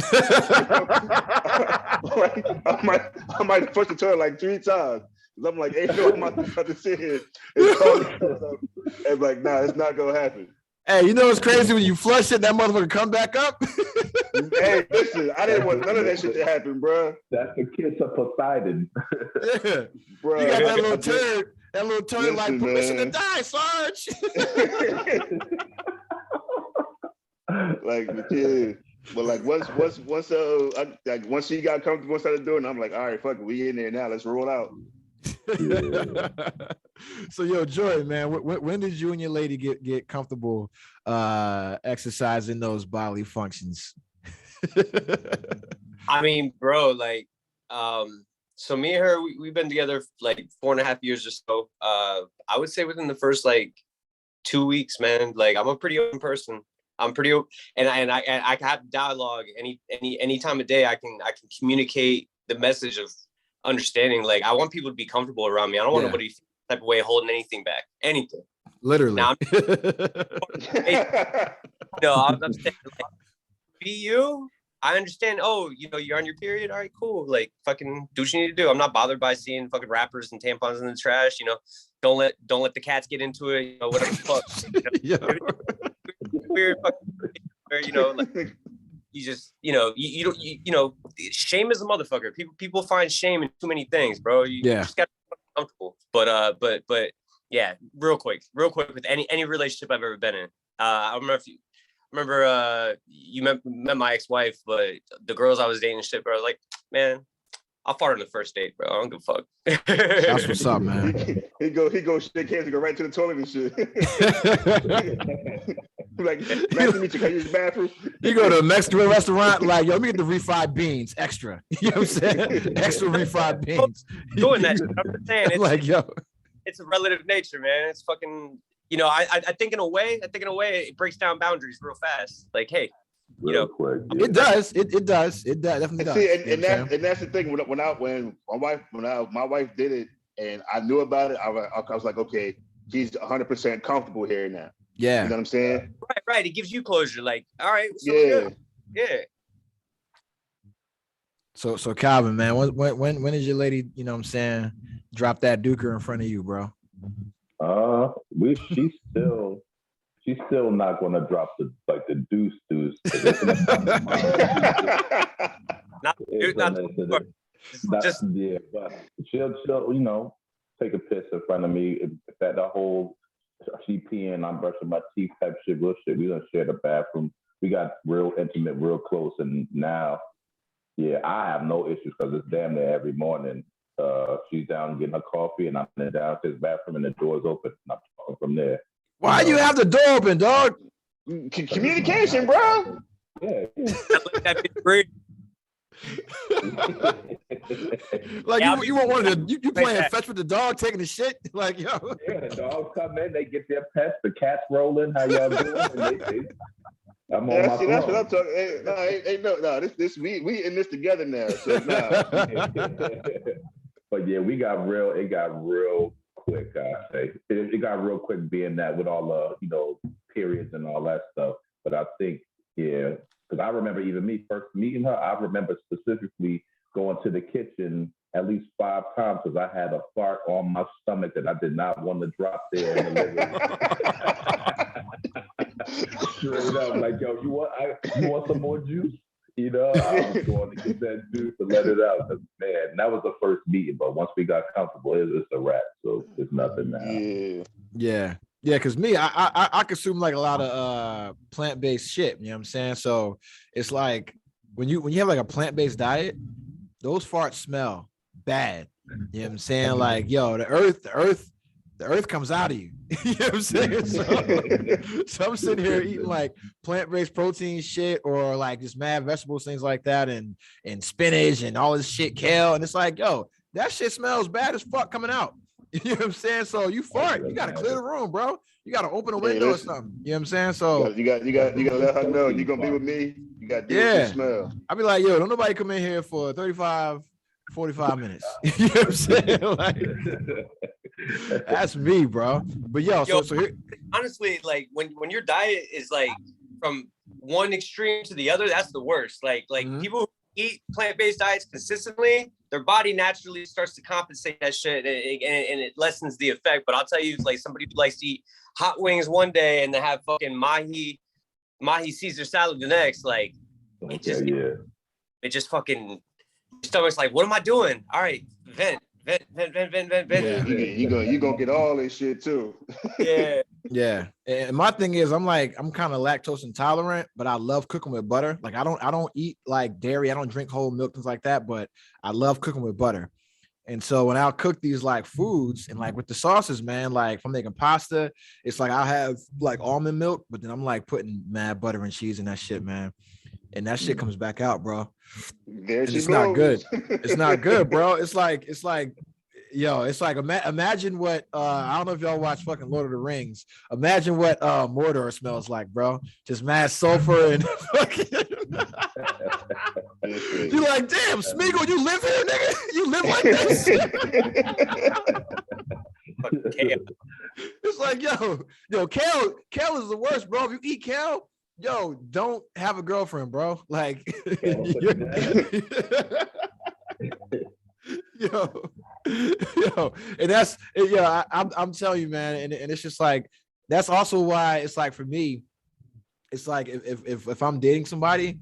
I might flush the toilet like 3 times. I'm like, hey, no, I'm about to sit here and call the toilet up. And like, nah, it's not gonna happen.
Hey, you know what's crazy? When you flush it, that motherfucker come back up.
Hey, listen, I didn't want none of that shit to happen, bro.
That's the kiss of Poseidon.
Yeah,
bro.
You got that little turd. That little turd, listen, like permission to die, Sarge.
Like, yeah. But like once she got comfortable inside the door, and I'm like, all right, fuck it, we in there now. Let's roll out.
Yeah.
So, yo, Jordan, man, when did you and your lady get comfortable exercising those bodily functions?
I mean, bro, like, so me and her, we've been together like 4.5 years or so. I would say within the first like 2 weeks, man. Like, I'm a pretty open person. I'm pretty open, and I can have dialogue any time of day. I can communicate the message of understanding. Like, I want people to be comfortable around me. I don't want nobody type of way holding anything back. Anything.
Literally.
Now, I'm saying, like, be you. I understand. Oh, you're on your period. All right, cool. Like, fucking do what you need to do. I'm not bothered by seeing fucking wrappers and tampons in the trash. Don't let the cats get into it. Whatever the fuck. Weird fucking, like, you just, you don't, shame is a motherfucker. People find shame in too many things, bro. You just gotta be comfortable. But yeah, real quick with any relationship I've ever been in. I remember you met my ex-wife, but the girls I was dating and shit, bro, I was like, man, I'll fart on the first date, bro. I don't give a fuck.
That's what's up, man.
He go shake hands and go right to the toilet and shit. Like, nice to meet you. Can I use the bathroom?
You go to a Mexican restaurant, like, yo, let me get the refried beans, extra. You know what I'm saying? Extra refried beans.
Doing that, I'm saying, it's
like, yo,
it's a relative nature, man. It's fucking, I think in a way, it breaks down boundaries real fast. Like, hey,
quick,
it does. It does. It definitely does.
See, and that's the thing. When my wife did it, and I knew about it, I was like, okay, she's 100% comfortable here now.
Yeah,
you know what I'm saying?
Right. It gives you closure. Like, all right, so
yeah.
So Calvin, man, when is your lady, what I'm saying, drop that duker in front of you, bro?
She's still not gonna drop the deuce. But she'll take a piss in front of me. If that the whole she peeing, I'm brushing my teeth type shit, real shit. We don't share the bathroom. We got real intimate, real close, and now, I have no issues because it's damn near every morning. She's down getting her coffee, and I'm in the downstairs bathroom, and the door's open, and I'm talking from there.
Why you have the door open, dog?
Communication, bro.
Yeah.
Like, you want one of the you playing fetch with the dog taking the shit, like, yo.
Yeah, the dogs come in, they get their pets, the cats rolling. How y'all doing? And I'm on my phone.
That's what I'm talking. Hey, no. This we in this together now. So
But yeah, it got real quick. I say it got real quick being that with all the periods and all that stuff. But I think because I remember even me first meeting her, I remember specifically going to the kitchen at least 5 times because I had a fart on my stomach that I did not want to drop there in the living room. Straight up, like, yo, you want some more juice? You know, I was going to get that juice to let it out. Man, that was the first meeting, but once we got comfortable, it's a wrap. So it's nothing now.
Yeah. Because me, I consume like a lot of plant-based shit. You know what I'm saying? So it's like when you have like a plant-based diet, those farts smell bad. You know what I'm saying? Like, yo, the earth comes out of you. You know what I'm saying? So I'm sitting here eating like plant-based protein shit or like just mad vegetables, things like that, and spinach and all this shit, kale. And it's like, yo, that shit smells bad as fuck coming out. You know what I'm saying? So you fart, you gotta clear the room, bro. You gotta open a window or something. You know what I'm saying? So
you got to let her know you're gonna be with me. You got to deal with the smell.
I'll be like, yo, don't nobody come in here for 35, 45 minutes. You know what I'm saying? Like, that's me, bro. But yo, so here,
honestly, like when your diet is like from one extreme to the other, that's the worst. Like people who eat plant-based diets consistently, their body naturally starts to compensate that shit and it lessens the effect. But I'll tell you, like somebody who likes to eat hot wings one day and then have fucking mahi Caesar salad the next, like it just fucking stomach's like, what am I doing? All right, vent.
Yeah. You gonna get all this shit too.
Yeah. And my thing is, I'm kind of lactose intolerant, but I love cooking with butter. Like I don't eat like dairy. I don't drink whole milk, things like that, but I love cooking with butter. And so when I'll cook these like foods and like with the sauces, man, like if I'm making pasta, it's like I'll have like almond milk, but then I'm like putting mad butter and cheese in that shit, man. And that shit comes back out, bro. It's not good. It's not good, bro. It's like, yo, it's like imagine what I don't know if y'all watch fucking Lord of the Rings. Imagine what Mordor smells like, bro. Just mad sulfur and fucking. You're like, damn, Smeagol, you live here, nigga. You live like this. It's like, yo, kale is the worst, bro. If you eat kale, yo, don't have a girlfriend, bro. Like, yo, and that's, I'm telling you, man, and it's just like, that's also why it's like for me, it's like if I'm dating somebody,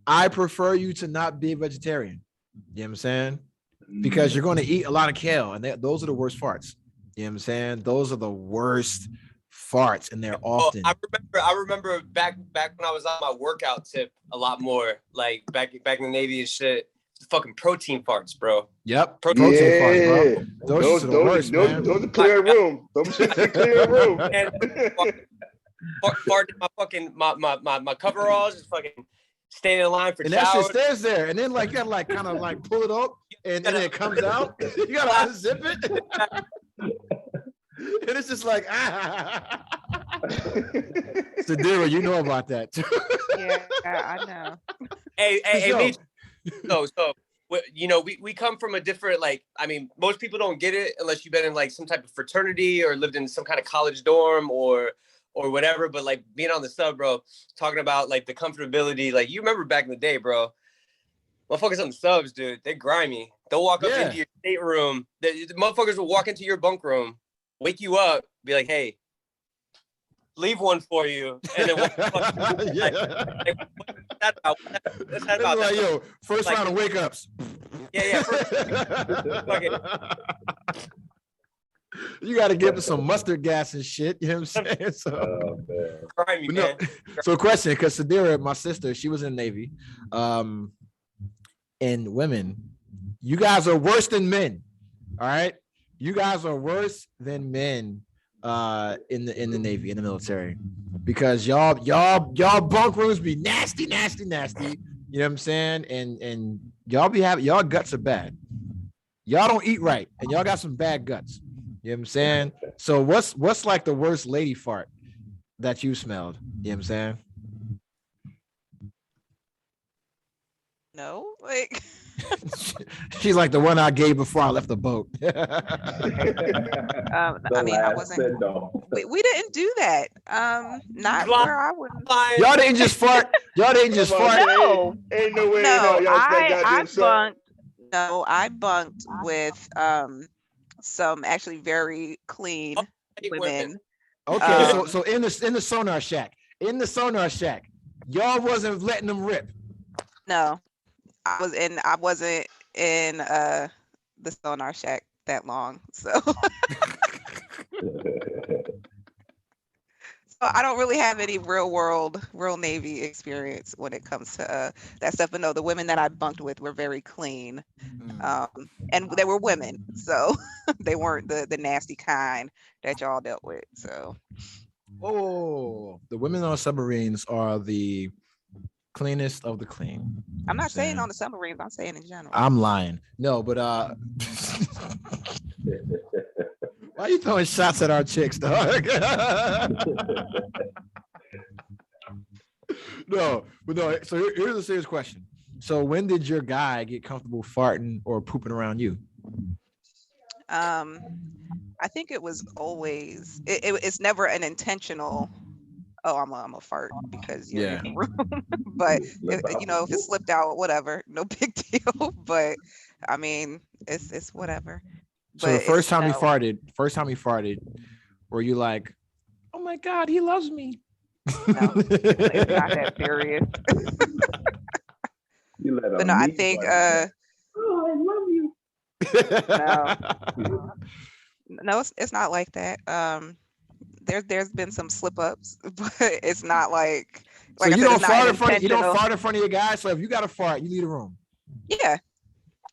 I prefer you to not be a vegetarian. You know what I'm saying? Because you're going to eat a lot of kale, and those are the worst farts. You know what I'm saying? Those are the worst farts, and they're often.
I remember back when I was on my workout tip a lot more, like back in the Navy and shit. Fucking protein farts, bro.
Yep, protein farts, bro. Those are the worst, man.
Those are clear room. Those are clear room.
Fart in my fucking my coveralls, just fucking staying in line for
and
showers.
That shit stays there, and then like you gotta like kind of like pull it up, and then it comes out. You gotta unzip it, and it's just like Sadira, you know about that too.
Yeah, I know.
Hey, Meach. So you know, we come from a different, like, I mean, most people don't get it unless you've been in like some type of fraternity or lived in some kind of college dorm or whatever. But like being on the sub, bro, talking about like the comfortability, like you remember back in the day, bro, motherfuckers on the subs, dude, they're grimy. They'll walk up into your stateroom. The motherfuckers will walk into your bunk room, wake you up, be like, hey, leave one for you. And then what the fuck? What's that about?
Like, yo, first round of wake ups.
Yeah.
You got to give them some mustard gas and shit. You know what I'm saying? So,
Grimy, man.
So question, because Sadira, my sister, she was in the Navy. And women, you guys are worse than men. All right? You guys are worse than men in the Navy, in the military. Because y'all bunk rooms be nasty. You know what I'm saying? And y'all guts are bad. Y'all don't eat right, and y'all got some bad guts. You know what I'm saying? So what's like the worst lady fart that you smelled? You know what I'm saying?
No, like
she's like the one I gave before I left the boat.
I mean, I wasn't. We didn't do that. Not where I would.
Y'all didn't just fart. Y'all didn't just fart.
No,
ain't no way.
No,
I
bunked. No, I bunked with some actually very clean women.
Okay, so in the sonar shack, y'all wasn't letting them rip.
No, I wasn't in the Sonar Shack that long, so I don't really have any real Navy experience when it comes to that stuff. But no, the women that I bunked with were very clean, and they were women, so they weren't the nasty kind that y'all dealt with. So,
the women on submarines are the cleanest of the clean.
I'm not saying on the submarines. I'm saying in general.
I'm lying. No, but why are you throwing shots at our chicks, dog? No. So here's a serious question. So when did your guy get comfortable farting or pooping around you?
I think it was always. It's never an intentional. Oh, I'm a fart because you're in the room. But if it slipped out, whatever, no big deal. But I mean, it's whatever.
So the first time he farted, were you like, "Oh my God, he loves me"?
No, it's not that serious. But no, I think.
Oh, I love you.
No, it's not like that. There's been some slip ups, but it's not like.
So you don't fart in front. You don't fart in front of your guy. So if you got to fart, you leave the room.
Yeah.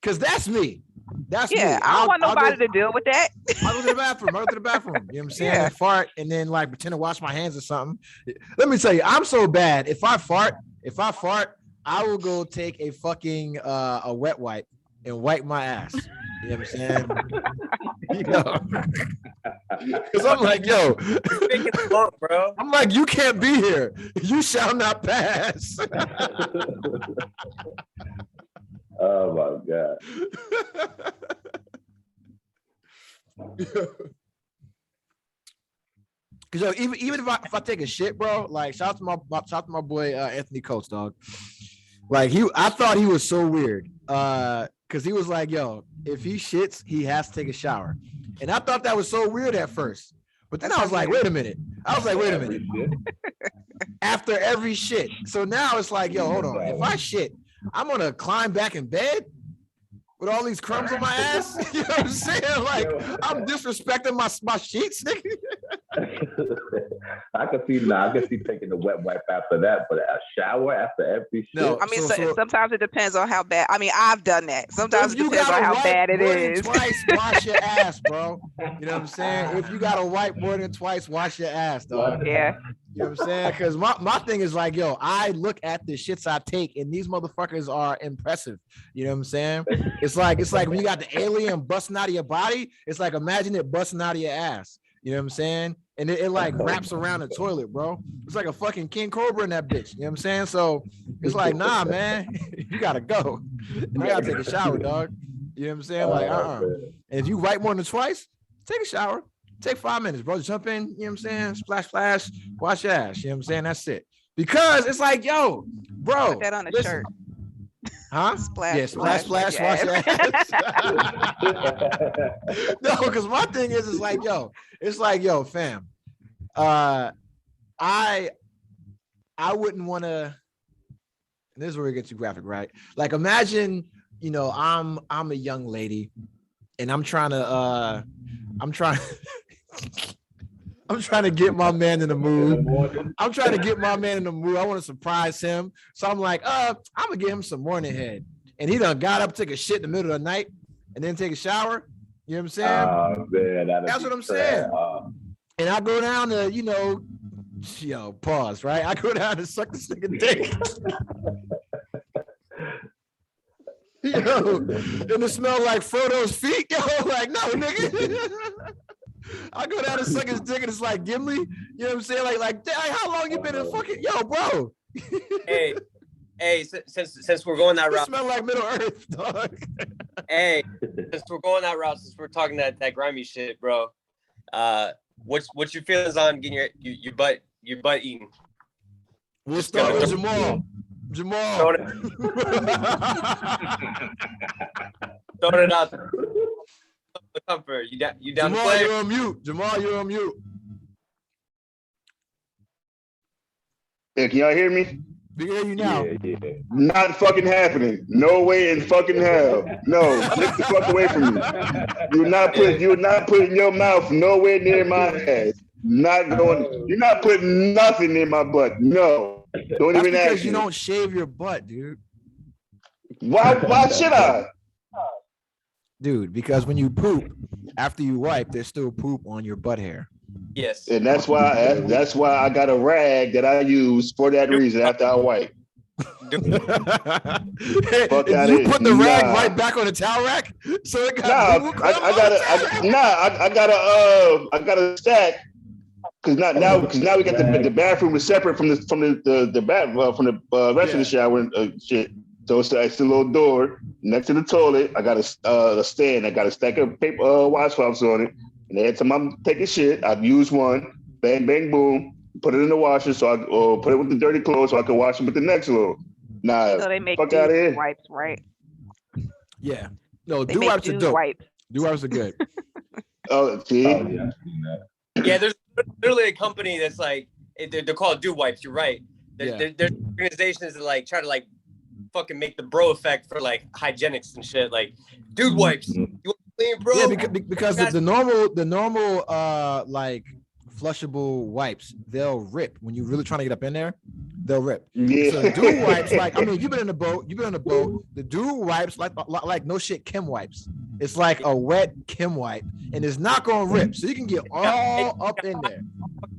Because that's me. That's me.
I don't want nobody to deal with that.
I'll go to the bathroom. I'll go to the bathroom. You know what I'm saying? Yeah. Fart and then like pretend to wash my hands or something. Let me tell you, I'm so bad. If I fart, I will go take a fucking a wet wipe and wipe my ass. You know what I'm saying? Because I'm like, yo,
bro.
I'm like, you can't be here. You shall not pass.
Oh my God.
Because even if I take a shit, bro, like shout out to my boy Anthony Coates, dog. Like I thought he was so weird. Because he was like, yo, if he shits, he has to take a shower. And I thought that was so weird at first. But then I was like, wait a minute. After every shit. So now it's like, yo, hold on. If I shit, I'm going to climb back in bed with all these crumbs on my ass. You know what I'm saying? Like, I'm disrespecting my sheets, nigga.
I can see taking the wet wipe after that, but a shower after every shit.
No, I mean, sometimes it depends on how bad. I mean, I've done that. Sometimes it depends on how bad it is.
Twice, wash your ass, bro. You know what I'm saying? If you got to wipe more than twice, wash your ass, dog.
Yeah.
You know what I'm saying? Because my thing is like, yo, I look at the shits I take, and these motherfuckers are impressive. You know what I'm saying? It's like when you got the alien busting out of your body. It's like imagine it busting out of your ass. You know what I'm saying? And it like wraps around the toilet, bro. It's like a fucking king cobra in that bitch. You know what I'm saying? So it's like, nah, man, you gotta go. I gotta take a shower, dog. You know what I'm saying? Like, And if you wipe more than twice, take a shower. Take 5 minutes, bro. Jump in, you know what I'm saying? Splash, wash your ass. You know what I'm saying? That's it. Because it's like, yo, bro.
Put that on a shirt.
Huh?
Splash,
yeah, splash, wash your ass. No, because my thing is, it's like, yo, fam. I wouldn't want to. This is where it gets too graphic, right? Like, imagine, I'm a young lady, and I'm trying to get my man in the mood. I want to surprise him. So I'm like, I'm gonna give him some morning head. And he done got up, took a shit in the middle of the night, and then take a shower. You know what I'm saying?
Oh, man,
that's what I'm saying. And I go down to, pause, right? I go down to suck this nigga dick. And it smell like Frodo's feet. Like, no, nigga. I go down and suck his dick and it's like Gimli. You know what I'm saying? Like how long you been in fucking bro?
Hey, since we're going that route,
smell like Middle Earth, dog.
Hey, since we're going that route, since we're talking that grimy shit, bro. What's your feelings on getting your butt eaten?
We'll start with Jamal.
Throwing it out there. Comfort. You down
Jamal,
to play?
you're on mute. Jamal, you're on mute.
Yeah, can y'all hear me?
We hear you now.
Yeah.
Not fucking happening. No way in fucking hell. No, get the fuck away from me. You're not putting your mouth nowhere near my ass. Not going. You're not putting nothing in my butt. No. Don't
That's
even ask
because you
me.
don't shave your butt, dude.
Why should I?
Dude, because when you poop, after you wipe, there's still poop on your butt hair.
Yes.
And that's why I got a rag that I use for that reason after I wipe.
You
Fuck
put the rag right back on the towel rack, so it got
I got a stack because now we got the bathroom is separate from the rest of the shower and shit. So it's a little door next to the toilet. I got a stand. I got a stack of paper washcloths on it. And every time I'm taking shit, I'd use one, bang, bang, boom, put it in the washer or put it with the dirty clothes so I can wash them with the next load. Nah,
So they make
fuck out of here.
wipes, right?
Yeah. No,
They
do
make
wipes are
dude
dope.
wipes.
Do wipes are good.
See?
Oh, yeah, I've seen that.
Yeah, there's literally a company that's like they're called Dew Wipes. You're right. There's organizations that like try to like fucking make the bro effect for like hygienics and shit. Like, dude wipes. You want to clean, bro?
Yeah, because the normal like flushable wipes, they'll rip when you're really trying to get up in there. They'll rip.
Yeah.
So Dew wipes, like, I mean, you've been in a boat. The Dew wipes, like no shit, Kim wipes. It's like a wet Kim wipe, and it's not gonna rip, so you can get all up in there.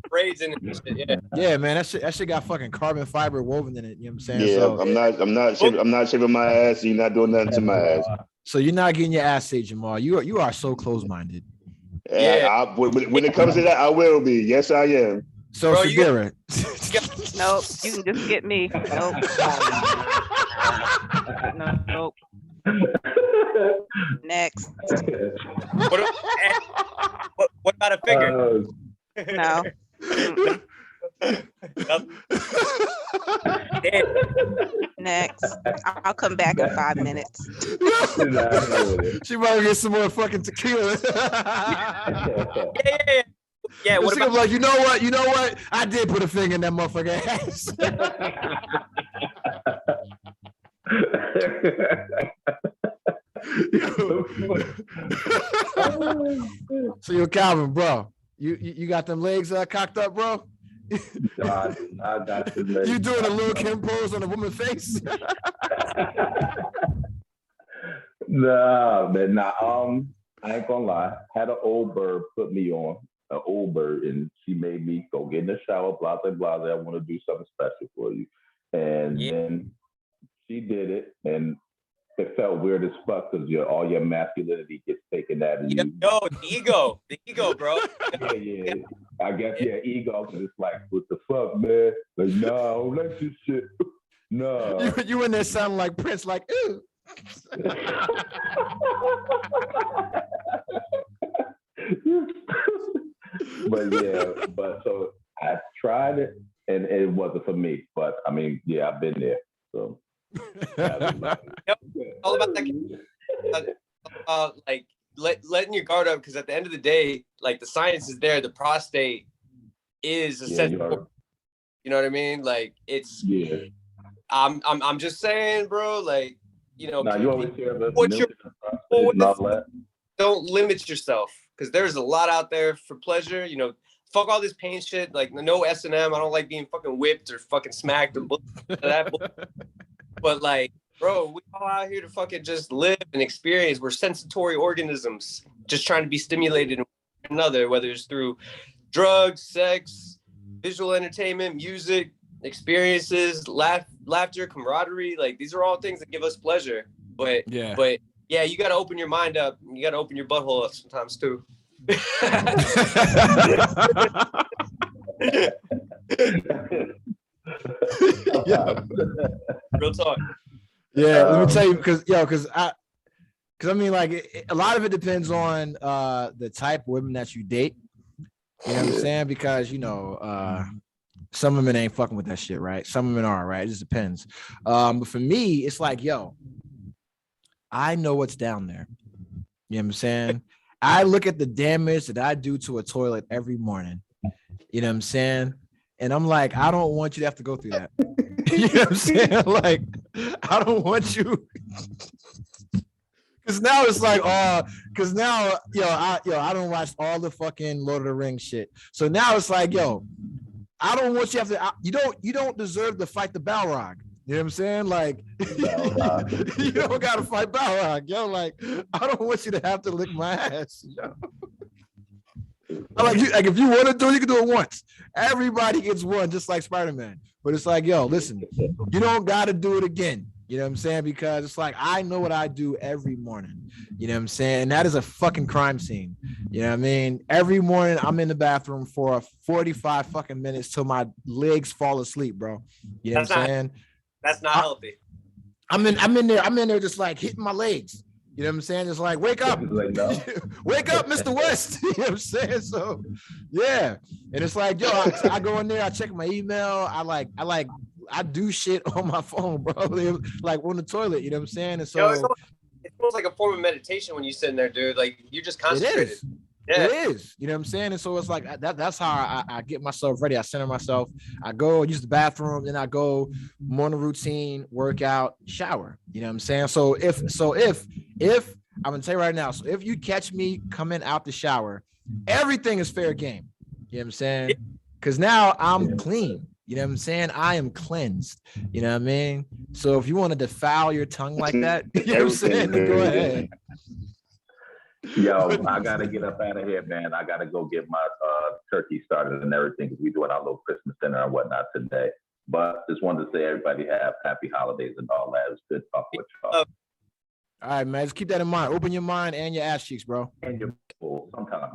Braids in it. Yeah.
Yeah, man, that shit got fucking carbon fiber woven in it. You know what I'm saying?
Yeah,
So,
I'm not shaving my ass. You're not doing nothing to my ass.
so you're not getting your ass saved, Jamal. You are so close-minded.
Yeah. When it comes to that, I will be. Yes, I am.
So,
Bro,
Sadira.
Nope, you can just get me. Nope. Nope. Next.
What about a finger?
No. Next. I'll come back in 5 minutes.
She might get some more fucking tequila.
Yeah. What about
like, you know what? I did put a finger in that motherfucker ass. So yo, Calvin, bro, you got them legs cocked up, bro?
I got the legs.
You doing a little Kim pose on a woman's face?
Nah, man, I ain't gonna lie. Had an old bird put me on, an old bird, and she made me go get in the shower, blah, blah, blah. I want to do something special for you. And then she did it, and it felt weird as fuck because all your masculinity gets taken out of you.
Yo, the ego, bro.
Yeah. I guess ego, because it's like, what the fuck, man? Like, no, I don't like this shit. No.
You in there sounding like Prince, like, ooh. But so I tried it and it wasn't for me. But I mean, yeah, I've been there. So
all about that. Like letting your guard up, because at the end of the day, like the science is there. The prostate is essential. You know what I mean? Like it's.
Yeah.
I'm just saying, bro. Like, you know,
now you always hear about
don't limit yourself, because there's a lot out there for pleasure. You know, fuck all this pain shit. Like no S&M. I don't like being fucking whipped or fucking smacked or that. But like, bro, we all out here to fucking just live and experience. We're sensatory organisms, just trying to be stimulated in one another, whether it's through drugs, sex, visual entertainment, music, experiences, laughter, camaraderie. Like these are all things that give us pleasure. But you got to open your mind up. You got to open your butthole up sometimes too. Real talk.
Yeah, let me tell you, because I mean, like, a lot of it depends on the type of women that you date. You know what I'm saying? Because, you know, some women ain't fucking with that shit, right? Some women are, right? It just depends. But for me, it's like, yo, I know what's down there. You know what I'm saying? I look at the damage that I do to a toilet every morning. You know what I'm saying? And I'm like, I don't want you to have to go through that. You know what I'm saying? Like, I don't want you. Cause now it's like, cause now, I don't watch all the fucking Lord of the Rings shit. So now it's like, I don't want you to have to. You don't deserve to fight the Balrog. You know what I'm saying? Like, you don't gotta fight Balrog, yo. Like, I don't want you to have to lick my ass, yo. Like if you want to do it, you can do it once. Everybody gets one, just like Spider-Man. But it's like, yo, listen, you don't gotta do it again. You know what I'm saying? Because it's like, I know what I do every morning. You know what I'm saying? And that is a fucking crime scene. You know what I mean? Every morning I'm in the bathroom for 45 fucking minutes till my legs fall asleep, bro. You know what I'm saying?
That's not healthy.
I'm in there just like hitting my legs. You know what I'm saying? Just like, wake up.
Like, no.
Wake up, Mr. West. You know what I'm saying? So yeah. And it's like, yo, I go in there, I check my email, I do shit on my phone, bro. Like on the toilet, you know what I'm saying? And so
it's almost like a form of meditation when you sit in there, dude. Like you're just concentrated.
It is. You know what I'm saying? And so it's like that's how I get myself ready. I center myself. I go use the bathroom, then I go morning routine, workout, shower. You know what I'm saying? So if I'm gonna tell you right now, so if you catch me coming out the shower, everything is fair game. You know what I'm saying? Because now I'm clean. You know what I'm saying? I am cleansed. You know what I mean? So if you want to defile your tongue like that, you know what I'm saying? Then go ahead.
Yo, I gotta get up out of here, man. I gotta go get my turkey started and everything because we're doing our little Christmas dinner and whatnot today. But just wanted to say everybody have happy holidays and all that. It's good talking with y'all.
All right, man. Just keep that in mind. Open your mind and your ass cheeks, bro.
And your soul sometimes.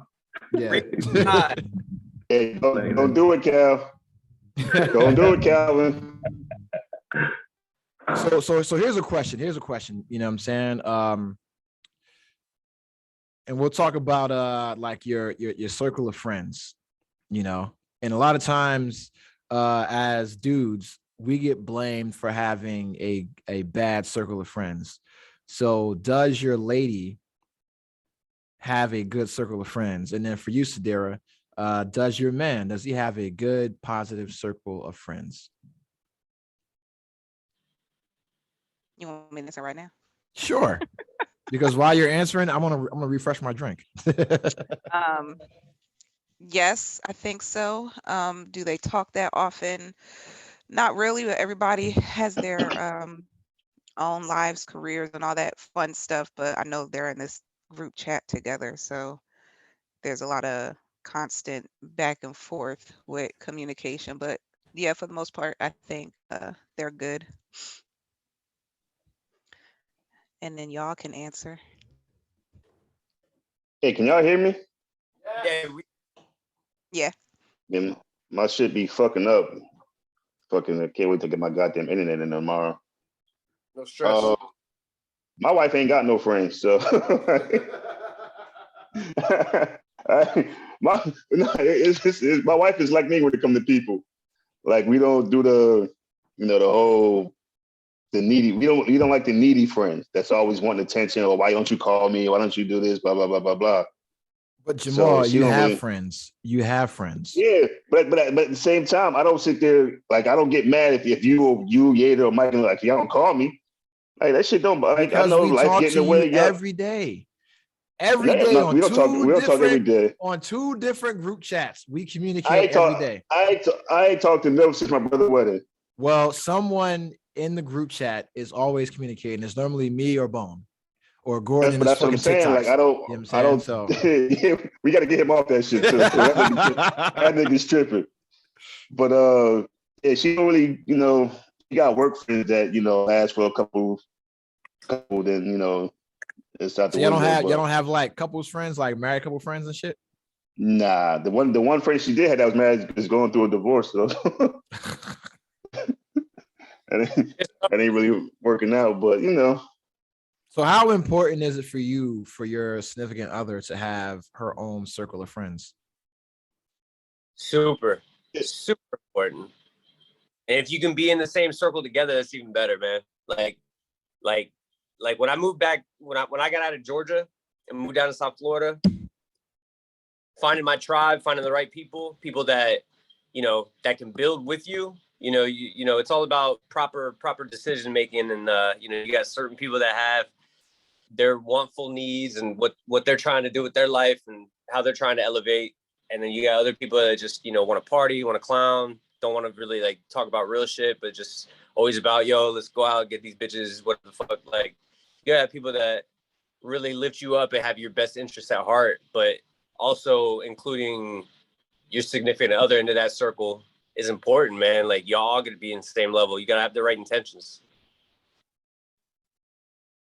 Yeah.
Hey, don't do it, Cal. Don't do it, Calvin.
So here's a question. You know what I'm saying? And we'll talk about like your circle of friends, you know. And a lot of times as dudes, we get blamed for having a bad circle of friends. So does your lady have a good circle of friends? And then for you, Sadira, does your man, does he have a good, positive circle of friends?
You want me to answer right now?
Sure. Because while you're answering, I'm gonna refresh my drink.
Yes, I think so. Do they talk that often? Not really, but everybody has their own lives, careers, and all that fun stuff. But I know they're in this group chat together, so there's a lot of constant back and forth with communication. But yeah, for the most part, I think they're good. And then y'all can answer.
Hey, can y'all hear me?
Yeah.
Then my shit be fucking up. Fucking, I can't wait to get my goddamn internet in tomorrow.
No stress.
My wife ain't got no friends, so my wife is like me when it comes to people. Like we don't do the whole the needy. We don't like the needy friends that's always wanting attention, or why don't you call me? Why don't you do this? Blah blah blah blah blah.
But Jamal, you have friends. You have friends.
Yeah, but at the same time, I don't sit there like I don't get mad if you Yader or Mike like y'all don't call me. Like that shit don't. Like, I know life getting away
every day. Every day on
we don't talk every day.
On two different group chats, we communicate every day.
I ain't talked to no since my brother's wedding.
Well, someone in the group chat is always communicating. It's normally me or Bone or Gordon.
That's what I'm saying. TikToks. Like I don't. So we got to get him off that shit too. That nigga's tripping. But yeah, she don't really, she got work friends that last for a couple, then it's out the window.
Y'all don't have like couples friends, like married couple friends and shit.
Nah, the one friend she did have that was married is going through a divorce, so that ain't really working out. But
So how important is it for you, for your significant other, to have her own circle of friends?
Super important. And if you can be in the same circle together, that's even better, man. Like when I moved back, when I got out of Georgia and moved down to South Florida, finding my tribe, finding the right people that you know, that can build with you. You know, it's all about proper decision making, and you know, you got certain people that have their wantful needs and what they're trying to do with their life and how they're trying to elevate, and then you got other people that just, you know, want to party, want to clown, don't want to really like talk about real shit, but just always about, yo, let's go out and get these bitches, what the fuck. Like, you have people that really lift you up and have your best interests at heart, but also including your significant other into that circle is important, man. Like, y'all all gonna be in the same level. You gotta have the right intentions.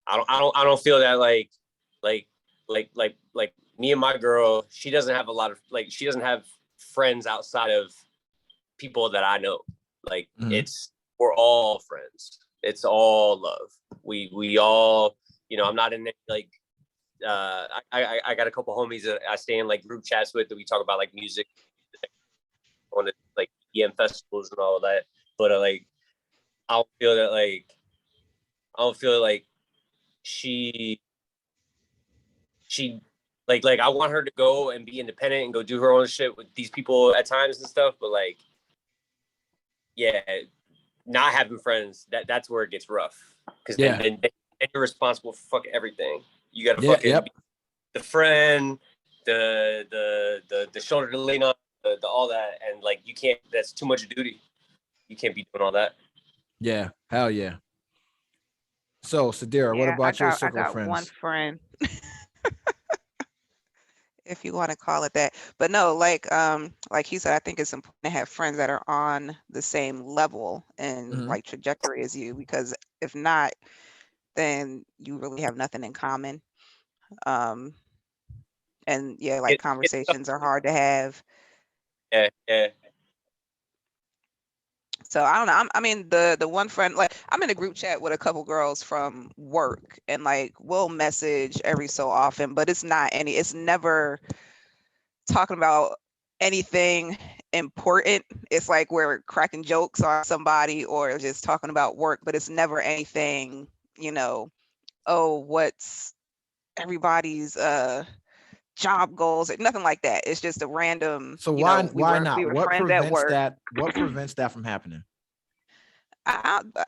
I don't feel that like me and my girl, she doesn't have a lot of, like, she doesn't have friends outside of people that I know. Like, we're all friends. It's all love. We all, you know, I'm not in like, I got a couple homies that I stay in like group chats with that we talk about like music, on the like EM festivals and all of that. But like, I don't feel like she like I want her to go and be independent and go do her own shit with these people at times and stuff. But like, yeah, not having friends, that's where it gets rough. Because then you're responsible for fucking everything. You gotta fucking be the friend, the shoulder to lean on, the all that, and like, you can't. That's too much duty. You can't be doing all that.
Yeah, hell yeah. So, Sadira, what about your circle of friends?
One friend, if you want to call it that. But no, like he said, I think it's important to have friends that are on the same level and like trajectory as you, because if not, then you really have nothing in common. And yeah, like conversations are hard to have.
Yeah.
So I don't know. I mean, the one friend, like, I'm in a group chat with a couple girls from work, and like we'll message every so often, but it's never talking about anything important. It's like we're cracking jokes on somebody or just talking about work, but it's never anything, you know, oh, what's everybody's job goals, nothing like that. It's just a random.
So why not?
We were friends at work.
What prevents that from happening?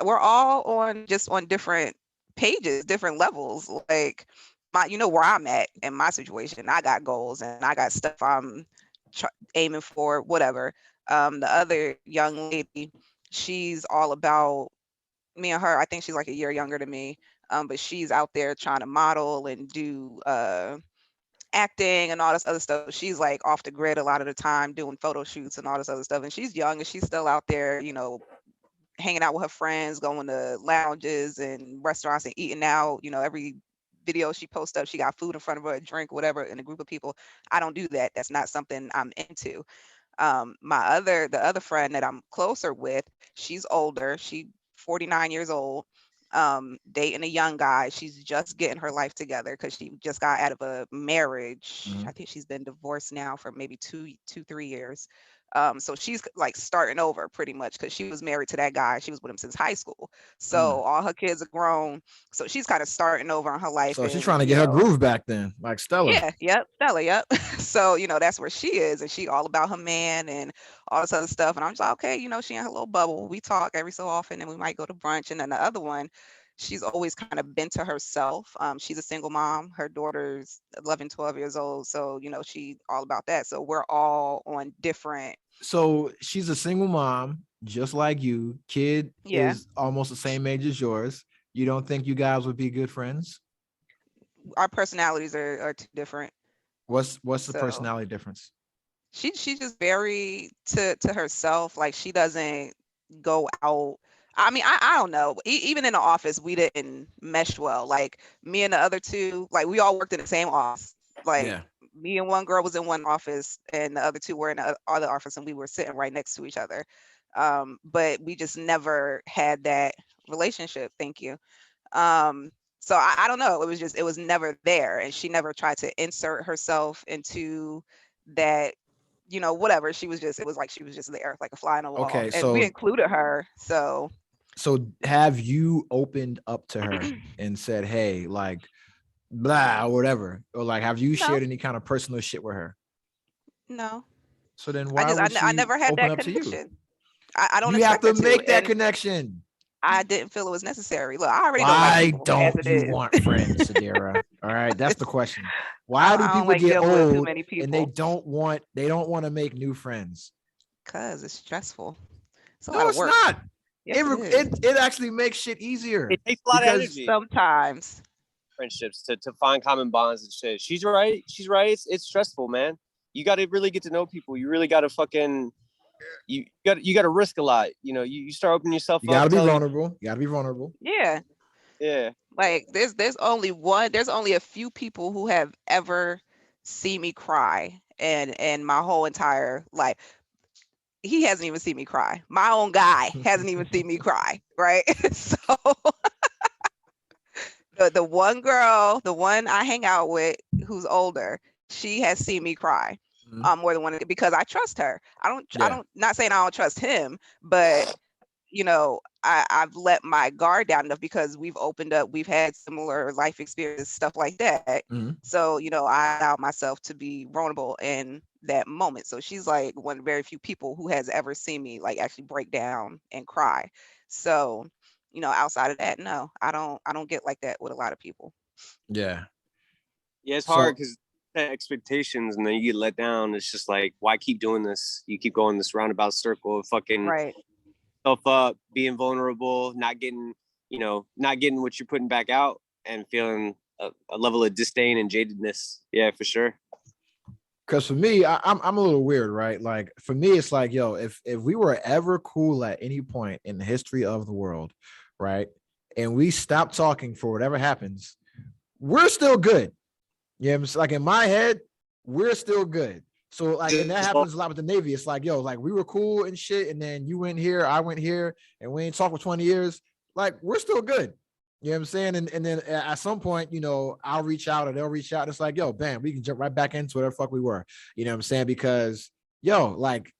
We're all on different pages, different levels. Like, where I'm at in my situation. I got goals and I got stuff I'm aiming for, whatever. The other young lady, she's all about, me and her, I think she's like a year younger than me, but she's out there trying to model and do acting and all this other stuff. She's like off the grid a lot of the time doing photo shoots and all this other stuff. And she's young and she's still out there, hanging out with her friends, going to lounges and restaurants and eating out. Every video she posts up, she got food in front of her, a drink, whatever, in a group of people. I don't do that. That's not something I'm into. The other friend that I'm closer with, she's older. She 49 years old. Dating a young guy. She's just getting her life together because she just got out of a marriage. I think she's been divorced now for maybe 3 years. So she's like starting over pretty much because she was married to that guy. She was with him since high school. So all her kids are grown. So she's kind of starting over in her life.
So she's trying to get her groove back then, like Stella.
Yeah, yep, Stella, yep. So, that's where she is. And she all about her man and all this other stuff. And I'm just like, okay, she in her little bubble. We talk every so often and we might go to brunch. And then the other one, she's always kind of been to herself. She's a single mom. Her daughter's 11, 12 years old. So, she all about that. So we're all on different.
So she's a single mom, just like you. Kid is almost the same age as yours. You don't think you guys would be good friends?
Our personalities are too different.
What's the personality difference?
She's just very to herself. Like, she doesn't go out. I mean, I don't know. Even in the office, we didn't mesh well. Like, me and the other two, like, we all worked in the same office. Like, me and one girl was in one office and the other two were in the other office, and we were sitting right next to each other. But we just never had that relationship. Thank you. So I don't know. It was never there. And she never tried to insert herself into that, whatever. It was like she was just there, like a fly on the wall.
Okay,
and we included her. So
have you opened up to her and said, hey, like, blah, or whatever? Or like, have you shared any kind of personal shit with her?
No.
So then why would she
I never had
open
that
up to you?
connection. I don't
You have
expect
to
her
make that
and
connection.
I didn't feel it was necessary. Look, I already don't like
Why
people as
don't
it
you
is.
want friends, Sadira? All right, that's the question. Why do
I don't
people
like
get
dealing with too
old
many
and they
people
want to make new friends?
because it's stressful. It's a
No,
lot of
it's
work.
not.
Yes, it is.
It actually makes shit easier
It takes a lot of
because
energy.
Sometimes.
Friendships to find common bonds and shit. She's right. It's stressful, man. You got to really get to know people. You really got to fucking you got to risk a lot. You know, you start opening yourself
you
up.
gotta be vulnerable. You gotta be vulnerable.
Yeah.
Yeah.
Like there's only a few people who have ever seen me cry and my whole entire life. He hasn't even seen me cry. My own guy hasn't even seen me cry, right? So the one girl, the one I hang out with who's older, she has seen me cry more than one because I trust her. I don't not saying I don't trust him, but you know, I've let my guard down enough because we've opened up, we've had similar life experiences, stuff like that. So, you know, I allow myself to be vulnerable in that moment. So she's like one of the very few people who has ever seen me like actually break down and cry. So, you know, outside of that, no, I don't get like that with a lot of people.
Yeah.
Yeah, it's hard because expectations and then you get let down. It's just like, why keep doing this? You keep going this roundabout circle of fucking self up, being vulnerable, not getting what you're putting back out and feeling a level of disdain and jadedness. Yeah, for sure.
Because for me, I'm a little weird, right? Like for me, it's like, yo, if we were ever cool at any point in the history of the world, right, and we stop talking for whatever happens, we're still good. Yeah, it's like in my head, we're still good. So like, and that happens a lot with the Navy. It's like, yo, like we were cool and shit, and then you went here, I went here, and we ain't talked for 20 years. Like we're still good. You know what I'm saying? And then at some point, you know, I'll reach out or they'll reach out. It's like, yo, bam, we can jump right back into whatever fuck we were. You know what I'm saying? Because yo, like,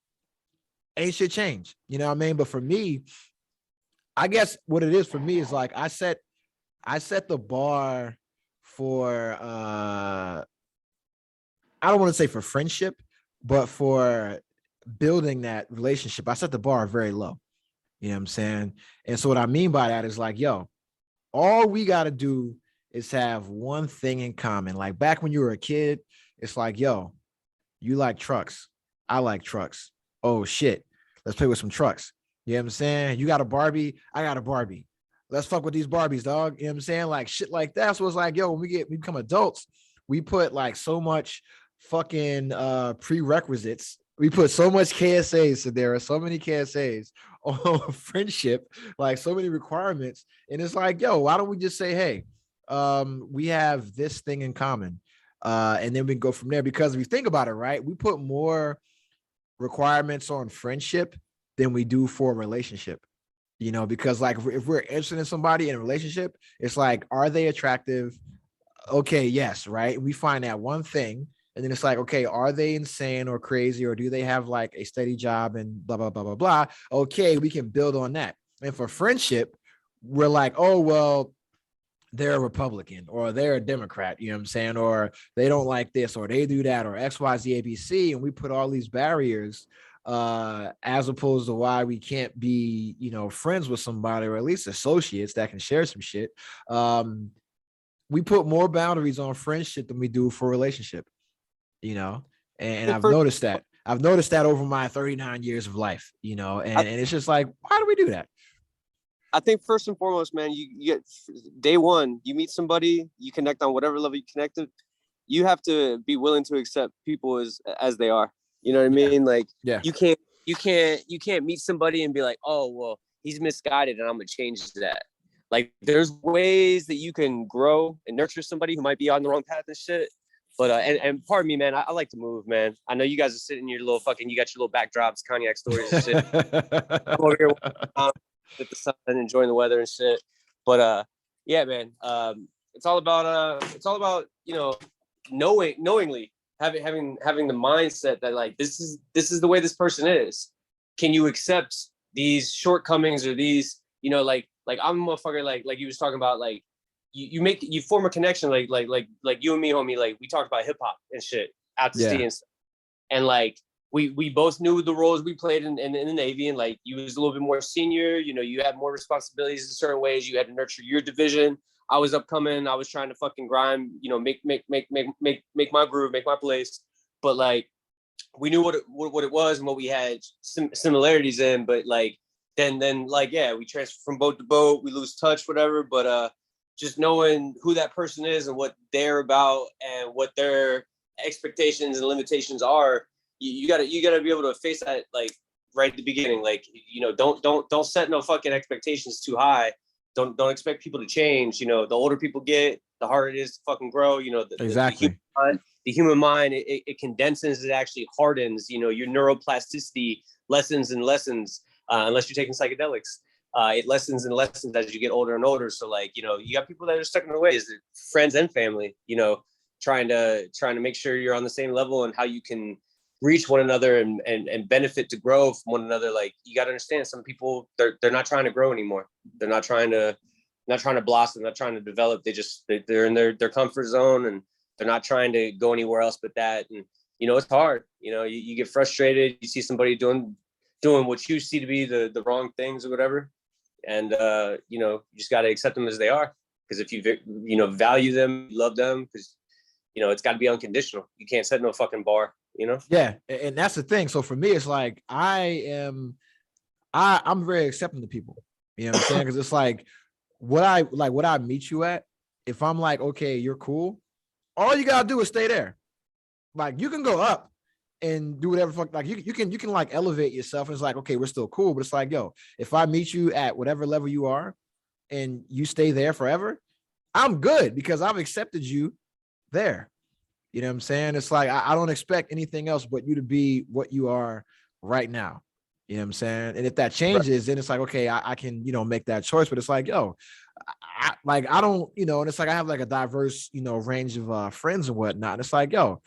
ain't shit changed. You know what I mean? But for me, I guess what it is for me is like I set the bar for I don't want to say for friendship, but for building that relationship, I set the bar very low. You know what I'm saying? And so what I mean by that is like, yo, all we got to do is have one thing in common. Like back when you were a kid, it's like, yo, you like trucks. I like trucks. Oh shit. Let's play with some trucks. You know what I'm saying? You got a Barbie. I got a Barbie. Let's fuck with these Barbies, dog. You know what I'm saying? Like shit like that. So it's like, yo, when we become adults, we put like so much fucking prerequisites. We put so much KSAs, so there are so many KSAs on friendship, like so many requirements. And it's like, yo, why don't we just say, hey, we have this thing in common. And then we can go from there. Because if you think about it, right, we put more requirements on friendship than we do for a relationship. You know, because like if we're interested in somebody in a relationship, it's like, are they attractive? Okay, yes, right. We find that one thing. And then it's like, okay, are they insane or crazy, or do they have like a steady job and blah, blah, blah, blah, blah. Okay, we can build on that. And for friendship, we're like, oh, well, they're a Republican or they're a Democrat, you know what I'm saying? Or they don't like this or they do that or X, Y, Z, ABC. And we put all these barriers as opposed to why we can't be, you know, friends with somebody or at least associates that can share some shit. We put more boundaries on friendship than we do for relationship, you know, and I've noticed that over my 39 years of life, you know, and it's just like, why do we do that?
I think first and foremost, man, you get day one, you meet somebody, you connect on whatever level you connected. You have to be willing to accept people as they are. You know what I mean? Like, you can't meet somebody and be like, oh, well, he's misguided and I'm gonna change that. Like, there's ways that you can grow and nurture somebody who might be on the wrong path and shit. But and pardon me, man, I like to move, man. I know you guys are sitting in your little fucking, you got your little backdrops, Cognac stories and shit. Over here with the sun and enjoying the weather and shit. But yeah, man, it's all about you know, knowingly having the mindset that like this is the way this person is. Can you accept these shortcomings or these, you know, like I'm a motherfucker, like you was talking about, like you form a connection, like you and me, homie, like we talked about hip hop and shit out to sea and stuff. And like we both knew the roles we played in the Navy, and like you was a little bit more senior, you know, you had more responsibilities in certain ways. You had to nurture your division. I was upcoming. I was trying to fucking grind, you know, make my groove, make my place. But like we knew what it was and what we had similarities in. But like then like yeah, we transfer from boat to boat. We lose touch, whatever. But just knowing who that person is and what they're about and what their expectations and limitations are, you gotta be able to face that like right at the beginning. Like, you know, don't set no fucking expectations too high. Don't expect people to change. You know, the older people get, the harder it is to fucking grow. You know,
exactly.
The human mind, it condenses, it actually hardens. You know, your neuroplasticity lessens and lessens unless you're taking psychedelics. It lessens and lessens as you get older and older. So like, you know, you got people that are stuck in their ways, friends and family, you know, trying to make sure you're on the same level and how you can reach one another and benefit to grow from one another. Like, you got to understand, some people, they're not trying to grow anymore. They're not trying to blossom, not trying to develop. They're in their comfort zone, and they're not trying to go anywhere else but that. And, you know, it's hard. You know, you get frustrated. You see somebody doing what you see to be the wrong things or whatever. And, you know, you just got to accept them as they are. Because if you know, value them, love them, because, you know, it's got to be unconditional. You can't set no fucking bar, you know?
Yeah. And that's the thing. So for me, it's like, I'm very accepting to people, you know what I'm saying? Because it's like, what I meet you at, if I'm like, okay, you're cool, all you got to do is stay there. Like, you can go up and do whatever fuck, like you can like elevate yourself, and it's like, okay, we're still cool, but it's like, yo, if I meet you at whatever level you are and you stay there forever, I'm good, because I've accepted you there. You know what I'm saying? It's like, I don't expect anything else but you to be what you are right now. You know what I'm saying? And if that changes, then it's like, okay, I can, you know, make that choice. But it's like, yo, I don't, you know, and it's like, I have like a diverse, you know, range of friends and whatnot. And it's like, yo,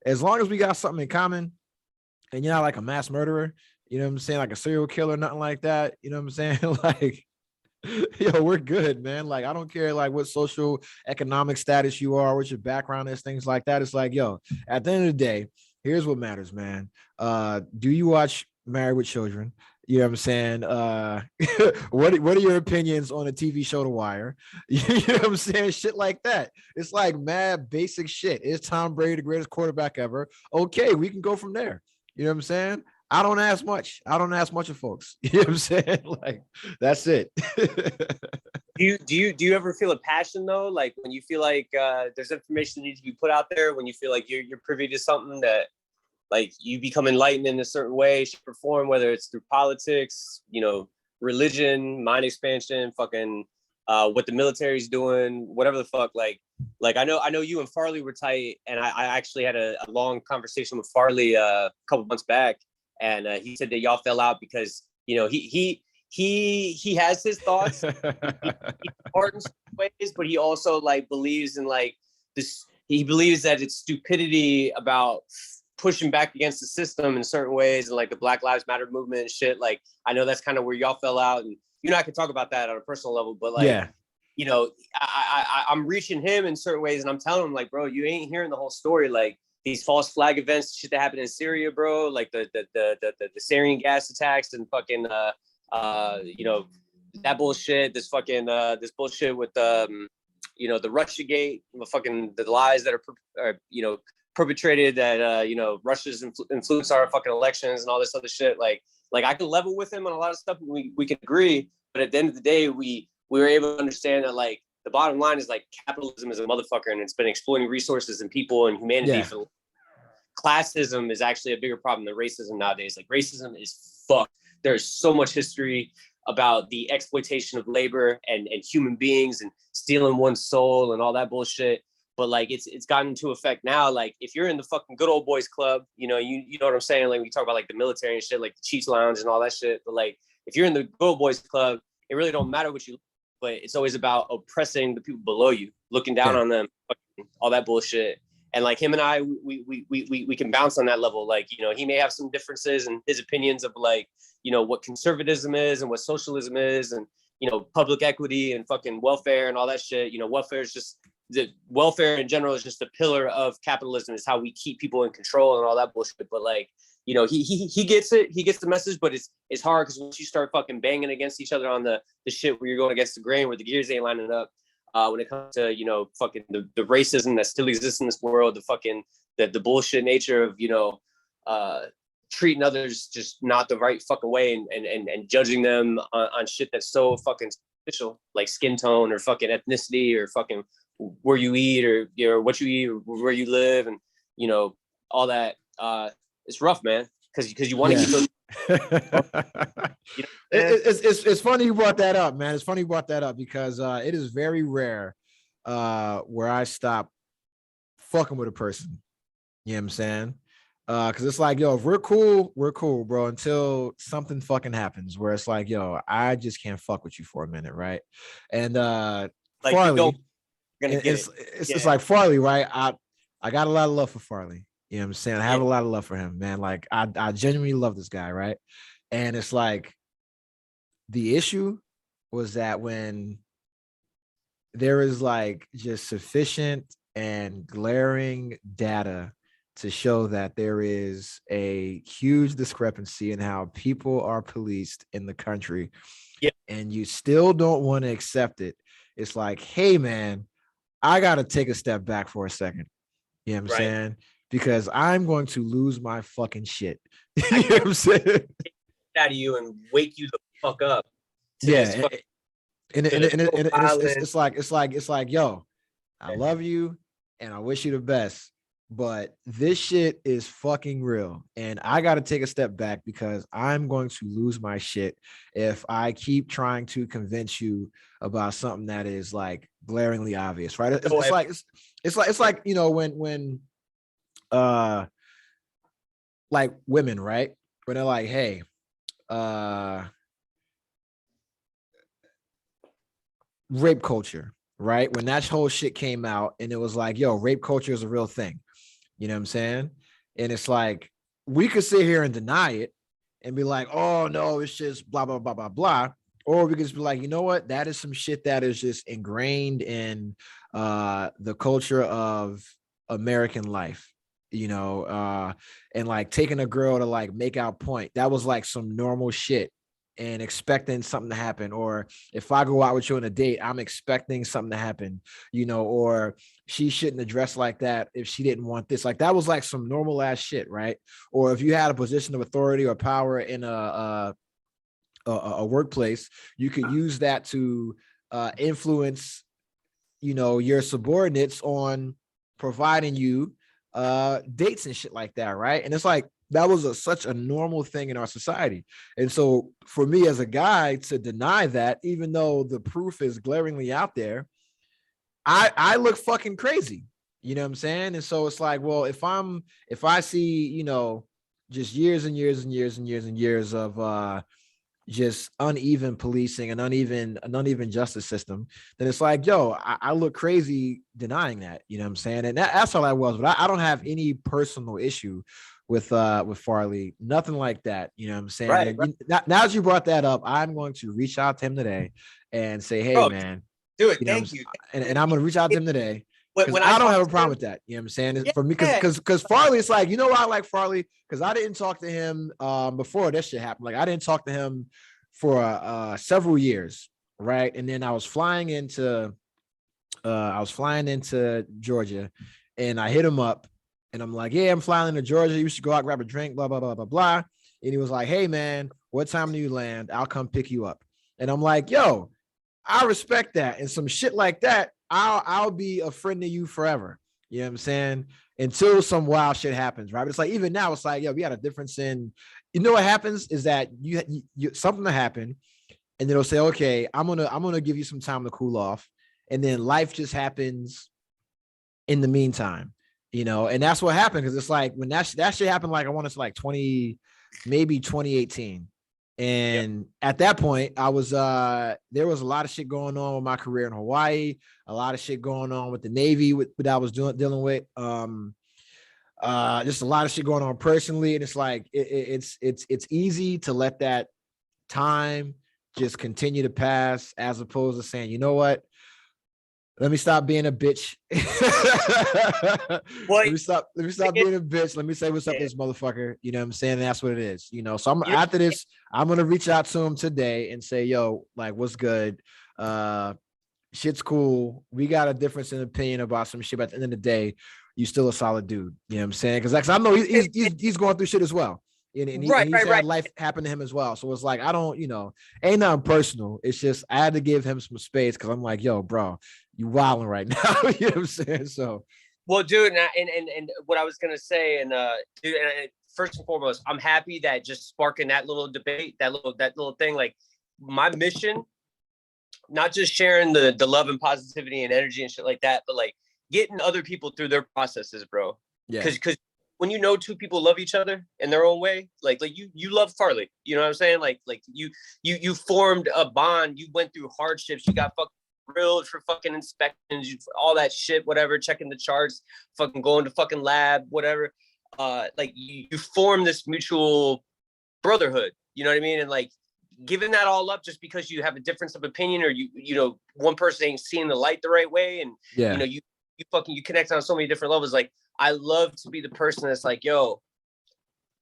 as long as we got something in common, and you're not like a mass murderer, you know what I'm saying? Like a serial killer, nothing like that. You know what I'm saying? Like, yo, we're good, man. Like, I don't care like what social economic status you are, what your background is, things like that. It's like, yo, at the end of the day, here's what matters, man. Do you watch Married with Children? You know what I'm saying? What are your opinions on the TV show The Wire? You know what I'm saying? Shit like that. It's like mad basic shit. Is Tom Brady the greatest quarterback ever? Okay, we can go from there. You know what I'm saying? I don't ask much. Of folks. You know what I'm saying? Like, that's it.
Do you ever feel a passion though? Like, when you feel like there's information that needs to be put out there, when you feel like you're privy to something that, like, you become enlightened in a certain way, shape, or form, whether it's through politics, you know, religion, mind expansion, fucking what the military's doing, whatever the fuck. Like I know you and Farley were tight, and I actually had a long conversation with Farley a couple months back, and he said that y'all fell out because, you know, he has his thoughts, he's smart in certain ways, but he also like believes in like this. He believes that it's stupidity about pushing back against the system in certain ways, and like the Black Lives Matter movement and shit. Like, I know that's kind of where y'all fell out, and you know, I can talk about that on a personal level, but like, yeah, you know, I'm reaching him in certain ways, and I'm telling him like, bro, you ain't hearing the whole story. Like, these false flag events, shit that happened in Syria, bro, like the sarin gas attacks and fucking you know, that bullshit, this fucking this bullshit with you know, the Russiagate, the lies that are you know, perpetrated, that you know, Russia's influence our fucking elections and all this other shit. Like I can level with him on a lot of stuff, and we can agree, but at the end of the day, we were able to understand that like the bottom line is like capitalism is a motherfucker, and it's been exploiting resources and people and humanity. For classism is actually a bigger problem than racism nowadays. Like, racism is fucked. There's so much history about the exploitation of labor and human beings and stealing one's soul and all that bullshit. But like, it's gotten to effect now. Like, if you're in the fucking good old boys club, you know, you know what I'm saying? Like, we talk about like the military and shit, like the Chiefs Lounge and all that shit. But like, if you're in the good old boys club, it really don't matter what you, but it's always about oppressing the people below you, looking down on them, all that bullshit. And like, him and I, we can bounce on that level. Like, you know, he may have some differences in his opinions of like, you know, what conservatism is and what socialism is, and, you know, public equity and fucking welfare and all that shit. You know, welfare in general is just a pillar of capitalism. Is how we keep people in control and all that bullshit. But like, you know, he gets it. He gets the message, but it's hard because once you start fucking banging against each other on the shit where you're going against the grain, where the gears ain't lining up, when it comes to, you know, fucking the racism that still exists in this world, the fucking the bullshit nature of, you know, treating others just not the right fucking way and judging them on shit that's so fucking superficial, like skin tone or fucking ethnicity or fucking where you eat or, you know, what you eat or where you live, and, you know, all that. It's rough, man, because you want to keep those. You know,
it's funny you brought that up, man. It's funny you brought that up because it is very rare where I stop fucking with a person. You know what I'm saying? Because it's like, yo, if we're cool, bro, until something fucking happens where it's like, yo, I just can't fuck with you for a minute, right? And
like,
Farley,
it's
just like Farley, right? I got a lot of love for Farley. You know what I'm saying? I have a lot of love for him, man. Like, I genuinely love this guy, right? And it's like, the issue was that when there is like just sufficient and glaring data to show that there is a huge discrepancy in how people are policed in the country, and you still don't want to accept it, it's like, hey, man, I got to take a step back for a second. You know what I'm saying? Because I'm going to lose my fucking shit. You know what I'm saying?
Out of you and wake you the fuck up.
Yeah. It's like, yo, I love you and I wish you the best, but this shit is fucking real. And I got to take a step back because I'm going to lose my shit if I keep trying to convince you about something that is like glaringly obvious, right? It's like, you know, when like women, right? When they're like, hey, rape culture, right? When that whole shit came out and it was like, yo, rape culture is a real thing. You know what I'm saying? And it's like, we could sit here and deny it and be like, oh no, it's just blah, blah, blah, blah, blah. Or we could just be like, you know what? That is some shit that is just ingrained in the culture of American life, you know, and like taking a girl to like make out point. That was like some normal shit. And expecting something to happen, or if I go out with you on a date, I'm expecting something to happen, you know, or she shouldn't have dressed like that if she didn't want this. Like that was like some normal ass shit, right? Or if you had a position of authority or power in a workplace, you could use that to influence, you know, your subordinates on providing you dates and shit like that, right? And it's like, that was such a normal thing in our society. And so for me as a guy to deny that, even though the proof is glaringly out there, I look fucking crazy. You know what I'm saying? And so it's like, well, if I see, you know, just years and years and years and years and years of just uneven policing and an uneven justice system, then it's like, yo, I look crazy denying that. You know what I'm saying? And that's all I was. But I don't have any personal issue with Farley, nothing like that. You know what I'm saying?
Right.
Now that you brought that up, I'm going to reach out to him today and say, hey, man,
do it.
Thank you. And I'm going to reach out to him today. Because I don't have a problem with that. You know what I'm saying? For me, because Farley, it's like, you know why I like Farley? Because I didn't talk to him before this shit happened. Like I didn't talk to him for several years, right? And then I was flying into Georgia, and I hit him up. And I'm like, yeah, I'm flying into Georgia. You should go out, grab a drink, blah, blah, blah, blah, blah. And he was like, hey, man, what time do you land? I'll come pick you up. And I'm like, yo, I respect that. And some shit like that, I'll be a friend to you forever. You know what I'm saying? Until some wild shit happens, right? But it's like, even now, it's like, yo, we got a difference in, you know what happens is that you something to happen, and they'll say, okay, I'm gonna give you some time to cool off. And then life just happens in the meantime. You know, and that's what happened, because it's like when that shit happened, like I want to say like 2018. And at that point, I was there was a lot of shit going on with my career in Hawaii, a lot of shit going on with the Navy with what I was dealing with. Just a lot of shit going on personally. And it's like it's easy to let that time just continue to pass, as opposed to saying, you know what? Let me stop being a bitch. Let me stop being a bitch. Let me say what's up to this motherfucker. You know what I'm saying? And that's what it is. You know, so after this, I'm gonna reach out to him today and say, yo, like, what's good? Shit's cool. We got a difference in opinion about some shit, but at the end of the day, you still a solid dude. You know what I'm saying? Because I know he's going through shit as well. And he's had life happen to him as well. So it's like, I don't, ain't nothing personal. It's just I had to give him some space because I'm like, yo, bro, you wilding right now. You know what I'm saying? So,
well, dude, and what I was gonna say, and dude, and first and foremost, I'm happy that just sparking that little debate, that little thing, like my mission, not just sharing the love and positivity and energy and shit like that, but like getting other people through their processes, bro.
Yeah.
Because when you know two people love each other in their own way, like you love Farley, you know what I'm saying? Like you formed a bond. You went through hardships. You got fucking grilled for fucking inspections, all that shit, whatever, checking the charts, fucking going to fucking lab, whatever. Like you form this mutual brotherhood. You know what I mean? And like giving that all up just because you have a difference of opinion, or you know one person ain't seeing the light the right way, and you connect on so many different levels. Like I love to be the person that's like, yo,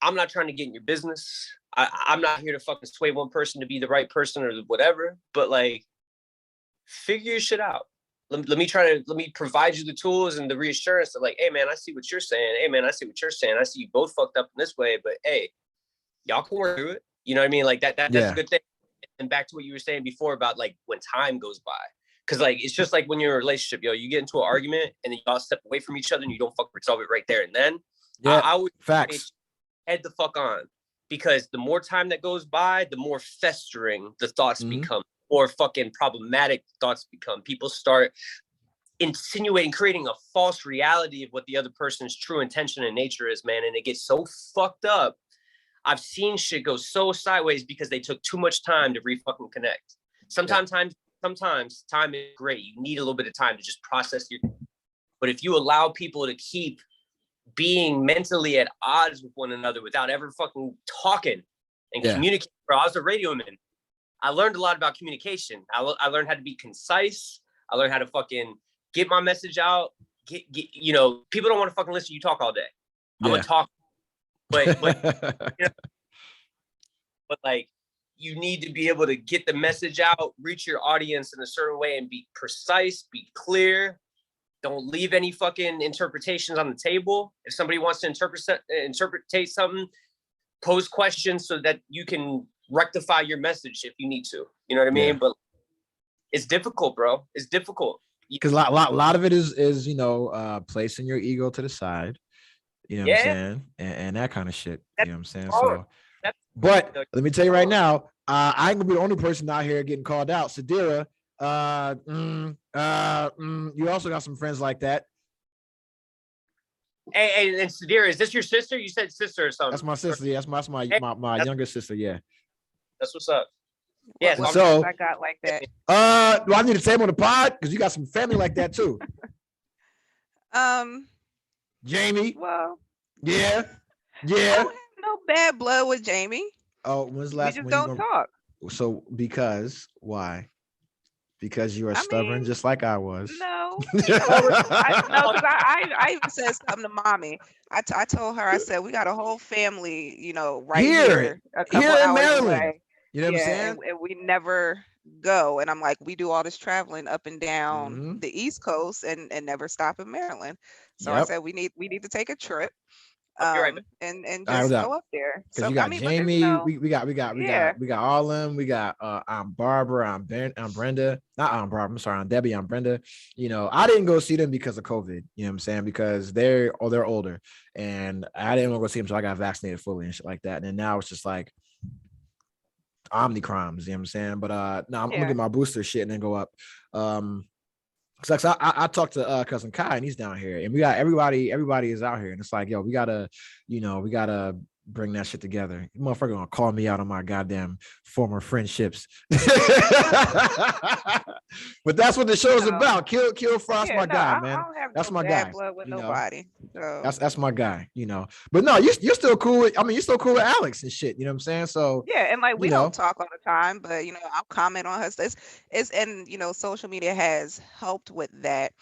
I'm not trying to get in your business. I'm not here to fucking sway one person to be the right person or whatever, but like figure your shit out. Let me provide you the tools and the reassurance that like, hey man, I see what you're saying. Hey man, I see what you're saying. I see you both fucked up in this way, but hey, y'all can work through it. You know what I mean? Like that's a good thing. And back to what you were saying before about like when time goes by. Cause like, it's just like when you're in a relationship, yo, you get into an argument and then y'all step away from each other and you don't fucking resolve it right there and then.
Yeah,
I would
facts.
Head the fuck on, because the more time that goes by, the more festering the thoughts become, or fucking problematic thoughts become. People start insinuating, creating a false reality of what the other person's true intention and nature is, man. And it gets so fucked up. I've seen shit go so sideways because they took too much time to re-fucking connect. Sometimes time is great. You need a little bit of time to just process your. But if you allow people to keep being mentally at odds with one another without ever fucking talking and communicating, bro, I was a radio man. I learned a lot about communication. I learned how to be concise. I learned how to fucking get my message out. Get people don't want to fucking listen to you talk all day. I'm gonna talk. But but like you need to be able to get the message out, reach your audience in a certain way, and be precise, be clear. Don't leave any fucking interpretations on the table. If somebody wants to interpret something, pose questions so that you can rectify your message if you need to. You know what I mean? But it's difficult, bro. It's difficult
because a lot of it is placing your ego to the side. You know what I'm saying? And that kind of shit. You know what I'm saying? So, but let me tell you right now, I ain't gonna be the only person out here getting called out. Sadira, you also got some friends like that.
Hey, and Sadira, is this your sister? You said sister or something.
That's my sister. Yeah, that's my younger sister. Yeah.
That's what's up. Yeah.
So I got like that.
Do I need to say them on the pod? Because you got some family like that too. Jamie.
Well,
yeah.
I don't have no bad blood with Jamie.
Oh, when's the last?
We just don't talk.
So because why? Because you are stubborn, just like I was.
No, because I even said something to mommy. I told her, I said we got a whole family, right here a couple
here in
hours
Maryland.
away.
You know what I'm saying?
And we never go. And I'm like, we do all this traveling up and down the East Coast and never stop in Maryland. So I said we need to take a trip. And just go up there.
So you got Jamie, we got all of them. We got Aunt Barbara, Aunt Brenda, not Aunt Barbara. I'm sorry, Aunt Debbie, Aunt Brenda. I didn't go see them because of COVID. You know what I'm saying? Because they're older, and I didn't want to go see them until I got vaccinated fully and shit like that. And then now it's just like Omnicrons. You know what I'm saying? But no, I'm gonna get my booster shit and then go up. Cause I talked to cousin Kai and he's down here, and we got everybody is out here, and it's like, yo, we gotta bring that shit together. You motherfucker gonna call me out on my goddamn former friendships. But that's what the show's about. Kill Frost, my guy, man.
I don't have
That's
no
my
bad
guy.
blood with
You know?
nobody. So.
That's my guy, you know. But no, you're still cool with, I mean, you're still cool with Alex and shit, you know what I'm saying? So
yeah, and like we
you know,
don't talk all the time, but you know, I'll comment on her. It's and you know, social media has helped with that.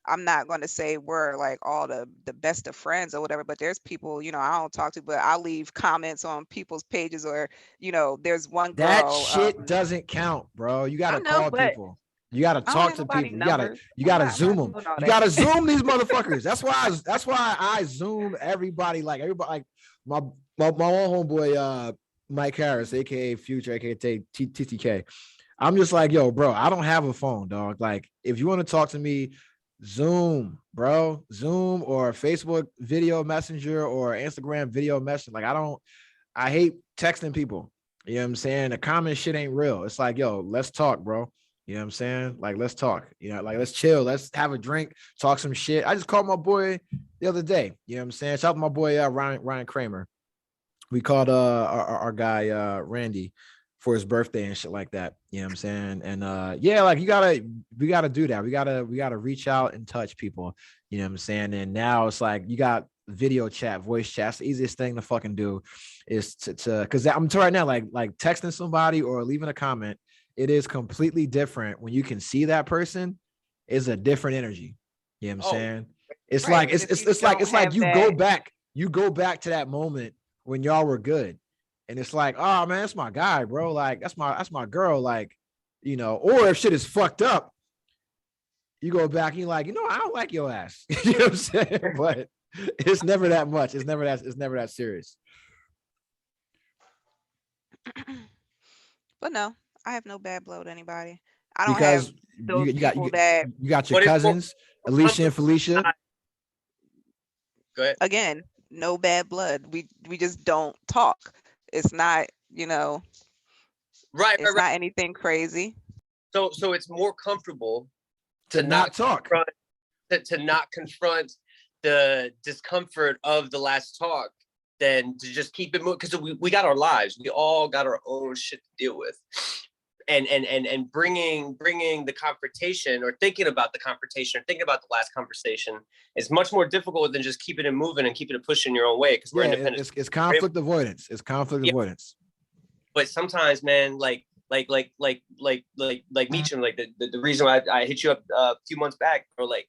I'm not going to say we're like all the best of friends or whatever, but there's people, you know, I don't talk to, but I'll leave comments on people's pages, or you know, there's one
that
girl.
shit doesn't count, bro. You
I
gotta
know,
call
but
people. You gotta
I don't
talk
have
to
nobody
people.
numbers.
You
I'm
gotta
not
zoom them.
doing all
You
that.
gotta zoom these motherfuckers. That's why I zoom everybody. Like everybody, like my one homeboy, Mike Harris, aka Future, aka TTK. I'm just like, yo, bro, I don't have a phone, dog. Like, if you want to talk to me, Zoom, bro, Zoom or Facebook video messenger or Instagram video messenger. Like, I hate texting people. You know what I'm saying? The common shit ain't real. It's like, yo, let's talk, bro. You know what I'm saying? Like, let's talk. You know, like, let's chill. Let's have a drink, talk some shit. I just called my boy the other day. You know what I'm saying? Shout out to my boy Ryan Kramer. We called our guy Randy for his birthday and shit like that. You know what I'm saying? And yeah, like we gotta do that. We gotta reach out and touch people. You know what I'm saying? And now it's like you got video chat, voice chat. It's the easiest thing to fucking do is to because I'm telling right now, like texting somebody or leaving a comment, it is completely different when you can see that person. Is a different energy. You know what I'm saying? It's
right,
like it's like you go back to that moment when y'all were good. And it's like, oh man, that's my guy, bro. Like, that's my girl. Like, you know, or if shit is fucked up, you go back and you're like, you know, I don't like your ass. You know what I'm saying? But it's never that much. It's never that serious.
But no, I have no bad blood with anybody. I don't
Because
have those people that
you got your cousins, Alicia and Felicia.
Go ahead.
Again, no bad blood. We just don't talk. It's not, you know, it's not anything crazy.
So it's more comfortable
to not talk,
to not confront the discomfort of the last talk than to just keep it moving, because we got our lives. We all got our own shit to deal with. And bringing the confrontation or thinking about the confrontation or thinking about the last conversation is much more difficult than just keeping it moving and keeping it pushing your own way, because we're independent.
It's conflict avoidance. It's conflict avoidance.
But sometimes, man, like Meach, and like the reason why I hit you up a few months back, or like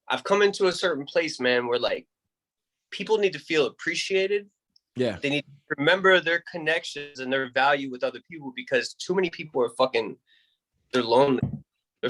I've come into a certain place, man, where like people need to feel appreciated.
Yeah.
They need to remember their connections and their value with other people, because too many people are they're lonely. They're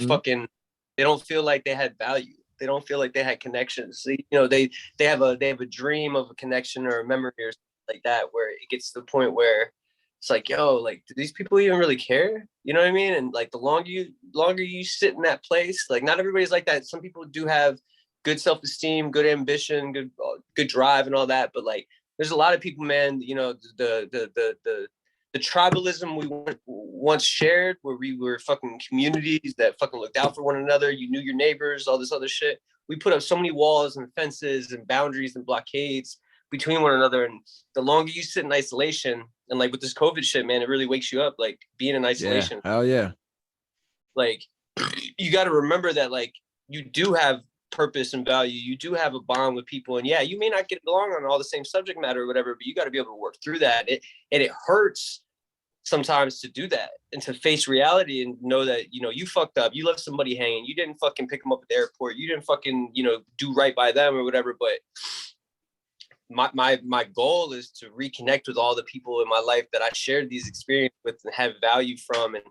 they don't feel like they had value. They don't feel like they had connections. You know, they have a dream of a connection or a memory or something like that, where it gets to the point where it's like, yo, like, do these people even really care? You know what I mean? And like the longer you sit in that place, like not everybody's like that. Some people do have good self-esteem, good ambition, good drive and all that. But like, there's a lot of people, man, you know, the tribalism we once shared, where we were fucking communities that fucking looked out for one another. You knew your neighbors, all this other shit. We put up so many walls and fences and boundaries and blockades between one another. And the longer you sit in isolation, and like with this COVID shit, man, it really wakes you up, like being in isolation.
Yeah. Hell yeah.
Like, you got to remember that, like, you do have purpose and value. You do have a bond with people, and yeah, you may not get along on all the same subject matter or whatever, but you got to be able to work through that. It hurts sometimes to do that and to face reality and know that, you know, you fucked up, you left somebody hanging, you didn't fucking pick them up at the airport, you didn't fucking, you know, do right by them or whatever. But my goal is to reconnect with all the people in my life that I shared these experiences with and have value from, and,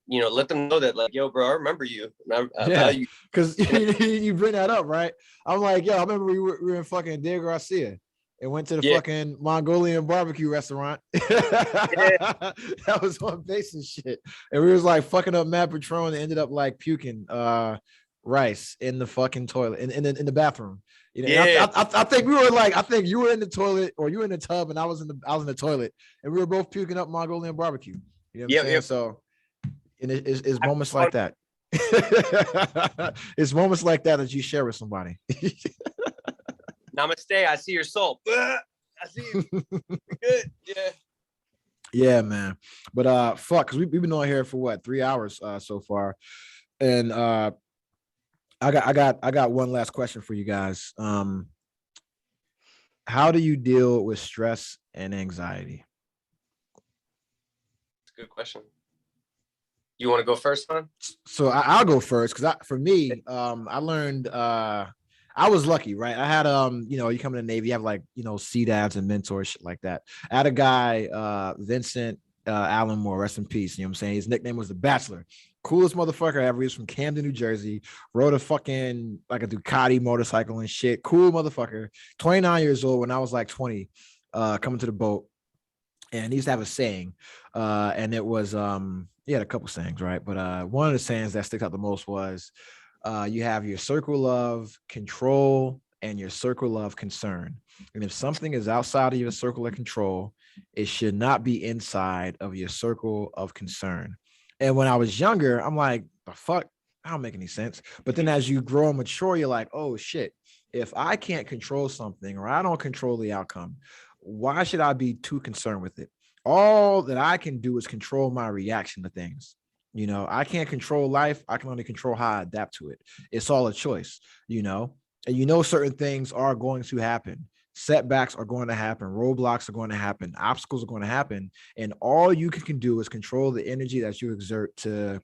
you know, let them know that, like, yo, bro, I remember you. I value.
Because you bring that up, right? I'm like, yo, I remember we were in fucking Diego Garcia and went to the fucking Mongolian barbecue restaurant. That was on base and shit. And we was like fucking up Mad Patron and ended up like puking rice in the fucking toilet in the bathroom. You know, I think we were like, I think you were in the toilet or you were in the tub and I was in the toilet, and we were both puking up Mongolian barbecue. You know what I'm saying? So, and it's moments like that. It's moments like that you share with somebody.
Namaste. I see your soul. I see you. Good. Yeah.
Yeah, man. But fuck, because we've been on here for what, 3 hours so far. And I got one last question for you guys. How do you deal with stress and anxiety?
It's a good question. You want to go first, son?
So I'll go first because for me, I learned I was lucky, right? I had you come in the Navy, you have like, sea dads and mentors, shit like that. I had a guy, Vincent Allen Moore, rest in peace. You know what I'm saying? His nickname was the Bachelor. Coolest motherfucker ever. He was from Camden, New Jersey. Rode a fucking like a Ducati motorcycle and shit. Cool motherfucker. 29 years old when I was like 20, coming to the boat. And he used to have a saying, and it was he had a couple sayings, right? But one of the sayings that sticks out the most was, you have your circle of control and your circle of concern. And if something is outside of your circle of control, it should not be inside of your circle of concern. And when I was younger, I'm like, the fuck, I don't make any sense. But then as you grow and mature, you're like, oh shit, if I can't control something or I don't control the outcome, why should I be too concerned with it? All that I can do is control my reaction to things. I can't control life. I can only control how I adapt to it. It's all a choice, and certain things are going to happen. Setbacks are going to happen. Roadblocks are going to happen. Obstacles are going to happen. And all you can do is control the energy that you exert to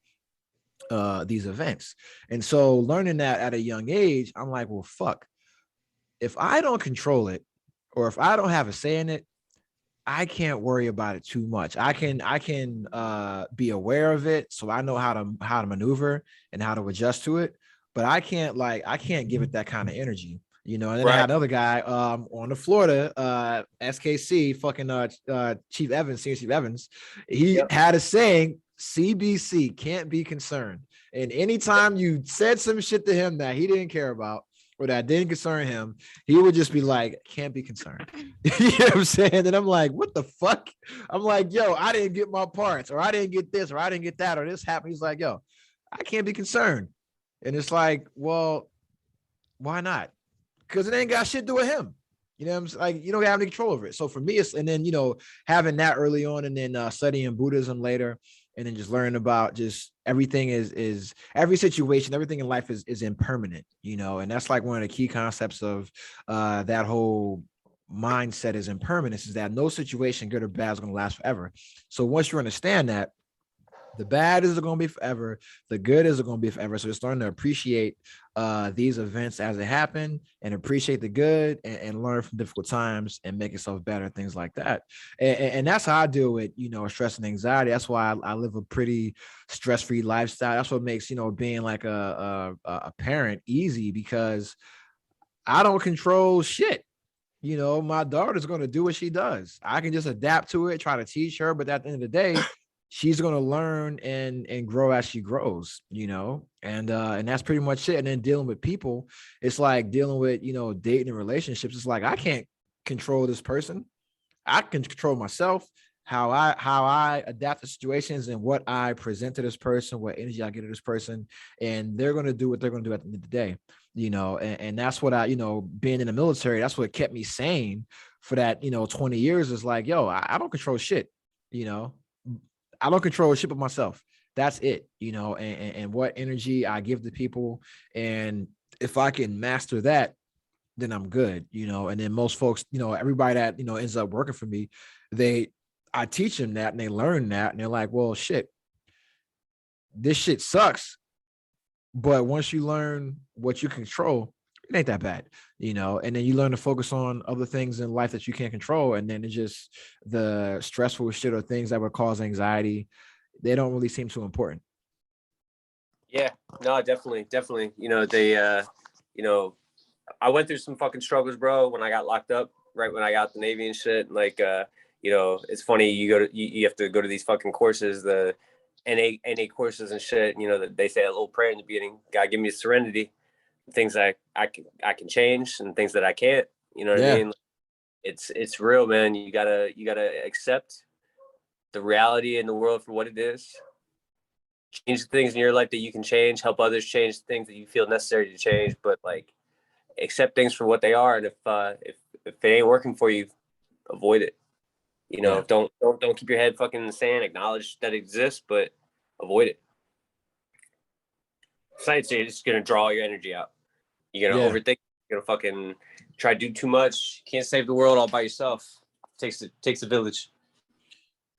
these events. And so learning that at a young age, I'm like, well, fuck, if I don't control it, or if I don't have a say in it, I can't worry about it too much. I can be aware of it, so I know how to maneuver and how to adjust to it. But I can't give it that kind of energy, And then I had another guy on the Florida SKC, fucking Chief Evans, Senior Chief Evans. He had a saying, CBC, can't be concerned. And anytime you said some shit to him that he didn't care about, or that didn't concern him, he would just be like, can't be concerned. You know what I'm saying? And I'm like, what the fuck? I'm like, yo, I didn't get my parts, or I didn't get this, or I didn't get that, or this happened. He's like, yo, I can't be concerned. And it's like, well, why not? Because it ain't got shit to do with him. You know what I'm saying? Like, you don't have any control over it. So for me, it's, and then, having that early on, and then studying Buddhism later, and then just learning about just everything is every situation, everything in life is impermanent, and that's like one of the key concepts of that whole mindset is impermanence, is that no situation, good or bad, is going to last forever. So once you understand that, the bad is going to be forever, the good is going to be forever. So you're starting to appreciate these events as they happen, and appreciate the good, and learn from difficult times and make yourself better, things like that. And that's how I deal with, stress and anxiety. That's why I live a pretty stress-free lifestyle. That's what makes, being like a parent easy, because I don't control shit. My daughter's going to do what she does. I can just adapt to it, try to teach her. But at the end of the day, she's going to learn and grow as she grows, and that's pretty much it. And then dealing with people, it's like dealing with, dating and relationships. It's like, I can't control this person. I can control myself, how I adapt to situations, and what I present to this person, what energy I get to this person, and they're going to do what they're going to do at the end of the day, and that's what I, being in the military, that's what kept me sane for that, 20 years, is like, yo, I don't control shit, I don't control shit but myself. That's it, and what energy I give to people. And if I can master that, then I'm good, and then most folks, everybody that, ends up working for me, I teach them that, and they learn that, and they're like, well, shit, this shit sucks. But once you learn what you control, it ain't that bad, and then you learn to focus on other things in life that you can't control. And then it's just the stressful shit or things that would cause anxiety, they don't really seem too important.
Yeah, no, definitely. I went through some fucking struggles, bro, when I got locked up, right when I got the Navy and shit. Like, it's funny, you have to go to these fucking courses, the NA courses and shit, that they say a little prayer in the beginning, God give me serenity, things that I can change and things that I can't, what I mean? It's real, man. You gotta accept the reality in the world for what it is. Change the things in your life that you can change, help others change things that you feel necessary to change, but like, accept things for what they are. And if it ain't working for you, avoid it. You know, don't keep your head fucking in the sand. Acknowledge that it exists, but avoid it. Science is just gonna draw your energy out. You're gonna overthink. You're gonna fucking try to do too much. You can't save the world all by yourself. It takes a village.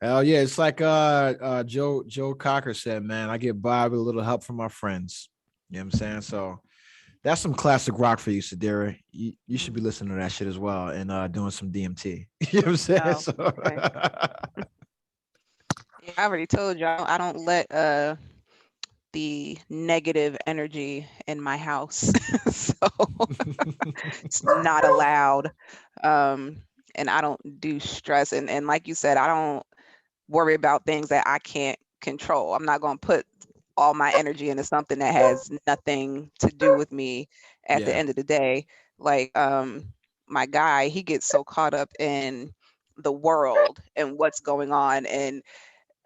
Hell yeah, it's like Joe Cocker said, man, I get by with a little help from my friends. You know what I'm saying? So that's some classic rock for you, Sadira. You should be listening to that shit as well and doing some DMT. You know what I'm saying?
Oh,
so,
okay. Yeah, I already told you I don't let the negative energy in my house. So it's not allowed. And I don't do stress. And like you said, I don't worry about things that I can't control. I'm not going to put all my energy into something that has nothing to do with me at the end of the day. Like my guy, he gets so caught up in the world and what's going on. And,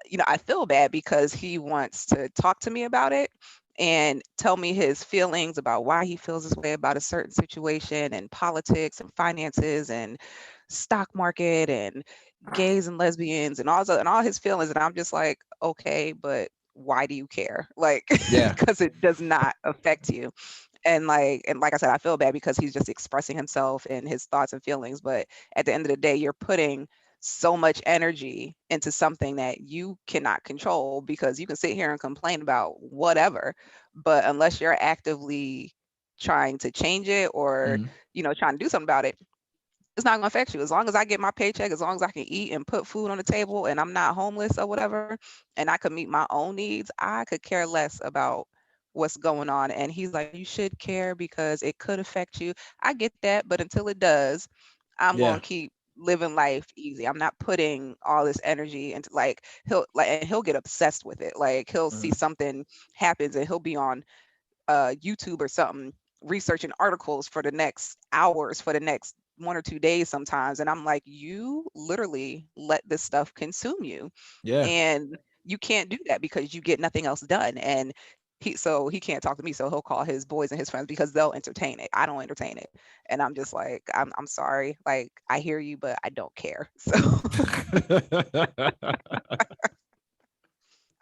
you know, I feel bad because he wants to talk to me about it and tell me his feelings about why he feels this way about a certain situation and politics and finances and stock market and gays and lesbians and all his feelings. And I'm just like, okay, but why do you care? Like, because it does not affect you. And like I said, I feel bad because he's just expressing himself and his thoughts and feelings. But at the end of the day, you're putting so much energy into something that you cannot control, because you can sit here and complain about whatever, but unless you're actively trying to change it or, you know, trying to do something about it, it's not going to affect you. As long as I get my paycheck, as long as I can eat and put food on the table and I'm not homeless or whatever, and I could meet my own needs, I could care less about what's going on. And he's like, you should care because it could affect you. I get that, but until it does, I'm going to keep living life easy. I'm not putting all this energy into, like, he'll get obsessed with it. Like, he'll see something happens and he'll be on YouTube or something researching articles for the next hours, for the next 1 or 2 days sometimes. And I'm like, you literally let this stuff consume you. And you can't do that because you get nothing else done. And he can't talk to me, so he'll call his boys and his friends because they'll entertain it. I don't entertain it. And I'm just like, I'm sorry, like, I hear you, but I don't care. So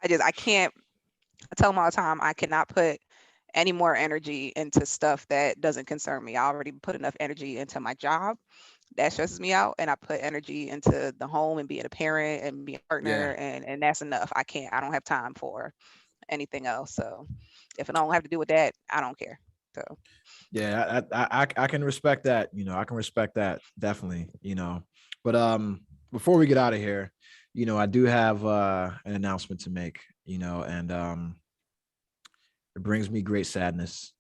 I can't. I tell him all the time, I cannot put any more energy into stuff that doesn't concern me. I already put enough energy into my job. That stresses me out. And I put energy into the home and being a parent and being a partner. And that's enough. I don't have time for anything else. So if I don't have to do with that, I don't care. So
yeah, I can respect that. You know, I can respect that, definitely, you know. But before we get out of here, you know, I do have an announcement to make, you know, and it brings me great sadness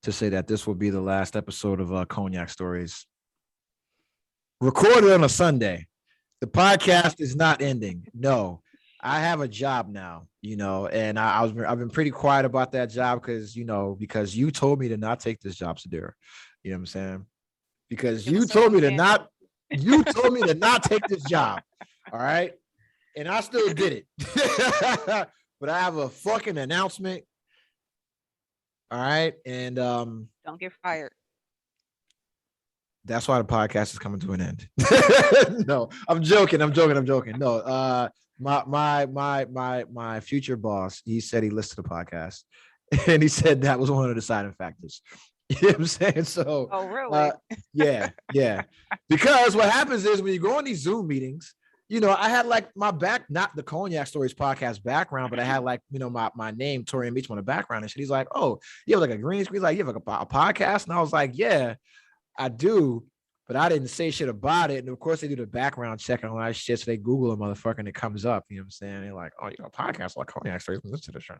to say that this will be the last episode of Cognac Stories. Recorded on a Sunday. The podcast is not ending. No, I have a job now, you know, and I've been pretty quiet about that job because you told me to not take this job, Sadira. You know what I'm saying? Because you told me to not take this job. All right. And I still did it. But I have a fucking announcement. All right. And
don't get fired.
That's why the podcast is coming to an end. No, I'm joking. No, my future boss, he said he listened to the podcast and he said that was one of the deciding factors. You know what I'm saying? So,
oh, really?
Yeah. Because what happens is when you go on these Zoom meetings, you know, I had like my not the Cognac Stories podcast background, but I had like, you know, my name, Torian Beach, on the background. And he's like, oh, you have like a green screen? He's like, you have a podcast? And I was like, yeah, I do. But I didn't say shit about it. And of course, they do the background check and all that shit. So they Google a motherfucker and it comes up. You know what I'm saying? They're like, oh, you got a podcast like Cognac Stories. Listen to the shit.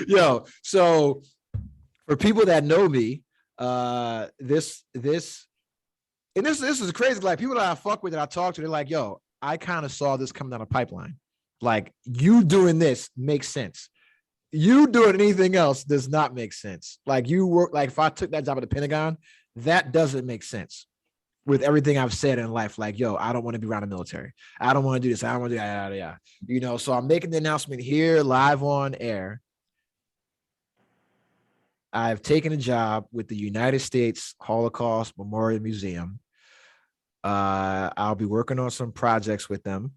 Yo, so for people that know me, this is crazy. Like, people that I fuck with, that I talk to, they're like, yo, I kind of saw this coming down the pipeline. Like, you doing this makes sense. You doing anything else does not make sense. Like, you work, like if I took that job at the Pentagon, that doesn't make sense with everything I've said in life. Like, yo, I don't want to be around the military. I don't want to do this. I don't want to do that. Yeah. You know, so I'm making the announcement here live on air. I've taken a job with the United States Holocaust Memorial Museum. I'll be working on some projects with them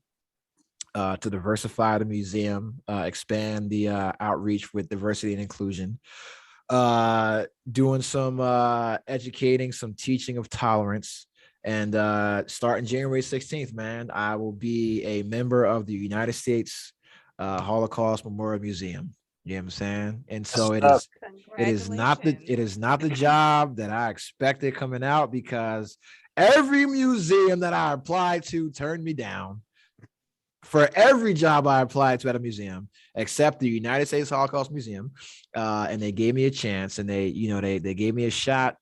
to diversify the museum, expand the outreach with diversity and inclusion, doing some educating, some teaching of tolerance. And starting January 16th, man, I will be a member of the United States Holocaust Memorial Museum. You know what I'm saying? And so it is not the job that I expected coming out, because every museum that I applied to turned me down. For every job I applied to at a museum, except the United States Holocaust Museum, and they gave me a chance, and they gave me a shot.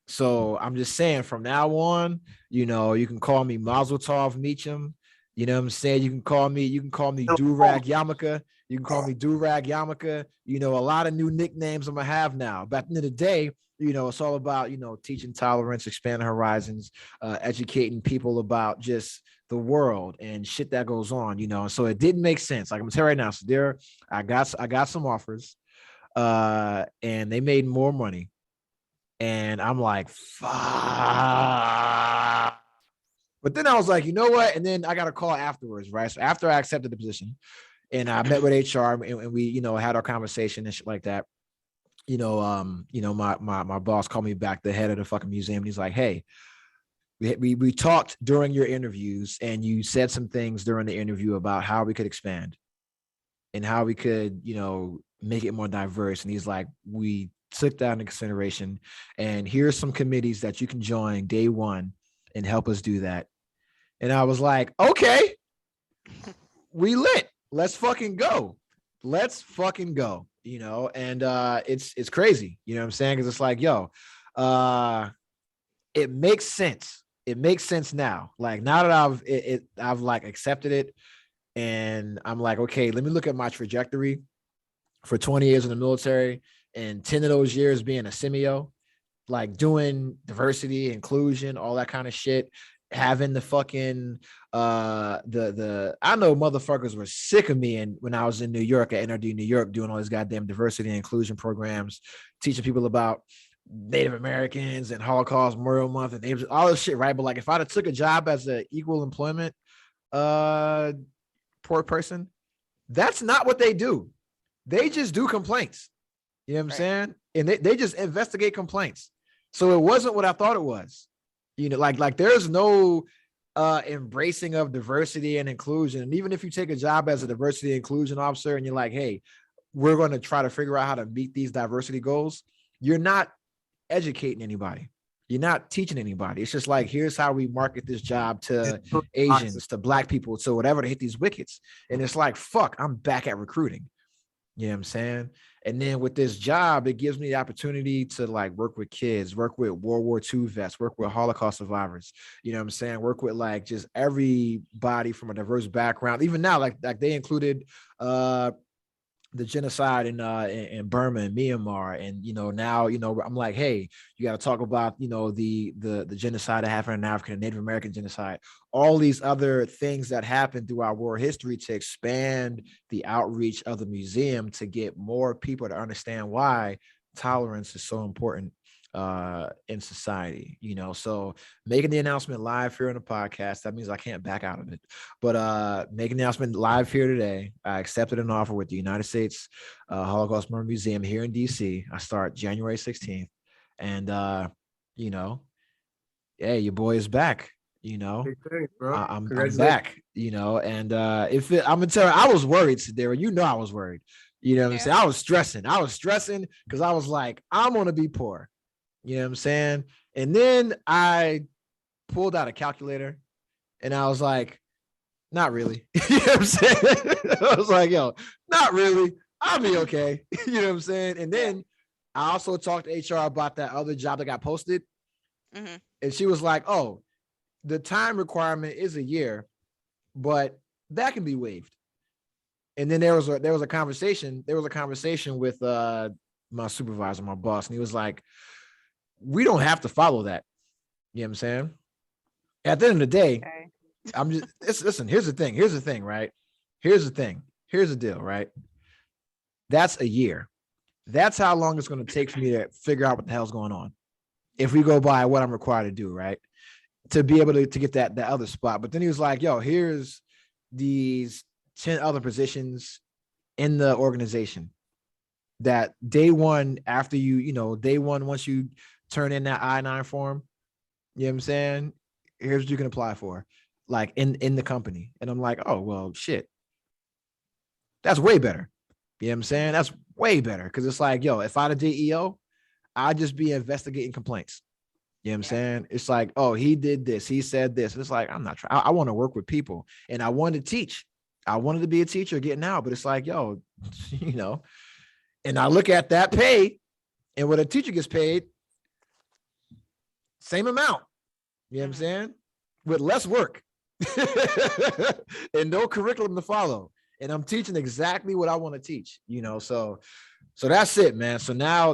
So I'm just saying, from now on, you can call me Mazel Tov Meacham. You know what I'm saying? You can call me Durag Yamaka. You can call me Durag Yamaka. A lot of new nicknames I'm gonna have now. But at the end of the day, it's all about, teaching tolerance, expanding horizons, educating people about just the world and shit that goes on, And so it didn't make sense. Like I'm gonna tell you right now, Sadira, I got some offers, and they made more money. And I'm like, fuck. But then I was like, you know what? And then I got a call afterwards, right? So after I accepted the position and I met with HR and we, had our conversation and shit like that, my boss called me back, the head of the fucking museum. And he's like, hey, we talked during your interviews, and you said some things during the interview about how we could expand and how we could, make it more diverse. And he's like, we took that into consideration, and here's some committees that you can join day one and help us do that. And I was like, okay, we lit. Let's fucking go. And it's crazy, you know what I'm saying? Because it's like, yo, it makes sense. It makes sense now. Like now that I've like accepted it, and I'm like, okay, let me look at my trajectory for 20 years in the military, and 10 of those years being a semio, like doing diversity, inclusion, all that kind of shit, having the fucking I know motherfuckers were sick of me, and when I was in New York at NRD New York doing all these goddamn diversity and inclusion programs, teaching people about Native Americans and Holocaust Memorial Month and all this shit, right? But like if I'd have took a job as an equal employment poor person, that's not what they do. They just do complaints. You know what I'm saying? And they just investigate complaints. So it wasn't what I thought it was. Like there's no embracing of diversity and inclusion. And even if you take a job as a diversity and inclusion officer and you're like, hey, we're going to try to figure out how to meet these diversity goals, you're not educating anybody. You're not teaching anybody. It's just like, here's how we market this job to Asians, to Black people, to whatever, to hit these wickets. And it's like, fuck, I'm back at recruiting. You know what I'm saying? And then with this job, it gives me the opportunity to like work with kids, work with World War II vets, work with Holocaust survivors, you know what I'm saying? Work with like just everybody from a diverse background. Even now, like they included the genocide in Burma and Myanmar. And, now, I'm like, hey, you got to talk about, the genocide that happened in Africa, the Native American genocide, all these other things that happened through our world history to expand the outreach of the museum to get more people to understand why tolerance is so important in society, so making the announcement live here on the podcast, that means I can't back out of it, but making the announcement live here today. I accepted an offer with the United States Holocaust Memorial Museum here in DC. I start January 16th, and hey, your boy is back.
Thanks, bro.
I'm back, and I'm gonna tell you, I was worried, Sadira. I was worried. You know what I'm saying? I was stressing because I was like, I'm gonna be poor. You know what I'm saying? And then I pulled out a calculator and I was like, not really. You know what I'm saying? I was like, yo, not really. I'll be okay. You know what I'm saying? And then I also talked to HR about that other job that got posted. Mm-hmm. And she was like, oh, the time requirement is a year, but that can be waived. And then there was a conversation with my supervisor, my boss, and he was like, we don't have to follow that. You know what I'm saying? At the end of the day, I'm just listen, here's the thing, right? Here's the deal, right? That's a year. That's how long it's going to take for me to figure out what the hell's going on. If we go by what I'm required to do, right? To be able to get that other spot. But then he was like, yo, here's these 10 other positions in the organization that day one, after day one, once you turn in that I-9 form, you know what I'm saying? Here's what you can apply for, like in the company. And I'm like, oh, well, shit. That's way better. You know what I'm saying? That's way better. Cause it's like, yo, if I'd a DEO, I'd just be investigating complaints. You know what I'm saying? It's like, oh, he did this. He said this. And it's like, I'm not trying. I want to work with people. And I wanted to teach. I wanted to be a teacher getting out. But it's like, yo, and I look at that pay and what a teacher gets paid, same amount. You know what I'm saying? With less work and no curriculum to follow. And I'm teaching exactly what I want to teach, so that's it, man. So now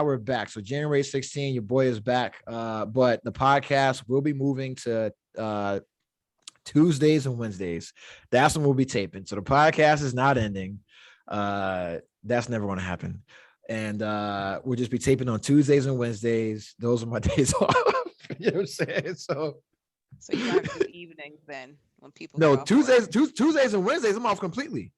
we're back. So January 16, your boy is back. But the podcast will be moving to Tuesdays and Wednesdays. That's when we'll be taping. So the podcast is not ending. That's never going to happen. And we'll just be taping on Tuesdays and Wednesdays. Those are my days off. You know what I'm saying? So
you gotta do evenings then when people
Tuesdays and Wednesdays, I'm off completely.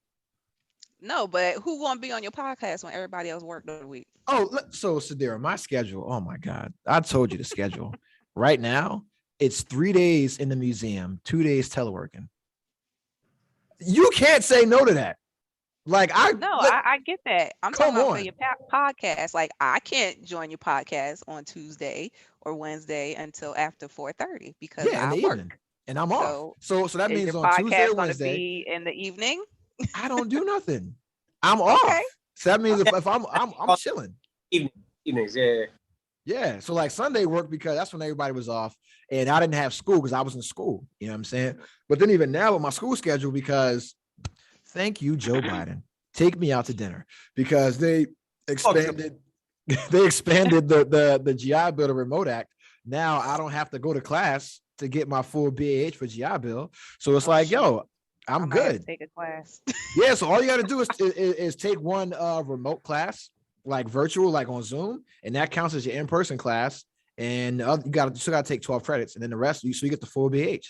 No, but who won't be on your podcast when everybody else worked the week?
Oh, so Sadira, my schedule. Oh my God. I told you the schedule. Right now, it's 3 days in the museum, 2 days teleworking. You can't say no to that.
I get that. I'm talking about for your podcast. Like, I can't join your podcast on Tuesday or Wednesday until after 4:30 because I work.
Evening, and I'm off. So that means on Tuesday or Wednesday.
Be in the evening.
I don't do nothing. I'm off. Okay. So that means if I'm chilling.
Evenings, yeah.
Yeah. So like Sunday work because that's when everybody was off, and I didn't have school because I was in school. You know what I'm saying? But then even now with my school schedule, because thank you, Joe Biden, take me out to dinner because they expanded. They expanded the GI Bill to Remote Act. Now I don't have to go to class to get my full BAH for GI Bill. So it's like, yo, I'm good.
Take a class.
Yeah, so all you got to do is take one remote class, like virtual, like on Zoom, and that counts as your in-person class. And you still got to take 12 credits, and then the rest, so you get the full BH.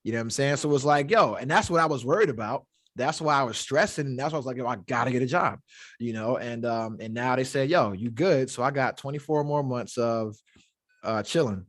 You know what I'm saying? So it's like, yo, and that's what I was worried about. That's why I was stressing, and that's why I was like, yo, I gotta get a job, and now they said, yo, you good? So I got 24 more months of chilling.